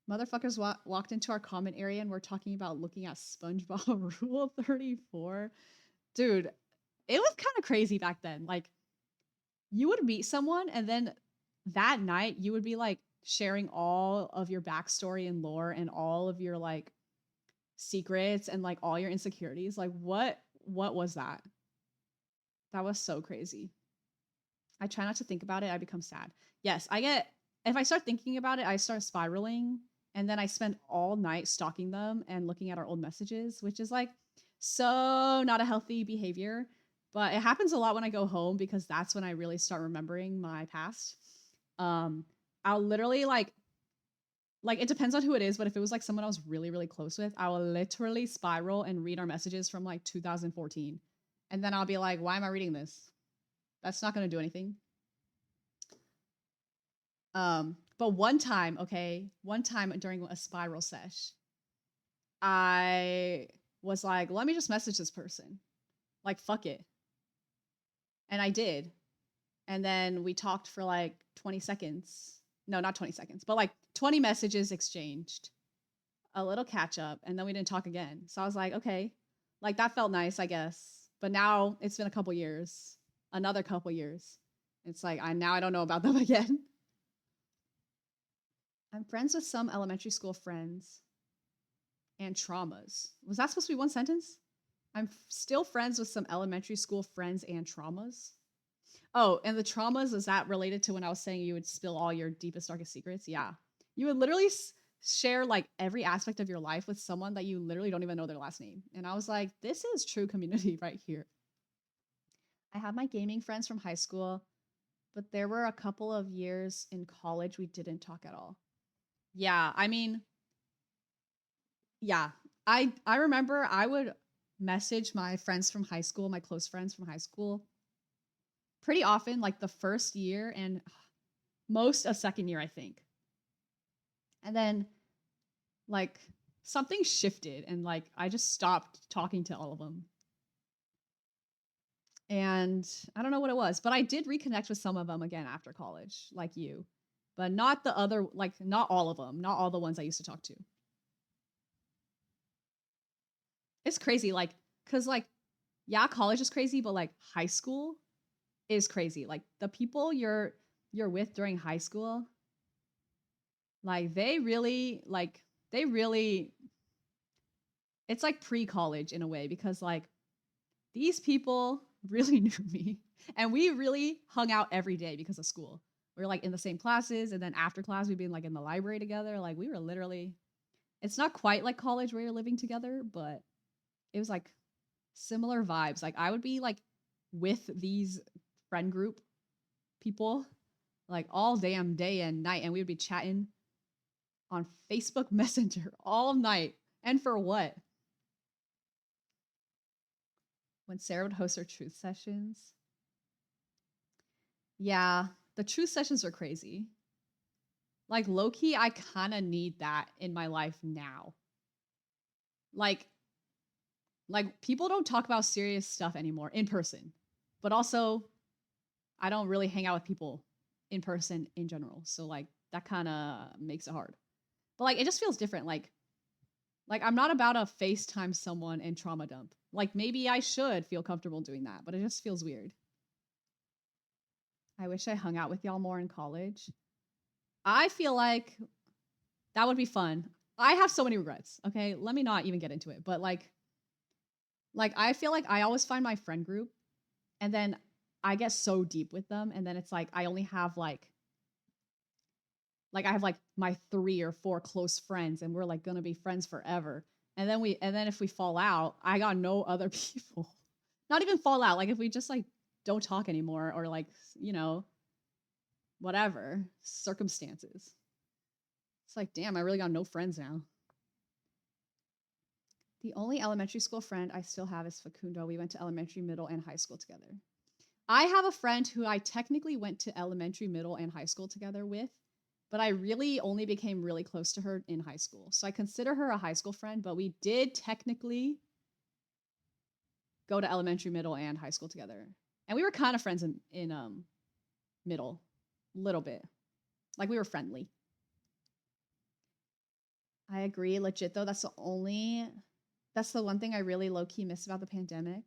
Motherfuckers walked into our common area and we're talking about looking at SpongeBob Rule 34. Dude, it was kind of crazy back then. Like, you would meet someone, and then that night you would be like sharing all of your backstory and lore and all of your like secrets and like all your insecurities. Like, what was that? That was so crazy. I try not to think about it. I become sad. Yes, if I start thinking about it, I start spiraling. And then I spend all night stalking them and looking at our old messages, which is like so not a healthy behavior. But it happens a lot when I go home because that's when I really start remembering my past. Um, I'll literally like it depends on who it is, but if it was like someone I was really, really close with, I will literally spiral and read our messages from like 2014. And then I'll be like, why am I reading this? That's not gonna do anything. But one time during a spiral sesh, I was like, let me just message this person. Like, fuck it. And I did. And then we talked for like 20 seconds. No, not 20 seconds, but like 20 messages exchanged, a little catch up, and then we didn't talk again. So I was like, okay, like that felt nice, I guess. But now it's been a couple years, another couple years. It's like I don't know about them again. I'm friends with some elementary school friends and traumas. Was that supposed to be one sentence? I'm still friends with some elementary school friends and traumas. Oh, and the traumas, is that related to when I was saying you would spill all your deepest, darkest secrets? Yeah. You would literally share like every aspect of your life with someone that you literally don't even know their last name. And I was like, this is true community right here. I have my gaming friends from high school, but there were a couple of years in college we didn't talk at all. Yeah, I mean, yeah. I remember I would message my friends from high school, my close friends from high school, pretty often, like the first year and most of second year, I think. And then like something shifted and like I just stopped talking to all of them. And I don't know what it was, but I did reconnect with some of them again after college, like you. But not the other, like not all of them, not all the ones I used to talk to. It's crazy, like, cause like, yeah, college is crazy, but like high school is crazy. Like the people you're with during high school, like they really it's like pre-college in a way because like these people really knew me and we really hung out every day because of school. We were like in the same classes and then after class we'd be like in the library together. Like we were literally it's not quite like college where you're living together, but it was like similar vibes. Like I would be like with these friend group people like all damn day and night and we would be chatting on Facebook Messenger all night. And for what? When Sarah would host her truth sessions. Yeah, the truth sessions are crazy. Like low key, I kind of need that in my life now. Like, like people don't talk about serious stuff anymore in person, but also I don't really hang out with people in person in general. So like that kind of makes it hard. But like it just feels different. Like I'm not about to FaceTime someone and trauma dump. Like maybe I should feel comfortable doing that, but it just feels weird. I wish I hung out with y'all more in college. I feel like that would be fun. I have so many regrets. Okay, let me not even get into it. But like I feel like I always find my friend group and then I get so deep with them and then it's like I only have like I have like my 3 or 4 close friends and we're like going to be friends forever. And then if we fall out, I got no other people. Not even fall out, like if we just like don't talk anymore or like, you know, whatever circumstances. It's like, damn, I really got no friends now. The only elementary school friend I still have is Facundo. We went to elementary, middle, and high school together. I have a friend who I technically went to elementary, middle, and high school together with, but I really only became really close to her in high school. So I consider her a high school friend, but we did technically go to elementary, middle, and high school together. And we were kind of friends in middle, little bit. Like we were friendly. I agree, legit though. That's the one thing I really low key miss about the pandemic.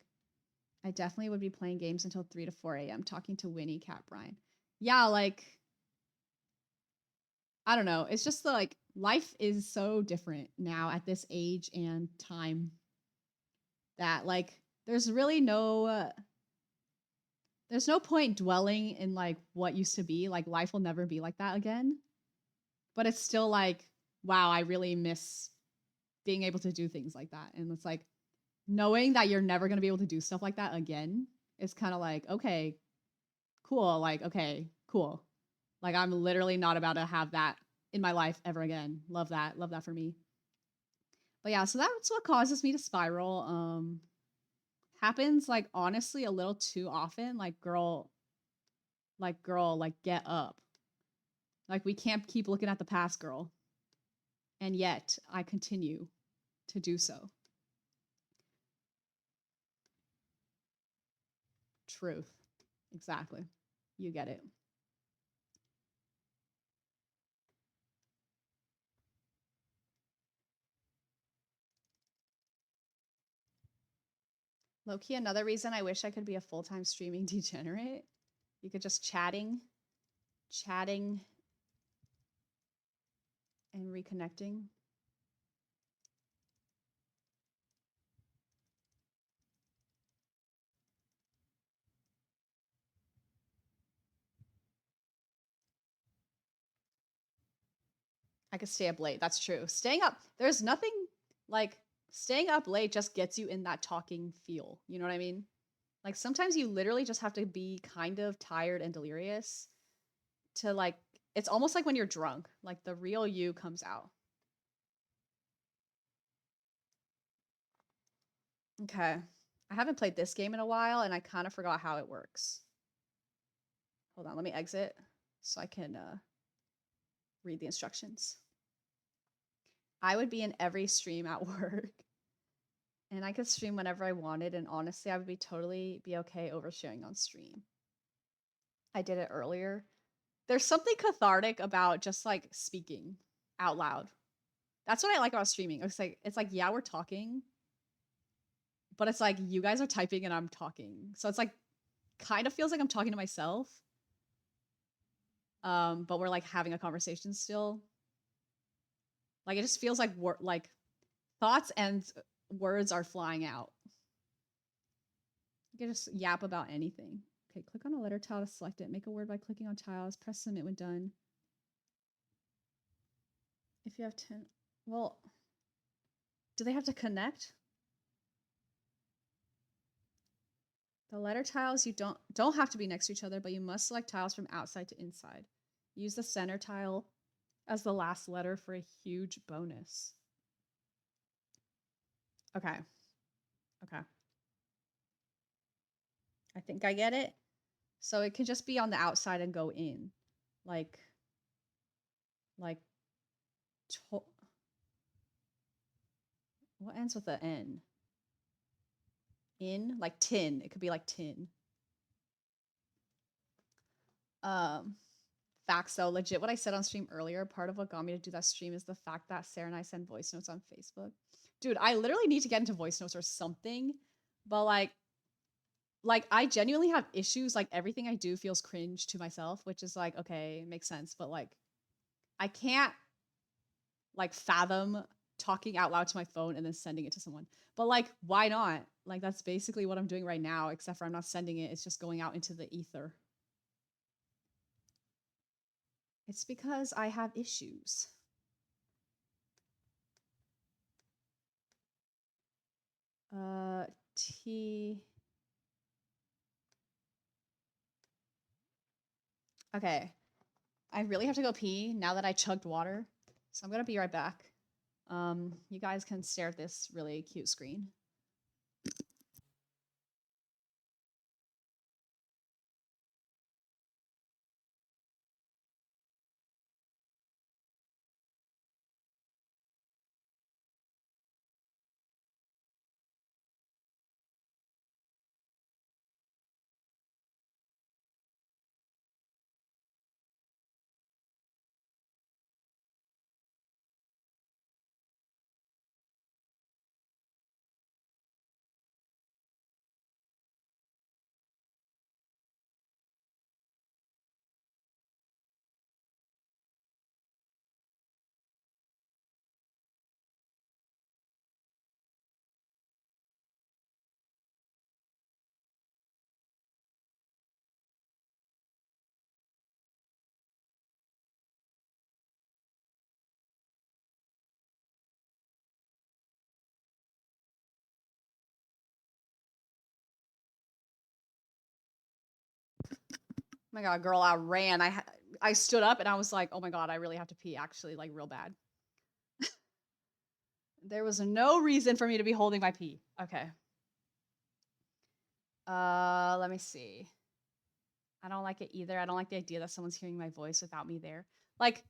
I definitely would be playing games until 3 to 4 a.m. talking to Winnie, Cat, Brian. Yeah, like I don't know. It's just like life is so different now at this age and time that like there's really there's no point dwelling in like what used to be. Like life will never be like that again. But it's still like wow, I really miss being able to do things like that. And it's like knowing that you're never going to be able to do stuff like that again It's kind of like, okay, cool. Like, okay, cool. Like, I'm literally not about to have that in my life ever again. Love that. Love that for me. But yeah, so that's what causes me to spiral. Happens like honestly a little too often. Girl, like get up. Like we can't keep looking at the past, girl. And yet I continue to do so. Truth. Exactly. You get it. Low key, another reason I wish I could be a full time streaming degenerate. You could just chatting, and reconnecting. I could stay up late. That's true. Staying up, there's nothing like staying up late just gets you in that talking feel. You know what I mean? Like sometimes you literally just have to be kind of tired and delirious to like, it's almost like when you're drunk, like the real you comes out. Okay. I haven't played this game in a while and I kind of forgot how it works. Hold on, let me exit so I can read the instructions. I would be in every stream at work and I could stream whenever I wanted. And honestly, I would be totally be okay oversharing on stream. I did it earlier. There's something cathartic about just like speaking out loud. That's what I like about streaming. It's like yeah, we're talking, but it's like you guys are typing and I'm talking. So it's like kind of feels like I'm talking to myself. But we're like having a conversation still. Like it just feels like like thoughts and words are flying out. You can just yap about anything. Okay, click on a letter tile to select it. Make a word by clicking on tiles. Press submit when done. If you have 10, well, do they have to connect? The letter tiles you don't have to be next to each other, but you must select tiles from outside to inside. Use the center tile as the last letter for a huge bonus. Okay. Okay. I think I get it. So it can just be on the outside and go in. Like like what ends with an N? In like tin. It could be like tin. Um Facts though, legit what I said on stream earlier, part of what got me to do that stream is the fact that Sarah and I send voice notes on Facebook. Dude, I literally need to get into voice notes or something. But like I genuinely have issues. Like everything I do feels cringe to myself, which is like, okay, makes sense. But like I can't like fathom talking out loud to my phone and then sending it to someone. But like, why not? Like that's basically what I'm doing right now, except for I'm not sending it. It's just going out into the ether. It's because I have issues. T. Okay. I really have to go pee now that I chugged water. So I'm gonna be right back. You guys can stare at this really cute screen. my god, girl, I ran. I stood up and I was like, "Oh my god, I really have to pee actually, like real bad." There was no reason for me to be holding my pee. Okay. Let me see. I don't like it either. I don't like the idea that someone's hearing my voice without me there. Like,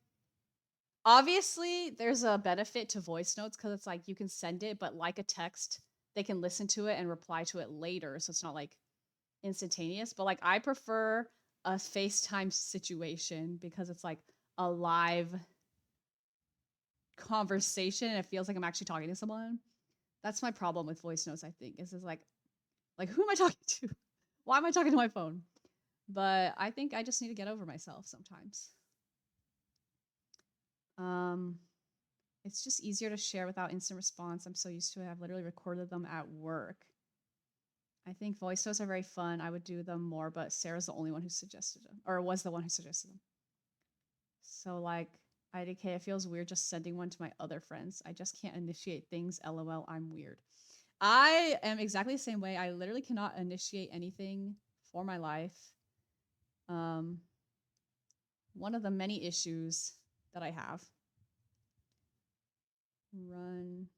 obviously, there's a benefit to voice notes because it's like you can send it, but like a text, they can listen to it and reply to it later. So it's not like instantaneous. But like, I prefer a FaceTime situation because it's like a live conversation and it feels like I'm actually talking to someone. That's my problem with voice notes, I think, is like who am I talking to? Why am I talking to my phone? But I think I just need to get over myself sometimes. Um, it's just easier to share without instant response. I'm so used to it. I've literally recorded them at work. I think voice notes are very fun. I would do them more, but Sarah's the only one who suggested them, or was the one who suggested them. So like IDK, it feels weird just sending one to my other friends. I just can't initiate things. LOL, I'm weird. I am exactly the same way. I literally cannot initiate anything for my life. One of the many issues that I have. Run.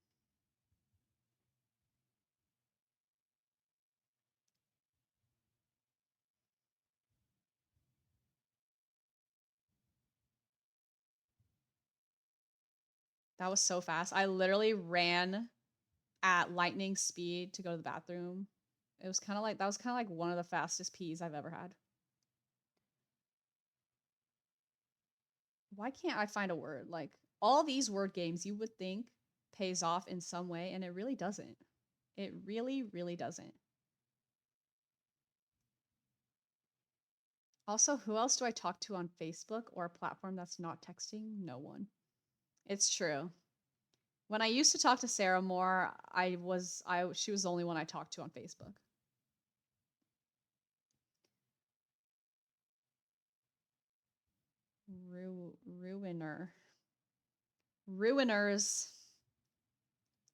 That was so fast. I literally ran at lightning speed to go to the bathroom. It was kind of like, that was kind of like one of the fastest pees I've ever had. Why can't I find a word? Like all these word games you would think pays off in some way, and it really doesn't. It really, really doesn't. Also, who else do I talk to on Facebook or a platform that's not texting? No one. It's true. When I used to talk to Sarah more, she was the only one I talked to on Facebook. Ruiner. Ruiners.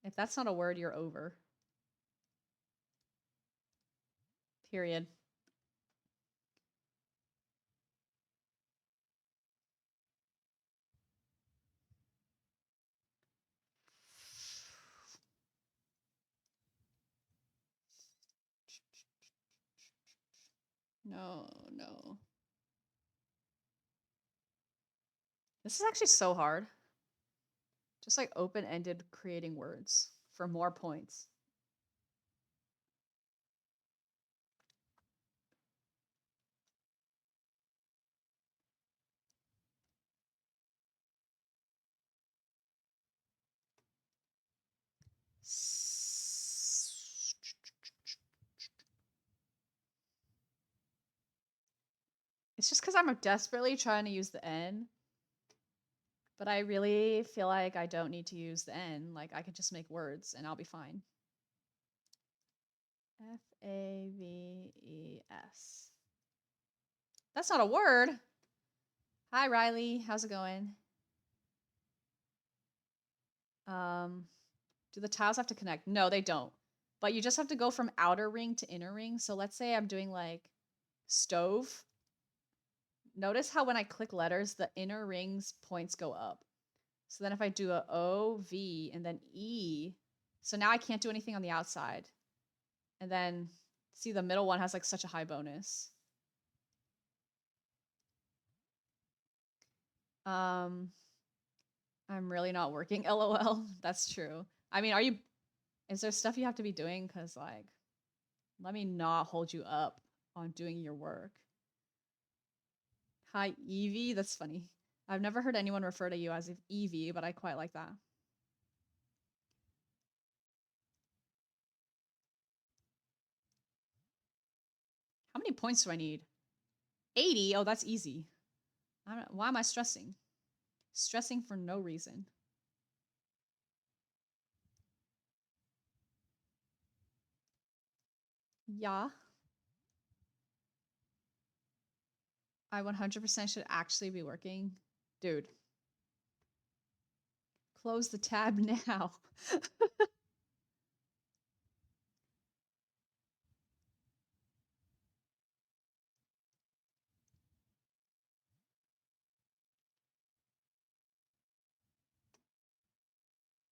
If that's not a word, you're over. Period. No, no. This is actually so hard. Just like open-ended creating words for more points. It's just because I'm desperately trying to use the N, but I really feel like I don't need to use the N. Like I could just make words and I'll be fine. Faves. That's not a word. Hi, Riley. How's it going? Do the tiles have to connect? No, they don't. But you just have to go from outer ring to inner ring. So let's say I'm doing like stove. Notice how when I click letters, the inner ring's points go up. So then if I do a O, V, and then E, so now I can't do anything on the outside. And then see the middle one has like such a high bonus. I'm really not working. LOL. That's true. I mean, is there stuff you have to be doing? Cause like, let me not hold you up on doing your work. Hi, Evie. That's funny. I've never heard anyone refer to you as Evie, but I quite like that. How many points do I need? 80? Oh, that's easy. Why am I stressing? Stressing for no reason. Yeah. I 100% should actually be working. Dude. Close the tab now.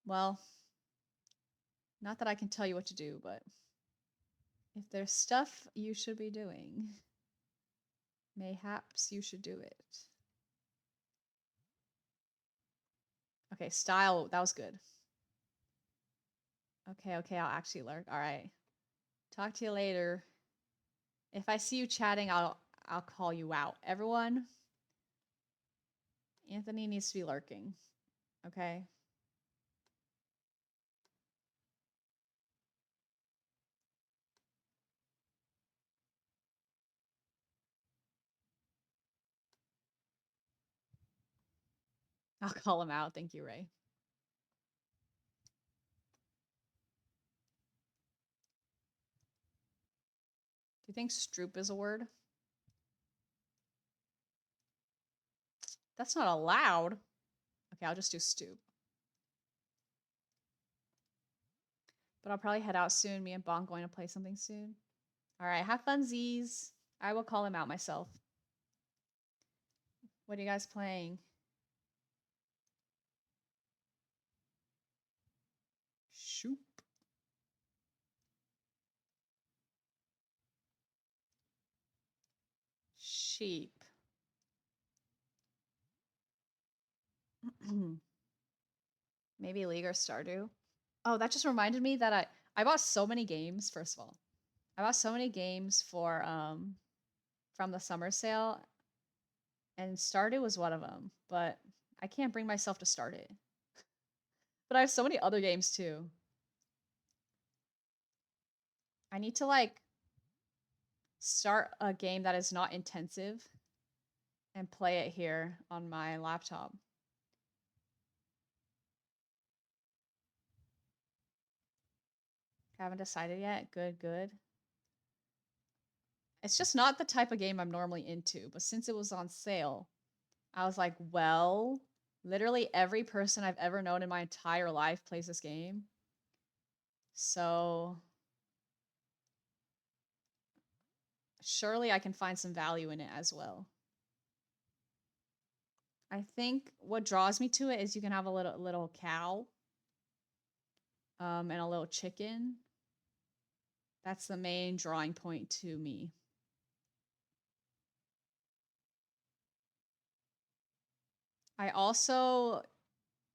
Well, not that I can tell you what to do, but if there's stuff you should be doing, mayhaps you should do it. Okay, style, that was good. Okay, okay, I'll actually lurk. All right. Talk to you later. If I see you chatting, I'll call you out. Everyone, Anthony needs to be lurking. Okay? I'll call him out. Thank you, Ray. Do you think stroop is a word? That's not allowed. Okay, I'll just do stoop. But I'll probably head out soon. Me and Bonk going to play something soon. All right, have fun, Z's. I will call him out myself. What are you guys playing? Shoop. Sheep. Maybe League or Stardew. Oh, that just reminded me that I bought so many games, first of all. I bought so many games for from the summer sale, and Stardew was one of them, but I can't bring myself to start it. But I have so many other games too. I need to like start a game that is not intensive and play it here on my laptop. Haven't decided yet. Good, good. It's just not the type of game I'm normally into, but since it was on sale, I was like, well, literally every person I've ever known in my entire life plays this game. So surely I can find some value in it as well. I think what draws me to it is you can have a little cow, and a little chicken. That's the main drawing point to me. I also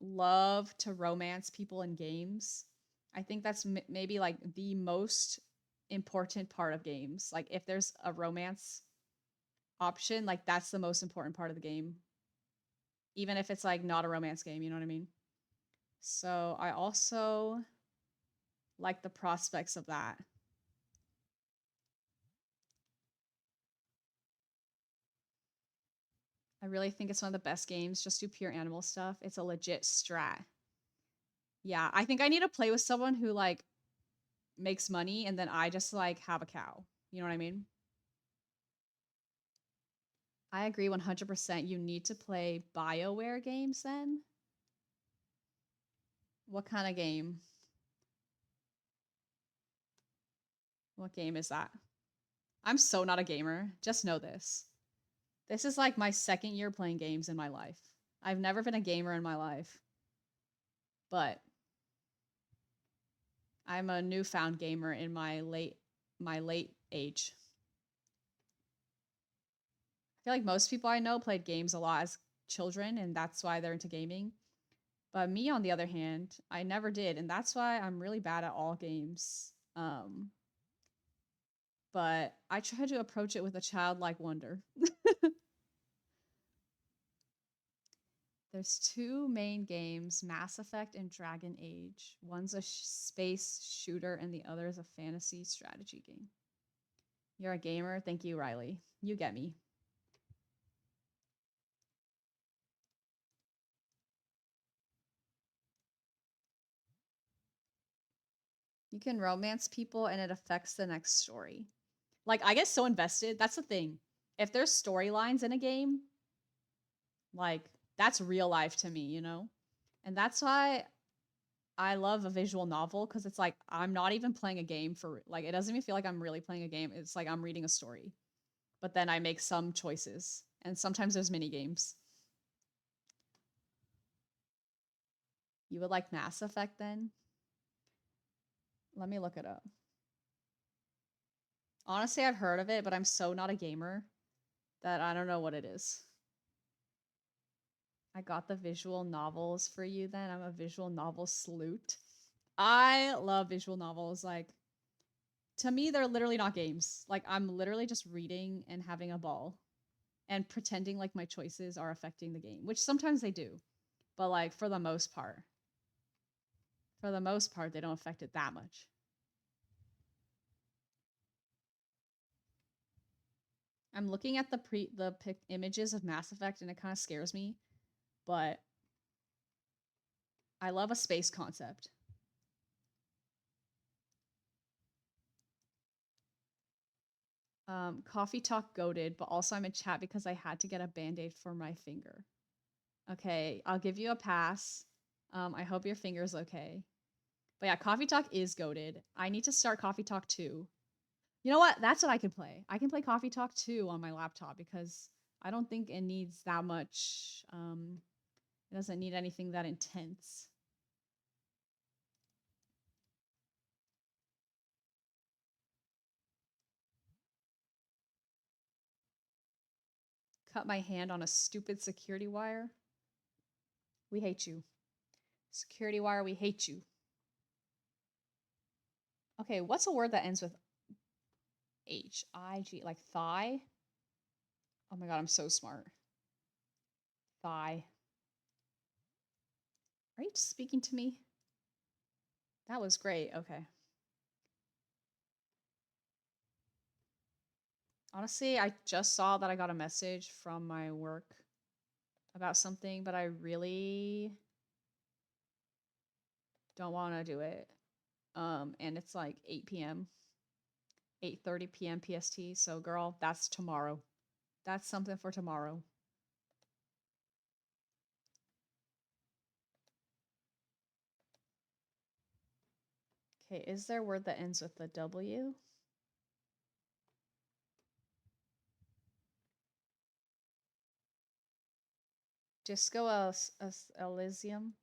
love to romance people in games. I think that's maybe like the most important part of games. Like if there's a romance option, like that's the most important part of the game. Even if it's like not a romance game, you know what I mean? So I also like the prospects of that. I really think it's one of the best games. Just do pure animal stuff. It's a legit strat. Yeah, I think I need to play with someone who like makes money and then I just like have a cow. You know what I mean? I agree 100%. You need to play BioWare games then. What kind of game? What game is that? I'm so not a gamer. Just know this. This is like my second year playing games in my life. I've never been a gamer in my life. But I'm a newfound gamer in my late age. I feel like most people I know played games a lot as children and that's why they're into gaming. But me on the other hand, I never did and that's why I'm really bad at all games. But I try to approach it with a childlike wonder. There's two main games, Mass Effect and Dragon Age. One's a space shooter and the other is a fantasy strategy game. You're a gamer? Thank you, Riley. You get me. You can romance people and it affects the next story. Like, I get so invested. That's the thing. If there's storylines in a game, like, that's real life to me, you know? And that's why I love a visual novel because it's like I'm not even playing a game for like it doesn't even feel like I'm really playing a game. It's like I'm reading a story. But then I make some choices. And sometimes there's mini games. You would like Mass Effect then? Let me look it up. Honestly, I've heard of it, but I'm so not a gamer that I don't know what it is. I got the visual novels for you then. I'm a visual novel sleuth. I love visual novels. Like, to me, they're literally not games. Like, I'm literally just reading and having a ball and pretending like my choices are affecting the game, which sometimes they do. But, like, for the most part, they don't affect it that much. I'm looking at the images of Mass Effect and it kind of scares me, but I love a space concept. Coffee talk goaded, but also I'm in chat because I had to get a band-aid for my finger. Okay, I'll give you a pass. I hope your finger's okay. But yeah, Coffee Talk is goaded. I need to start Coffee Talk 2. You know what? That's what I can play. I can play Coffee Talk 2 on my laptop because I don't think it needs that much. It doesn't need anything that intense. Cut my hand on a stupid security wire. We hate you. Security wire, we hate you. Okay, what's a word that ends with H-I-G? Like thigh? Oh my god, I'm so smart. Thigh. Are you speaking to me? That was great. Okay. Honestly, I just saw that I got a message from my work about something, but I really don't want to do it. And it's like 8 p.m., 8:30 p.m. PST. So, girl, that's tomorrow. That's something for tomorrow. Okay, is there a word that ends with a W? Disco Elysium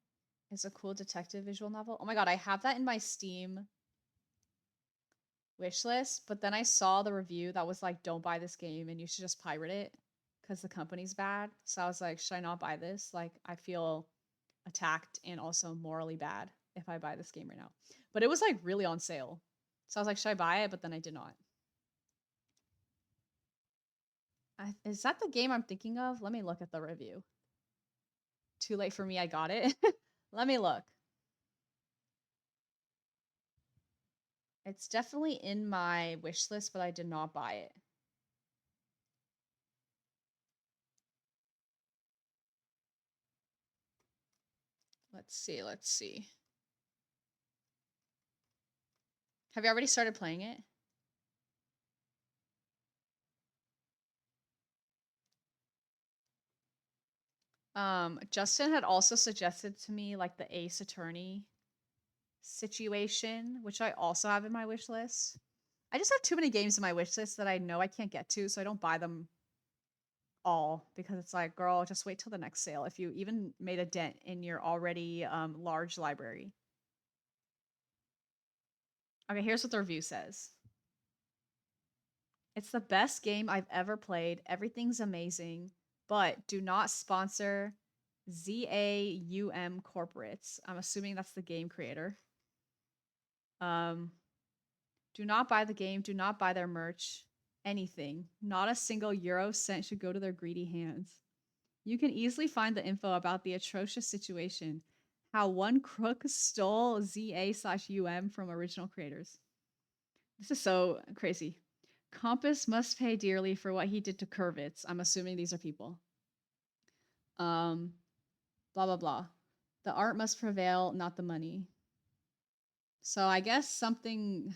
is a cool detective visual novel. Oh my god, I have that in my Steam wish list, but then I saw the review that was like, don't buy this game and you should just pirate it because the company's bad. So I was like, should I not buy this? Like, I feel attacked and also morally bad if I buy this game right now. But it was like really on sale. So I was like, should I buy it? But then I did not. Is that the game I'm thinking of? Let me look at the review. Too late for me, I got it. Let me look. It's definitely in my wish list, but I did not buy it. Let's see. Let's see. Have you already started playing it? Justin had also suggested to me like the Ace Attorney situation, which I also have in my wish list. I just have too many games in my wish list that I know I can't get to, so I don't buy them all because it's like, girl, just wait till the next sale if you even made a dent in your already large library. Okay, here's what the review says. It's the best game I've ever played. Everything's amazing, but do not sponsor ZAUM corporates. I'm assuming that's the game creator. Um, do not buy the game. Do not buy their merch. Anything. Not a single euro cent should go to their greedy hands. You can easily find the info about the atrocious situation, how one crook stole ZA/UM from original creators. This is so crazy. Compass must pay dearly for what he did to Kurvitz. I'm assuming these are people. Blah blah blah. The art must prevail, not the money. So I guess something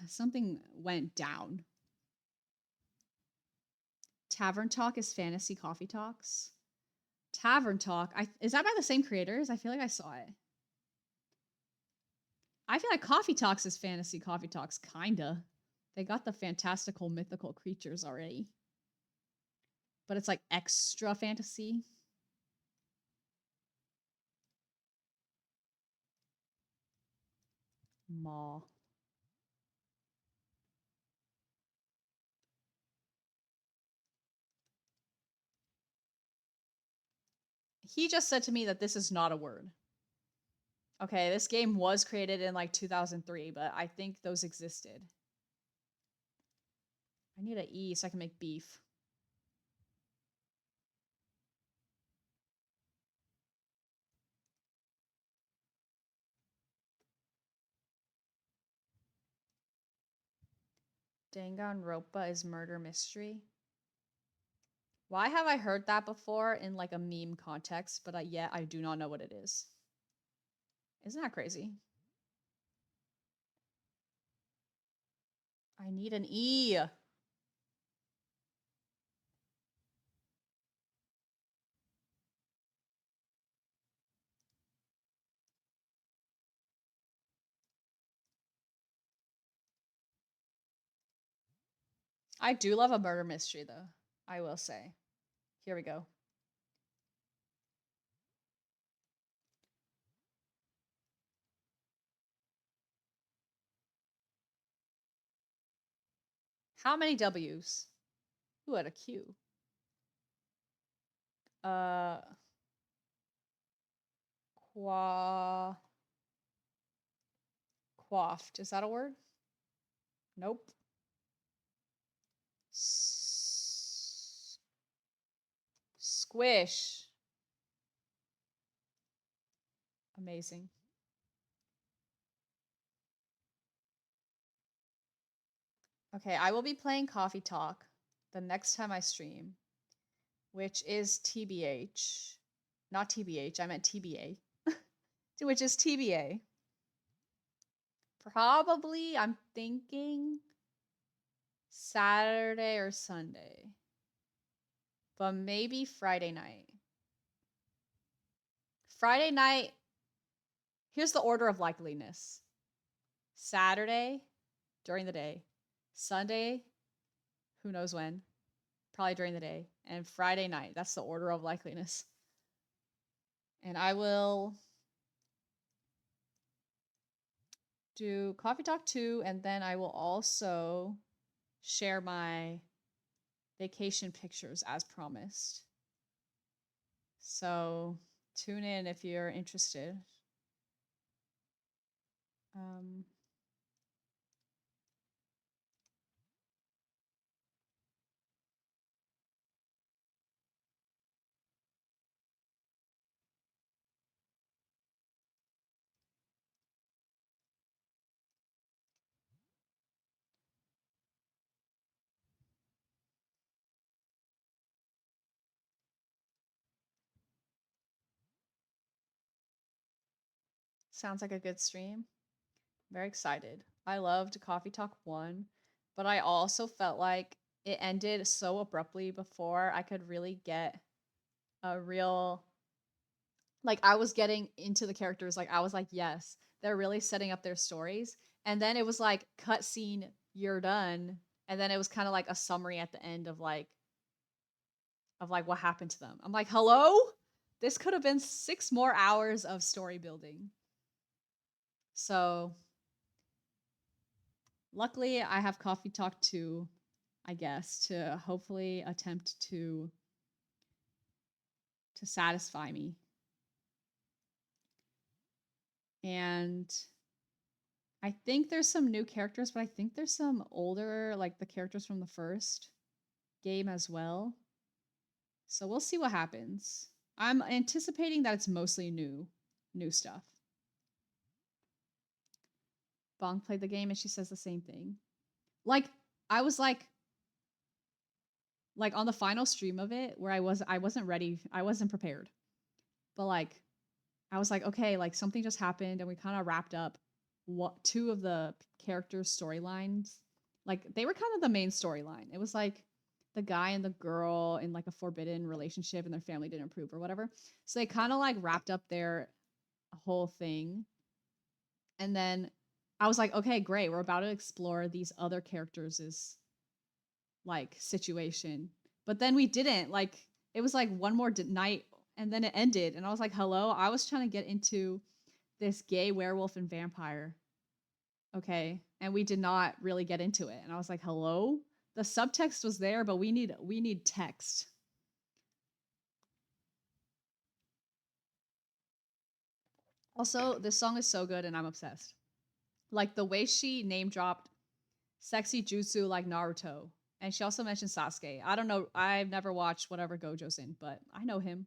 went down. Tavern Talk is fantasy coffee talks. Tavern Talk. Is that by the same creators? I feel like I saw it. I feel like Coffee Talks is fantasy coffee talks, kinda. They got the fantastical mythical creatures already. But it's like extra fantasy. Maw. He just said to me that this is not a word. Okay, this game was created in like 2003, but I think those existed. I need an E so I can make beef. Danganronpa is murder mystery. Why have I heard that before in like a meme context, but yet I do not know what it is? Isn't that crazy? I need an E. I do love a murder mystery though, I will say. Here we go. How many W's? Who had a Q? Uh, Quaffed. Is that a word? Nope. Squish. Amazing. Okay, I will be playing Coffee Talk the next time I stream, which is TBH. Not TBH, I meant TBA. Which is TBA. Probably, I'm thinking Saturday or Sunday. But maybe Friday night. Friday night, here's the order of likeliness. Saturday, during the day. Sunday, who knows when. Probably during the day. And Friday night, that's the order of likeliness. And I will do Coffee Talk 2, and then I will also share my vacation pictures as promised. So tune in if you're interested. Sounds like a good stream. Very excited. I loved Coffee Talk 1, but I also felt like it ended so abruptly before I could really get a real, like, I was getting into the characters. Like, I was like, yes, they're really setting up their stories. And then it was like, cutscene, you're done. And then it was kind of like a summary at the end of like what happened to them. I'm like, hello? This could have been 6 more hours of story building. So luckily I have Coffee Talk 2, I guess, to hopefully attempt to satisfy me. And I think there's some new characters, but I think there's some older, like the characters from the first game as well. So we'll see what happens. I'm anticipating that it's mostly new stuff. Bonk played the game and she says the same thing. Like, I was like on the final stream of it where I wasn't ready. I wasn't prepared. But like I was like, okay, like something just happened and we kind of wrapped up what 2 of the characters' storylines. Like they were kind of the main storyline. It was like the guy and the girl in like a forbidden relationship and their family didn't approve or whatever. So they kind of like wrapped up their whole thing. And then I was like, okay, great. We're about to explore these other characters' like situation. But then we didn't. Like it was like one more night and then it ended and I was like, hello, I was trying to get into this gay werewolf and vampire Okay. And we did not really get into it. And I was like, hello? The subtext was there, but we need text. Also, this song is so good and I'm obsessed. Like the way she name dropped sexy jutsu like Naruto. And she also mentioned Sasuke. I don't know. I've never watched whatever Gojo's in, but I know him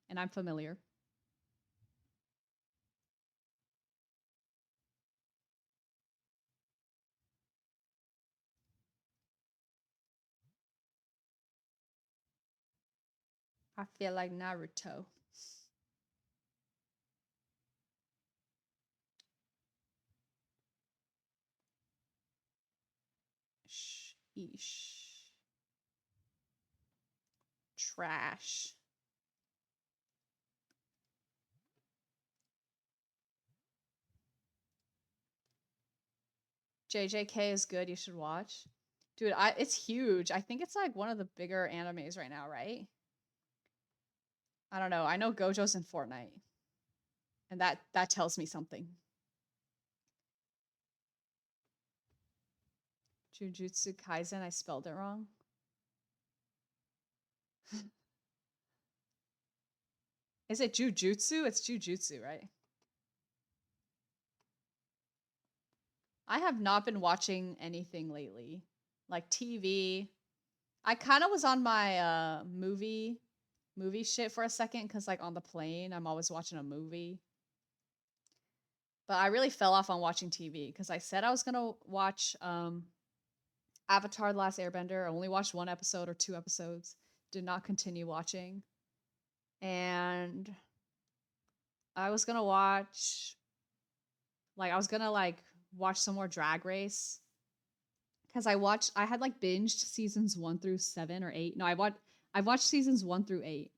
and I'm familiar. I feel like Naruto. Eesh. Trash. JJK is good. You should watch. Dude, it's huge. I think it's like one of the bigger animes right now, right? I don't know. I know Gojo's in Fortnite, and that tells me something. Jujutsu Kaisen. I spelled it wrong. Is it Jujutsu? It's Jujutsu, right? I have not been watching anything lately, like TV. I kind of was on my movie shit for a second because like on the plane, I'm always watching a movie. But I really fell off on watching TV because I said I was gonna watch Avatar: The Last Airbender. I only watched one episode or two episodes. Did not continue watching, and I was gonna watch I was gonna like watch some more Drag Race because I had like binged seasons 1 through 7 or 8. No, I've watched seasons 1 through 8.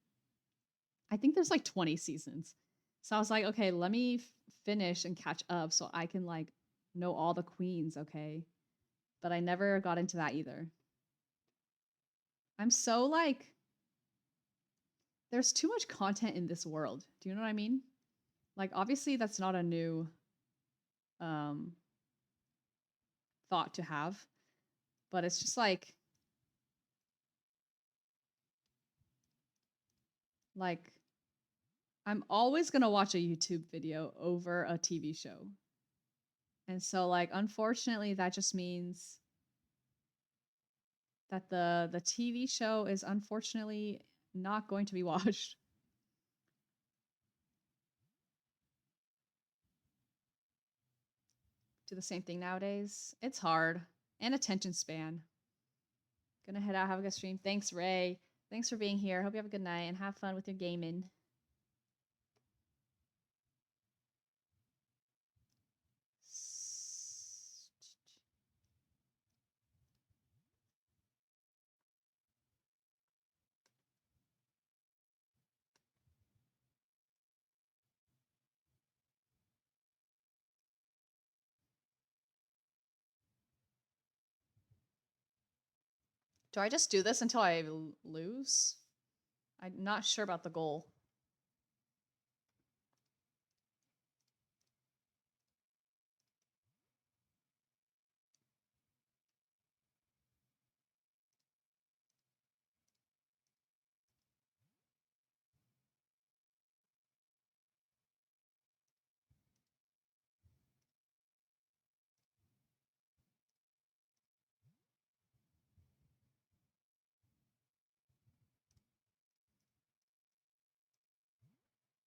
I think there's like 20 seasons. So I was like, okay, let me finish and catch up so I can like know all the queens, okay? But I never got into that either. I'm so like there's too much content in this world. Do you know what I mean? Like obviously that's not a new um thought to have, but it's just like I'm always going to watch a YouTube video over a TV show. And so like unfortunately that just means that the TV show is unfortunately not going to be watched. Do the same thing nowadays. It's hard. And attention span. Gonna head out, have a good stream. Thanks, Ray. Thanks for being here. Hope you have a good night and have fun with your gaming. Do I just do this until I lose? I'm not sure about the goal.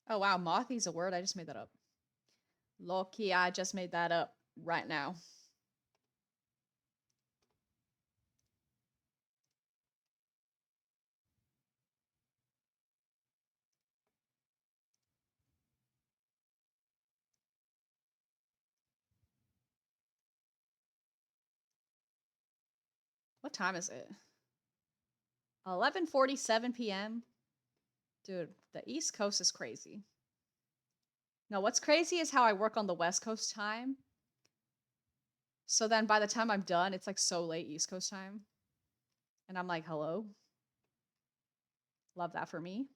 Oh wow, mothy's a word. I just made that up. Loki, I just made that up right now. What time is it? 11:47 p.m. Dude, the East Coast is crazy. No, what's crazy is how I work on the West Coast time. So then by the time I'm done, it's like so late East Coast time. And I'm like, hello? Love that for me.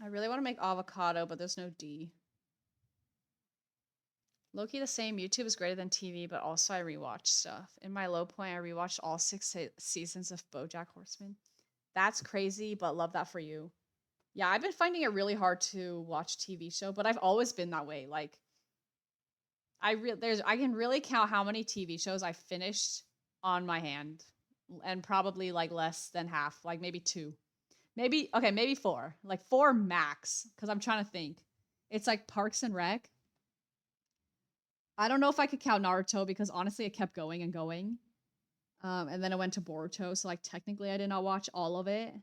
I really want to make avocado, but there's no D. Low-key the same. YouTube is greater than TV, but also I rewatch stuff. In my low point, I rewatched all seasons of BoJack Horseman. That's crazy, but love that for you. Yeah, I've been finding it really hard to watch TV show, but I've always been that way. Like I can really count how many TV shows I finished on my hand, and probably like less than half, like maybe two. Maybe okay, maybe four. Like four max cuz I'm trying to think. It's like Parks and Rec. I don't know if I could count Naruto because honestly it kept going and going. And then I went to Boruto, so like technically I did not watch all of it,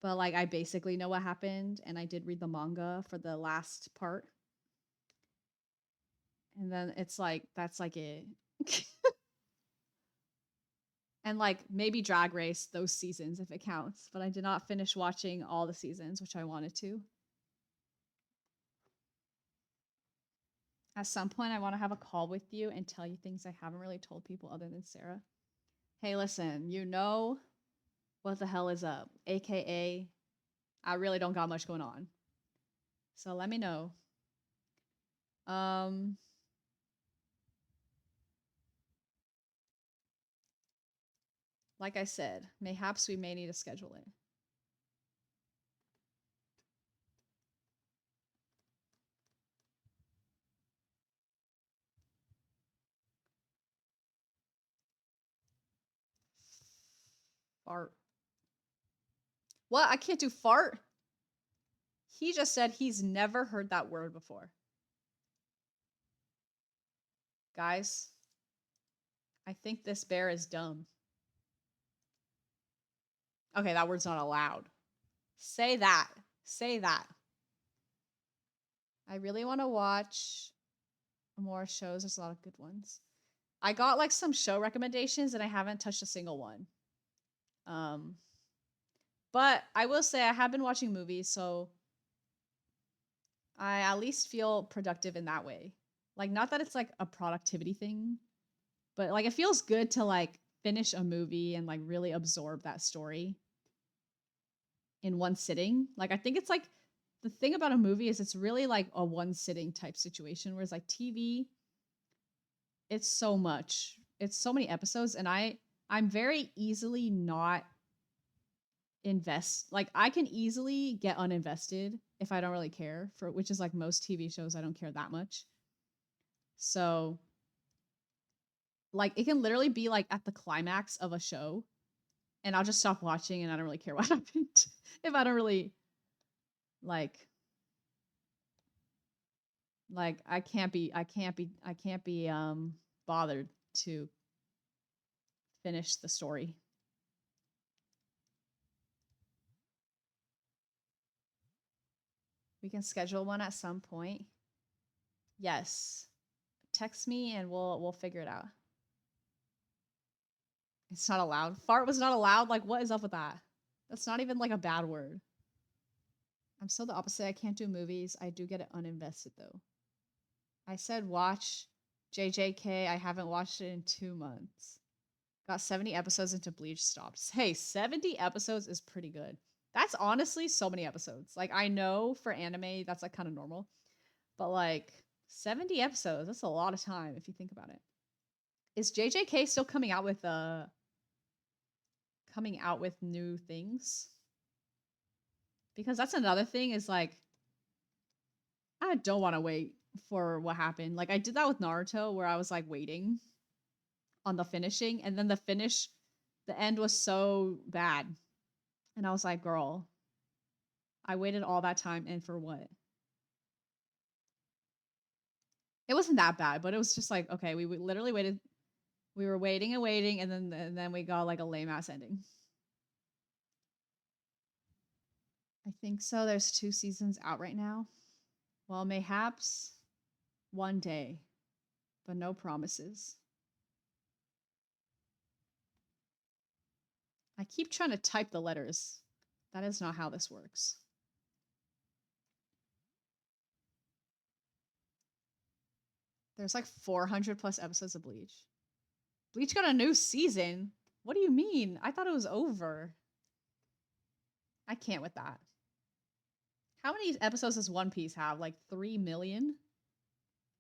but like I basically know what happened and I did read the manga for the last part. And then it's like that's like it. And like maybe Drag Race those seasons if it counts, but I did not finish watching all the seasons, which I wanted to. At some point, I want to have a call with you and tell you things I haven't really told people other than Sarah. Hey, listen, you know what the hell is up, aka I really don't got much going on. So let me know. Um like I said, mayhaps we may need to schedule it. Fart. What? I can't do fart? He just said he's never heard that word before. Guys, I think this bear is dumb. Okay, that word's not allowed. Say that. Say that. I really want to watch more shows. There's a lot of good ones. I got like some show recommendations and I haven't touched a single one. Um, but I will say I have been watching movies, so I at least feel productive in that way. Like, not that it's like a productivity thing, but like it feels good to like finish a movie and like really absorb that story in one sitting. Like, I think it's like the thing about a movie is it's really like a one sitting type situation, whereas like TV, it's so much. It's so many episodes, and I'm very easily not invest like I can easily get uninvested if I don't really care for which is like most TV shows I don't care that much. So like it can literally be like at the climax of a show and I'll just stop watching and I don't really care what happened if I don't really like I can't be bothered to finish the story. We can schedule one at some point. Yes. Text me and we'll figure it out. It's not allowed. Fart was not allowed. Like, what is up with that? That's not even like a bad word. I'm so the opposite. I can't do movies. I do get it uninvested though. I said watch JJK. I haven't watched it in 2 months. Got 70 episodes into Bleach. Stopped. Hey, 70 episodes is pretty good. That's honestly so many episodes. Like, I know for anime that's like kind of normal, but like 70 episodes, that's a lot of time if you think about it. Is JJK still coming out with new things? Because that's another thing is like I don't want to wait for what happened. Like I did that with Naruto where I was like waiting on the finishing and then the end was so bad. And I was like, girl, I waited all that time and for what? It wasn't that bad, but it was just like, okay, we literally waited. We were waiting and waiting, and then we got like a lame ass ending. I think so. There's 2 seasons out right now. Well, mayhaps one day, but no promises. I keep trying to type the letters. That is not how this works. There's like 400 plus episodes of Bleach. Bleach got a new season. What do you mean? I thought it was over. I can't with that. How many episodes does One Piece have? Like 3 million?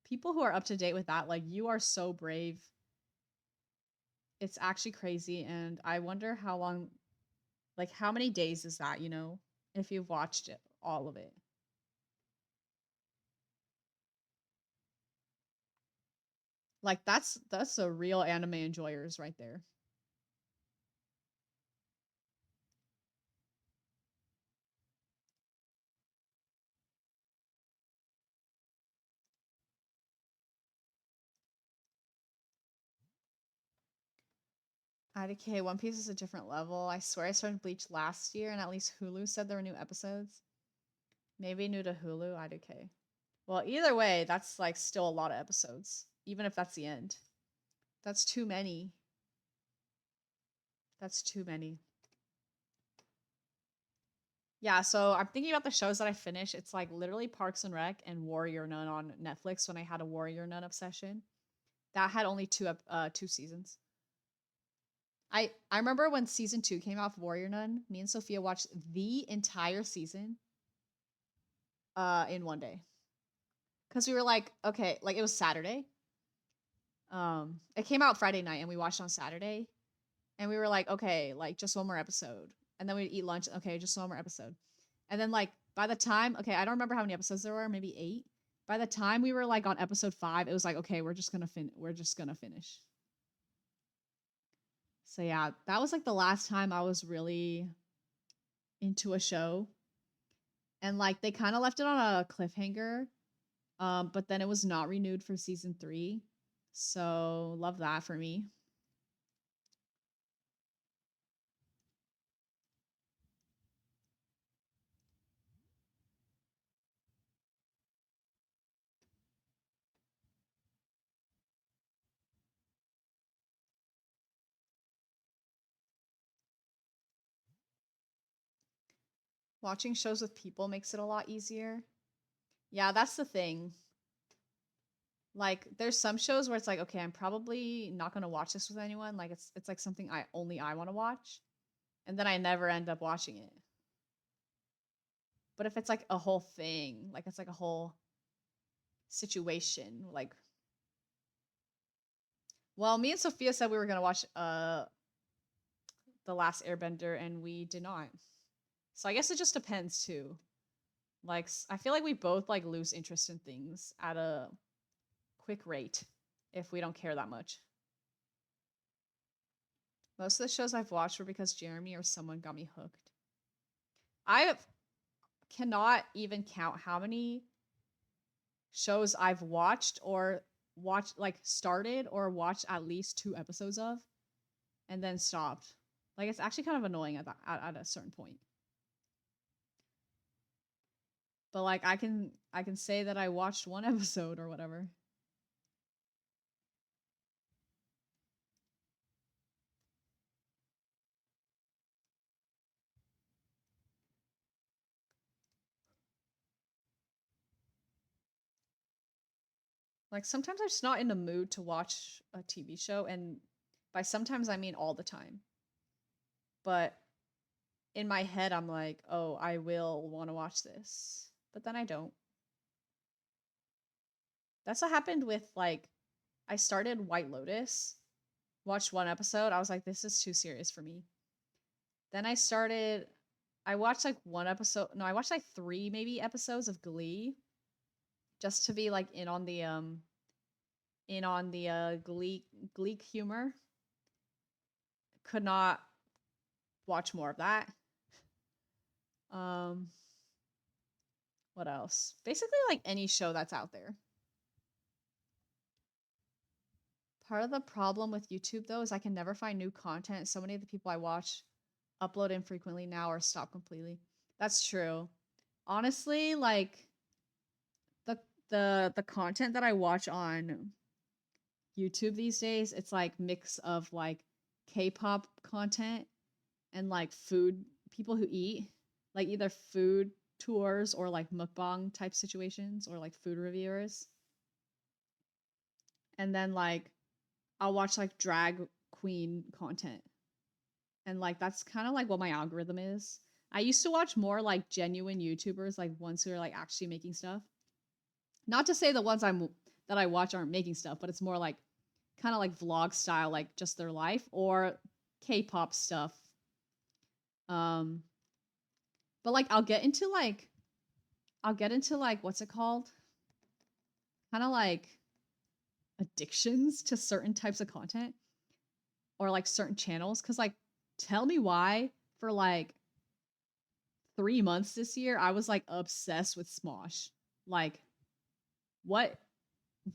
People who are up to date with that, like, you are so brave. It's actually crazy. And I wonder how long, like, how many days is that, if you've watched it, all of it? Like, that's a real anime enjoyers right there. IDK, One Piece is a different level. I swear I started Bleach last year, and at least Hulu said there were new episodes. Maybe new to Hulu, IDK. Well, either way, that's like still a lot of episodes, even if that's the end. That's too many. That's too many. Yeah, so I'm thinking about the shows that I finished. It's like literally Parks and Rec and Warrior Nun on Netflix when I had a Warrior Nun obsession. That had only two seasons. I remember when season 2 came out of Warrior Nun, me and Sophia watched the entire season in one day. Cuz we were like, okay, like it was Saturday. It came out Friday night and we watched on Saturday. And we were like, okay, like just one more episode. And then we'd eat lunch. Okay, just one more episode. And then like by the time, okay, I don't remember how many episodes there were, maybe 8. By the time we were like on episode 5, it was like, okay, we're just gonna finish. So yeah, that was like the last time I was really into a show. And like they kind of left it on a cliffhanger. But then it was not renewed for season 3. So love that for me. Watching shows with people makes it a lot easier. Yeah, that's the thing. Like there's some shows where it's like, okay, I'm probably not gonna watch this with anyone. Like it's like something I want to watch, and then I never end up watching it. But if it's like a whole thing, like it's like a whole situation, like, well, me and Sophia said we were gonna watch the Last Airbender, and we did not. So I guess it just depends too. Like I feel like we both like lose interest in things at a quick rate if we don't care that much. Most of the shows I've watched were because Jeremy or someone got me hooked. I cannot even count how many shows I've watched or watched, like started or watched at least 2 episodes of and then stopped. Like it's actually kind of annoying at a certain point. But like I can say that I watched 1 episode or whatever. Like sometimes I'm just not in the mood to watch a TV show, and by sometimes I mean all the time. But in my head I'm like, "Oh, I will want to watch this." But then I don't. That's what happened with like I started White Lotus, watched 1 episode. I was like, "This is too serious for me." Then I watched like 1 episode. No, I watched like 3 maybe episodes of Glee just to be like in on the Gleek humor. Could not watch more of that. Um, what else? Basically, like any show that's out there. Part of the problem with YouTube, though, is I can never find new content. So many of the people I watch upload infrequently now or stop completely. That's true. Honestly, like the the content that I watch on YouTube these days, it's like mix of like K-pop content and like food people who eat, like either food tours or like mukbang type situations or like food reviewers. And then like I'll watch like drag queen content. And like that's kind of like what my algorithm is. I used to watch more like genuine YouTubers, like ones who are like actually making stuff. Not to say the ones that I watch aren't making stuff, but it's more like kind of like vlog style, like just their life or K-pop stuff. Um, but like I'll get into like what's it called? Kind of like addictions to certain types of content or like certain channels. Cause like tell me why for like 3 months this year, I was like obsessed with Smosh. Like, what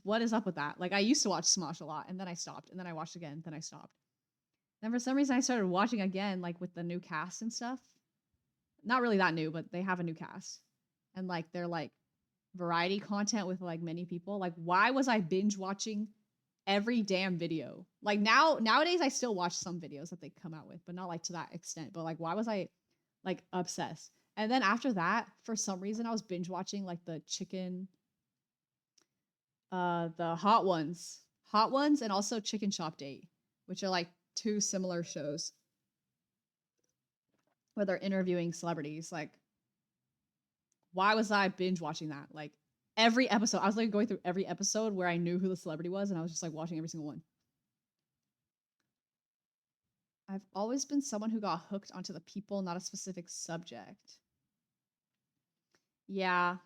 what is up with that? Like I used to watch Smosh a lot and then I stopped and then I watched again, then I stopped. Then for some reason I started watching again, like with the new cast and stuff. Not really that new, but they have a new cast. And like they're like variety content with like many people. Like, why was I binge watching every damn video? Like nowadays I still watch some videos that they come out with, but not like to that extent. But like why was I like obsessed? And then after that, for some reason I was binge watching like the chicken the hot ones. Hot ones and also Chicken Shop Date, which are like two similar shows where they're interviewing celebrities. Like why was I binge watching that? Like every episode, I was like going through every episode where I knew who the celebrity was, and I was just like watching every single one. I've always been someone who got hooked onto the people, not a specific subject. Yeah,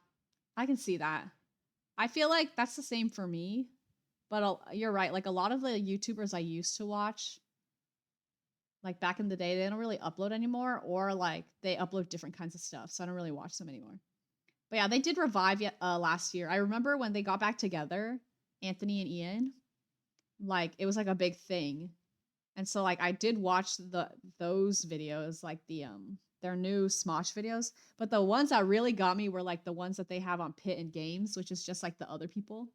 I can see that. I feel like that's the same for me, but you're right. Like a lot of the YouTubers I used to watch, like back in the day, they don't really upload anymore, or like they upload different kinds of stuff, so I don't really watch them anymore. But yeah, they did revive last year. I remember when they got back together, Anthony and Ian, like it was like a big thing. And so like I did watch those videos, like their new Smosh videos, but the ones that really got me were like the ones that they have on Pit and Games, which is just like the other people.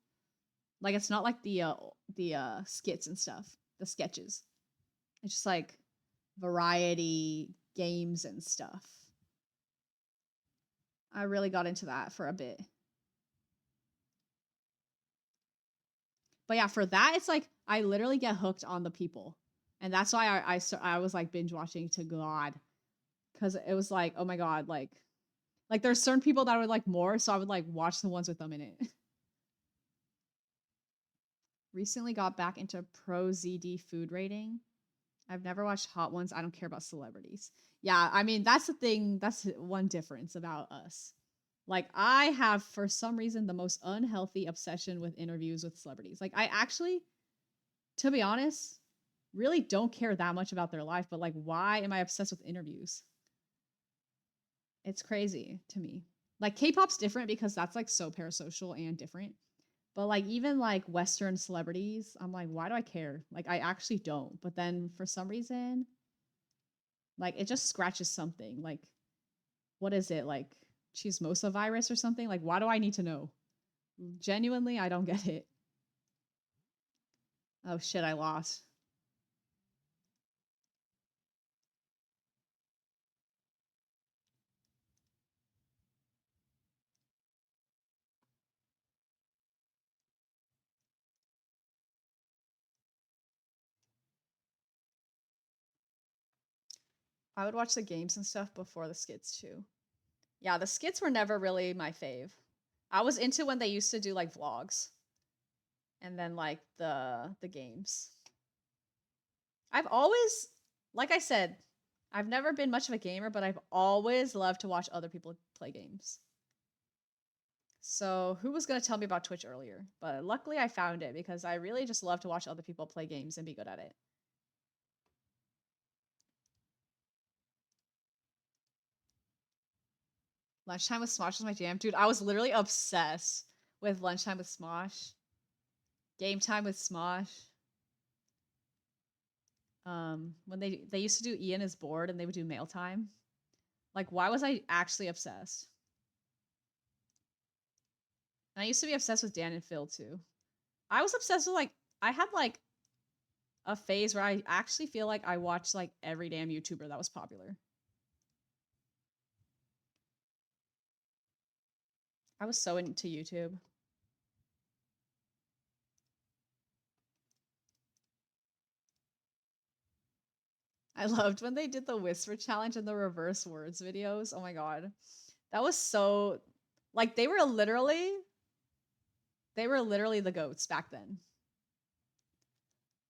Like it's not like the skits and stuff, the sketches. It's just like variety games and stuff. I really got into that for a bit. But yeah, for that, it's like I literally get hooked on the people, and that's why I was like binge watching to God, because it was like, oh my God, like there's certain people that I would like more, so I would like watch the ones with them in it. Recently got back into Pro ZD food rating. I've never watched Hot Ones. I don't care about celebrities. Yeah, I mean that's the thing. That's one difference about us. Like I have for some reason the most unhealthy obsession with interviews with celebrities. Like I actually, to be honest, really don't care that much about their life, but like why am I obsessed with interviews? It's crazy to me. Like K-pop's different because that's like so parasocial and different. But like even like Western celebrities, I'm like, why do I care? Like I actually don't. But then for some reason, like it just scratches something. Like what is it? Like chismosa virus or something? Like why do I need to know? Genuinely, I don't get it. Oh shit, I lost. I would watch the games and stuff before the skits too. Yeah, the skits were never really my fave. I was into when they used to do like vlogs and then like the games. I've always, like I said, I've never been much of a gamer, but I've always loved to watch other people play games. So who was gonna tell me about Twitch earlier? But luckily I found it because I really just love to watch other people play games and be good at it. Lunchtime with Smosh was my jam. Dude, I was literally obsessed with Lunchtime with Smosh. Game Time with Smosh. When they used to do Ian is bored and they would do mail time. Like, why was I actually obsessed? And I used to be obsessed with Dan and Phil too. I was obsessed with like I had like a phase where I actually feel like I watched like every damn YouTuber that was popular. I was so into YouTube. I loved when they did the whisper challenge and the reverse words videos. Oh my god. That was so like they were literally the goats back then.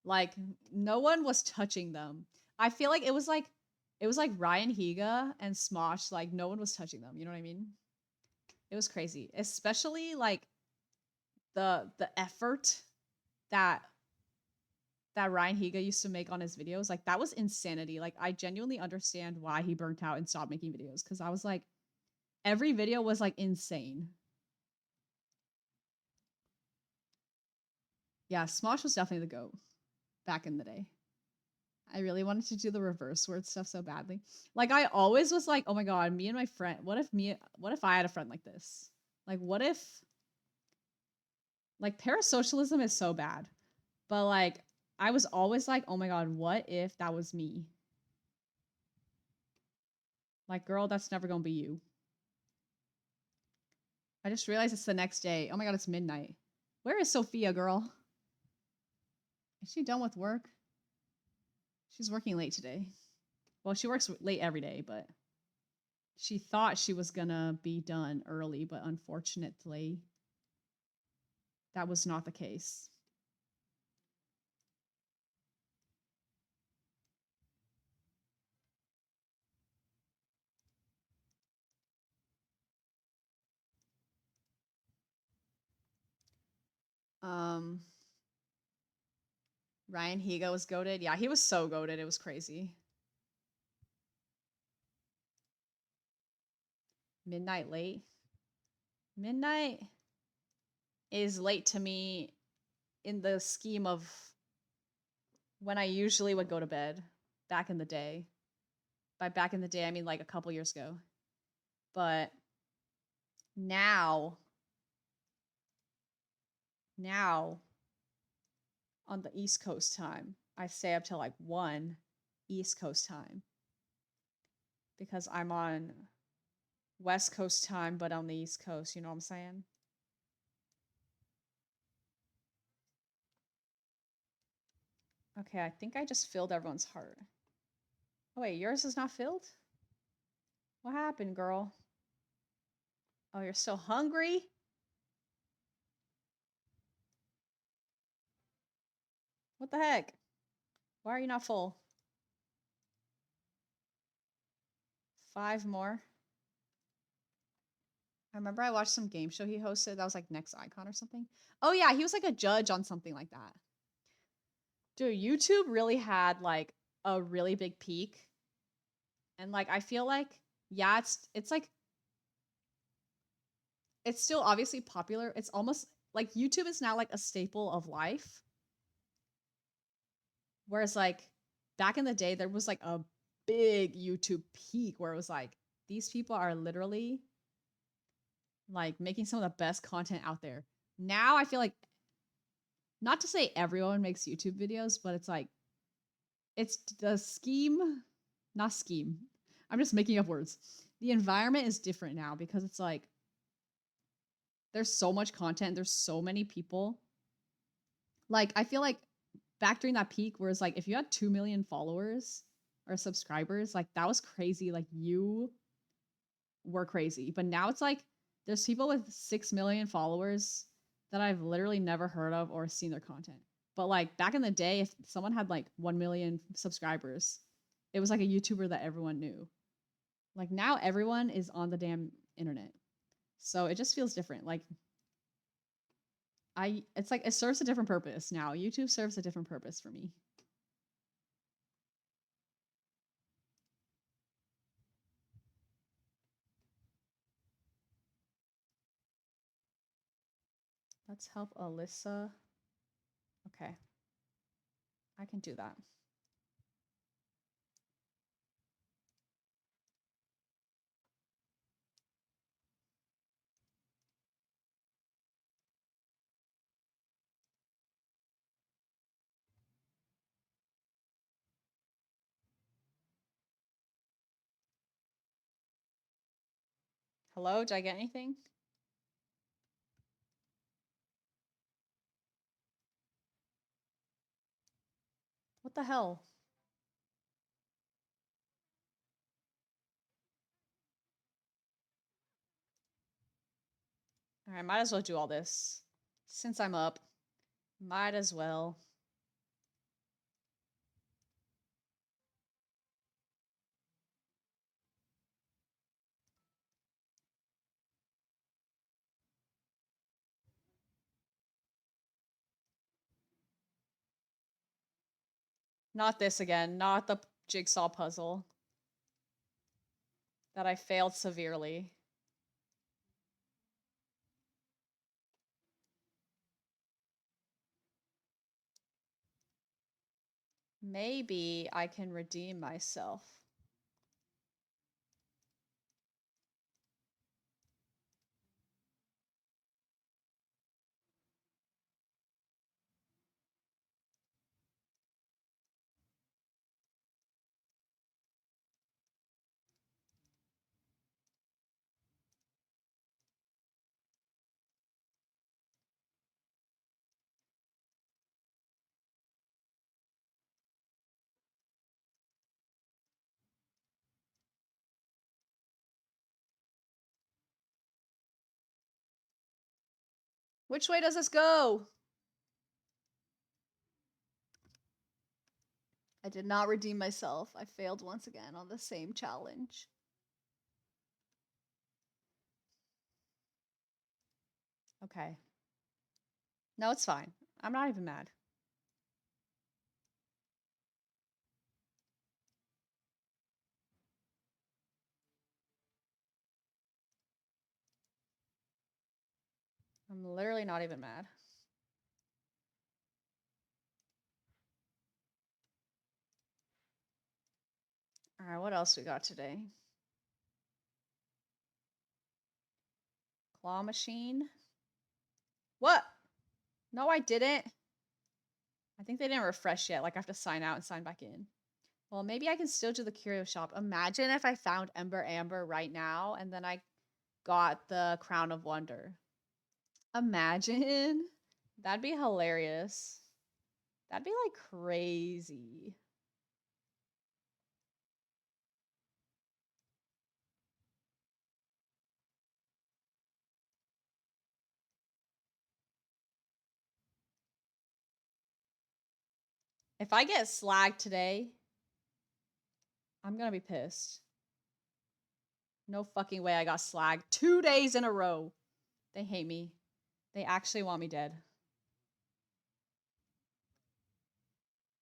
Like no one was touching them. I feel like it was like Ryan Higa and Smosh, like no one was touching them, you know what I mean? It was crazy. Especially like the effort that Ryan Higa used to make on his videos, like that was insanity. Like I genuinely understand why he burnt out and stopped making videos because I was like, every video was like insane. Yeah, Smosh was definitely the goat back in the day. I really wanted to do the reverse word stuff so badly. Like I always was like, oh my god, me and my friend. What if I had a friend like this? Like what if like parasocialism is so bad, but like I was always like, oh my god, what if that was me? Like girl, that's never gonna be you. I just realized it's the next day. Oh my god, it's midnight. Where is Sophia, girl? Is she done with work? She's working late today. Well, she works late every day, but she thought she was gonna be done early, but unfortunately, that was not the case. Um, Ryan Higa was goaded. Yeah, he was so goaded. It was crazy. Midnight late. Midnight is late to me in the scheme of when I usually would go to bed back in the day. By back in the day, I mean like a couple years ago. But now, now on the East Coast time, I stay up till like 1 East Coast time because I'm on West Coast time, but on the East Coast. You know what I'm saying? Okay, I think I just filled everyone's heart. Oh, wait, yours is not filled? What happened, girl? Oh, you're still hungry? What the heck? Why are you not full? 5 more. I remember I watched some game show he hosted that was like Next Icon or something. Oh, yeah, he was like a judge on something like that. Dude, YouTube really had like a really big peak. And like I feel like yeah, it's like it's still obviously popular. It's almost like YouTube is now like a staple of life. Whereas like back in the day there was like a big YouTube peak where it was like these people are literally like making some of the best content out there. Now I feel like not to say everyone makes YouTube videos, but it's like it's the scheme, not scheme. I'm just making up words. The environment is different now because it's like there's so much content, there's so many people. Like I feel like back during that peak where it's like if you had 2 million followers or subscribers, like that was crazy. Like you were crazy. But now it's like there's people with 6 million followers that I've literally never heard of or seen their content. But like back in the day, if someone had like 1 million subscribers, it was like a YouTuber that everyone knew. Like now everyone is on the damn internet. So it just feels different. Like it's like it serves a different purpose now. YouTube serves a different purpose for me. Let's help Alyssa. Okay, I can do that. Hello, did I get anything? What the hell? Alright, might as well do all this. Since I'm up, might as well. Not this again. Not the jigsaw puzzle. That I failed severely. Maybe I can redeem myself. Which way does this go? I did not redeem myself. I failed once again on the same challenge. Okay. No, it's fine. I'm not even mad. I'm literally not even mad. Alright, what else we got today? Claw machine. What? No, I didn't. I think they didn't refresh yet. Like, I have to sign out and sign back in. Well, maybe I can still do the curio shop. Imagine if I found Ember Amber right now and then I got the Crown of Wonder. Imagine. That'd be hilarious. That'd be like crazy. If I get slagged today, I'm gonna be pissed. No fucking way I got slagged 2 days in a row. They hate me. They actually want me dead.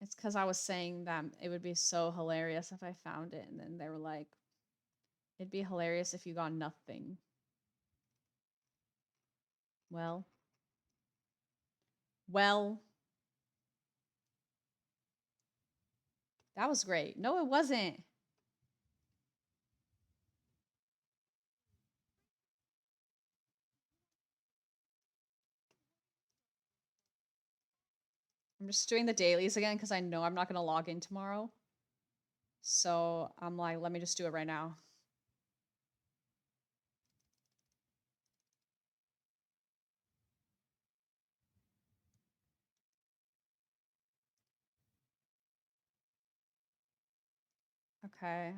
It's because I was saying that it would be so hilarious if I found it, and then they were like, it'd be hilarious if you got nothing. Well. Well. That was great. No, it wasn't. I'm just doing the dailies again because I know I'm not going to log in tomorrow. So I'm like, let me just do it right now. Okay.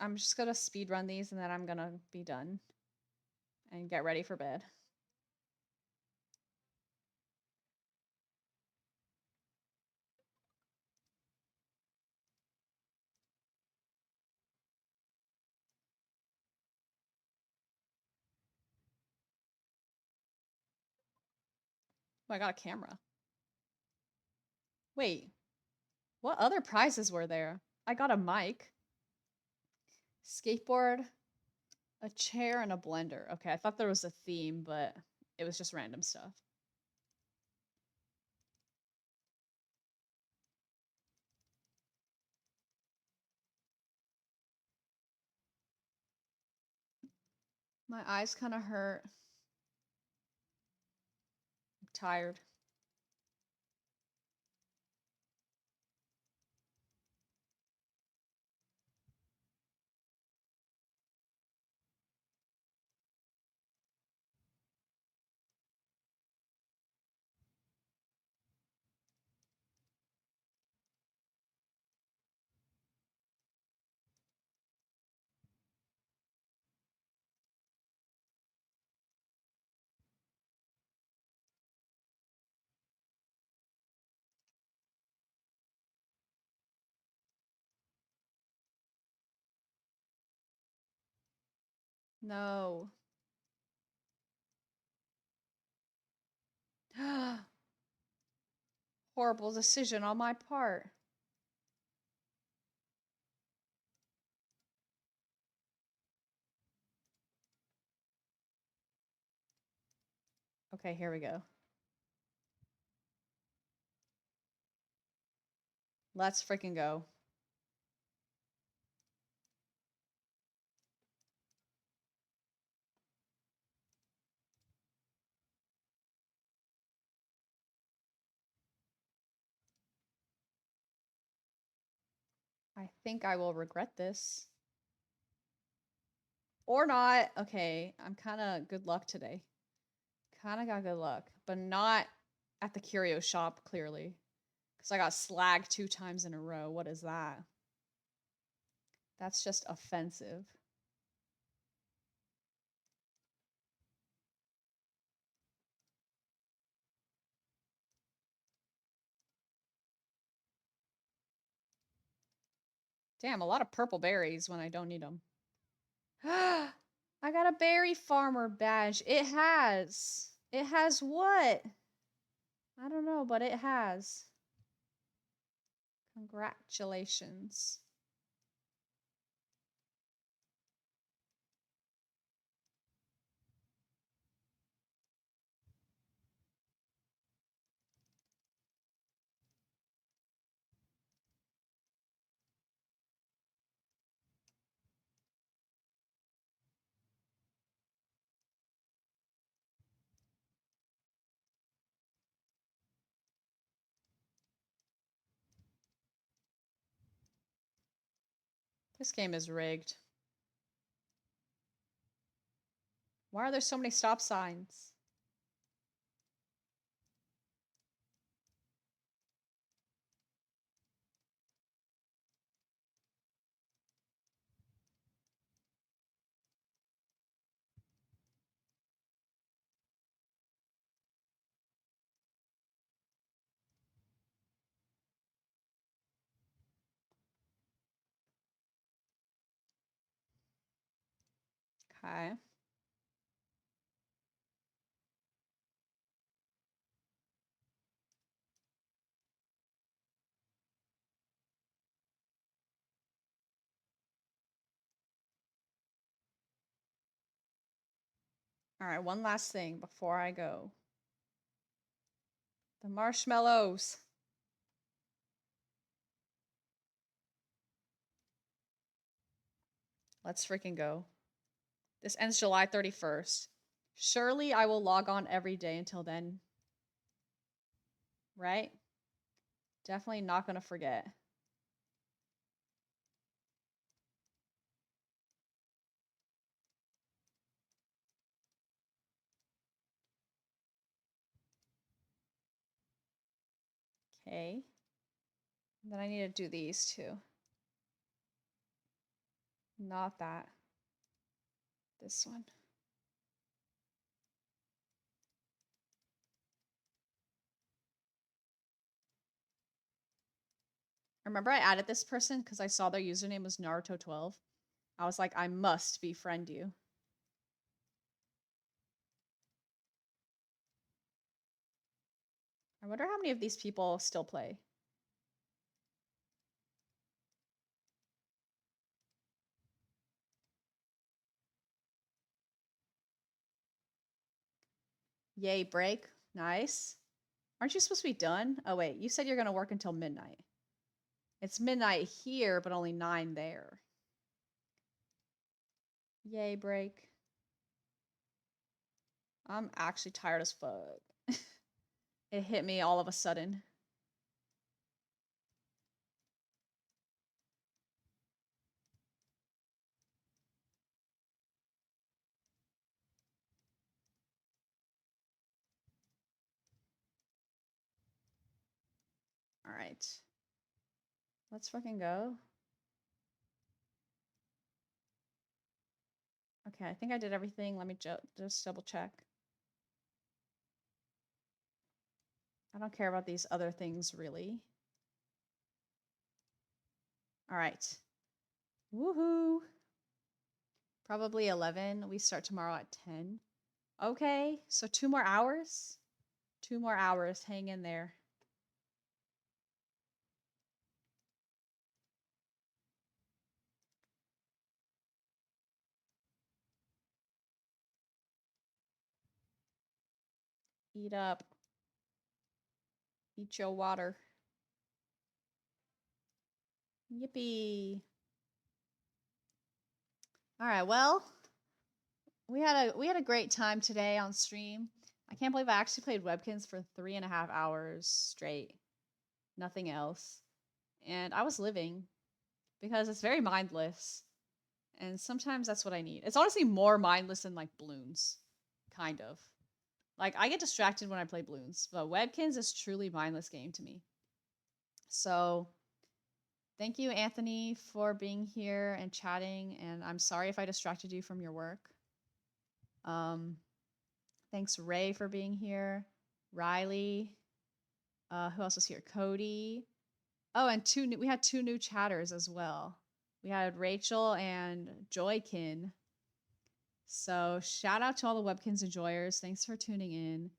I'm just going to speed run these and then I'm going to be done and get ready for bed. Oh, I got a camera. Wait, what other prizes were there? I got a mic, skateboard, a chair, and a blender. Okay, I thought there was a theme, but it was just random stuff. My eyes kind of hurt. I'm tired. No. Horrible decision on my part. Okay, here we go. Let's freaking go. I think I will regret this. Or not. Okay, I'm kind of good luck today. Kind of got good luck, but not at the curio shop, clearly. Because I got slagged 2 times in a row. What is that? That's just offensive. Damn, a lot of purple berries when I don't need them. I got a berry farmer badge. It has. It has what? I don't know, but it has. Congratulations. This game is rigged. Why are there so many stop signs? Okay. All right, one last thing before I go. The marshmallows. Let's freaking go. This ends July 31st. Surely I will log on every day until then. Right? Definitely not going to forget. Okay. And then I need to do these too. Not that. This one. Remember I added this person because I saw their username was Naruto12. I was like, I must befriend you. I wonder how many of these people still play. Yay, break. Nice. Aren't you supposed to be done? Oh, wait. You said you're going to work until midnight. It's midnight here, but only 9 there. Yay, break. I'm actually tired as fuck. It hit me all of a sudden. All right. Let's fucking go. Okay, I think I did everything. Let me just double check. I don't care about these other things, really. All right. Woohoo. Probably 11. We start tomorrow at 10. Okay, so 2 more hours. 2 more hours. Hang in there. Eat up. Eat your water. Yippee. All right, well, we had a great time today on stream. I can't believe I actually played Webkinz for 3.5 hours straight. Nothing else. And I was living because it's very mindless. And sometimes that's what I need. It's honestly more mindless than like balloons. Kind of. Like I get distracted when I play balloons, but Webkinz is truly mindless game to me. So thank you, Anthony, for being here and chatting. And I'm sorry if I distracted you from your work. Thanks, Ray, for being here. Riley. Who else was here? Cody. Oh, and we had 2 new chatters as well. We had Rachel and Joykin. So shout out to all the Webkinz enjoyers. Thanks for tuning in.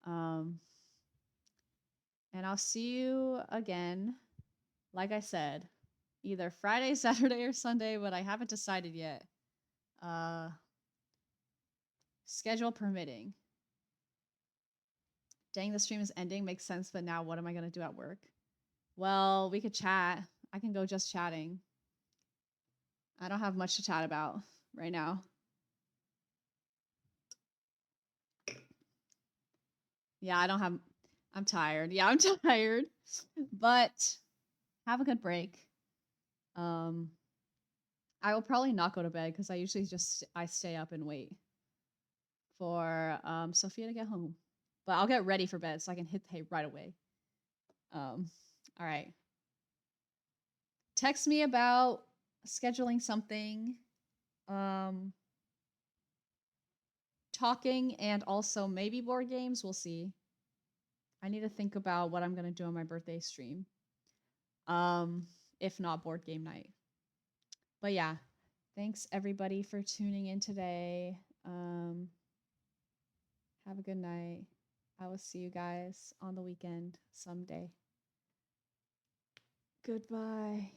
And I'll see you again, like I said, either Friday, Saturday, or Sunday, but I haven't decided yet. Schedule permitting. Dang, the stream is ending. Makes sense, but now what am I going to do at work? Well, we could chat. I can go just chatting. I don't have much to chat about right now. Yeah, I'm tired. Yeah, I'm tired. But have a good break. I will probably not go to bed because I usually I stay up and wait for Sophia to get home. But I'll get ready for bed so I can hit the hay right away. All right. Text me about scheduling something, talking, and also maybe board games. We'll see. I need to think about what I'm gonna do on my birthday stream. If not board game night. But yeah, thanks everybody for tuning in today. Have a good night. I will see you guys on the weekend someday. Goodbye.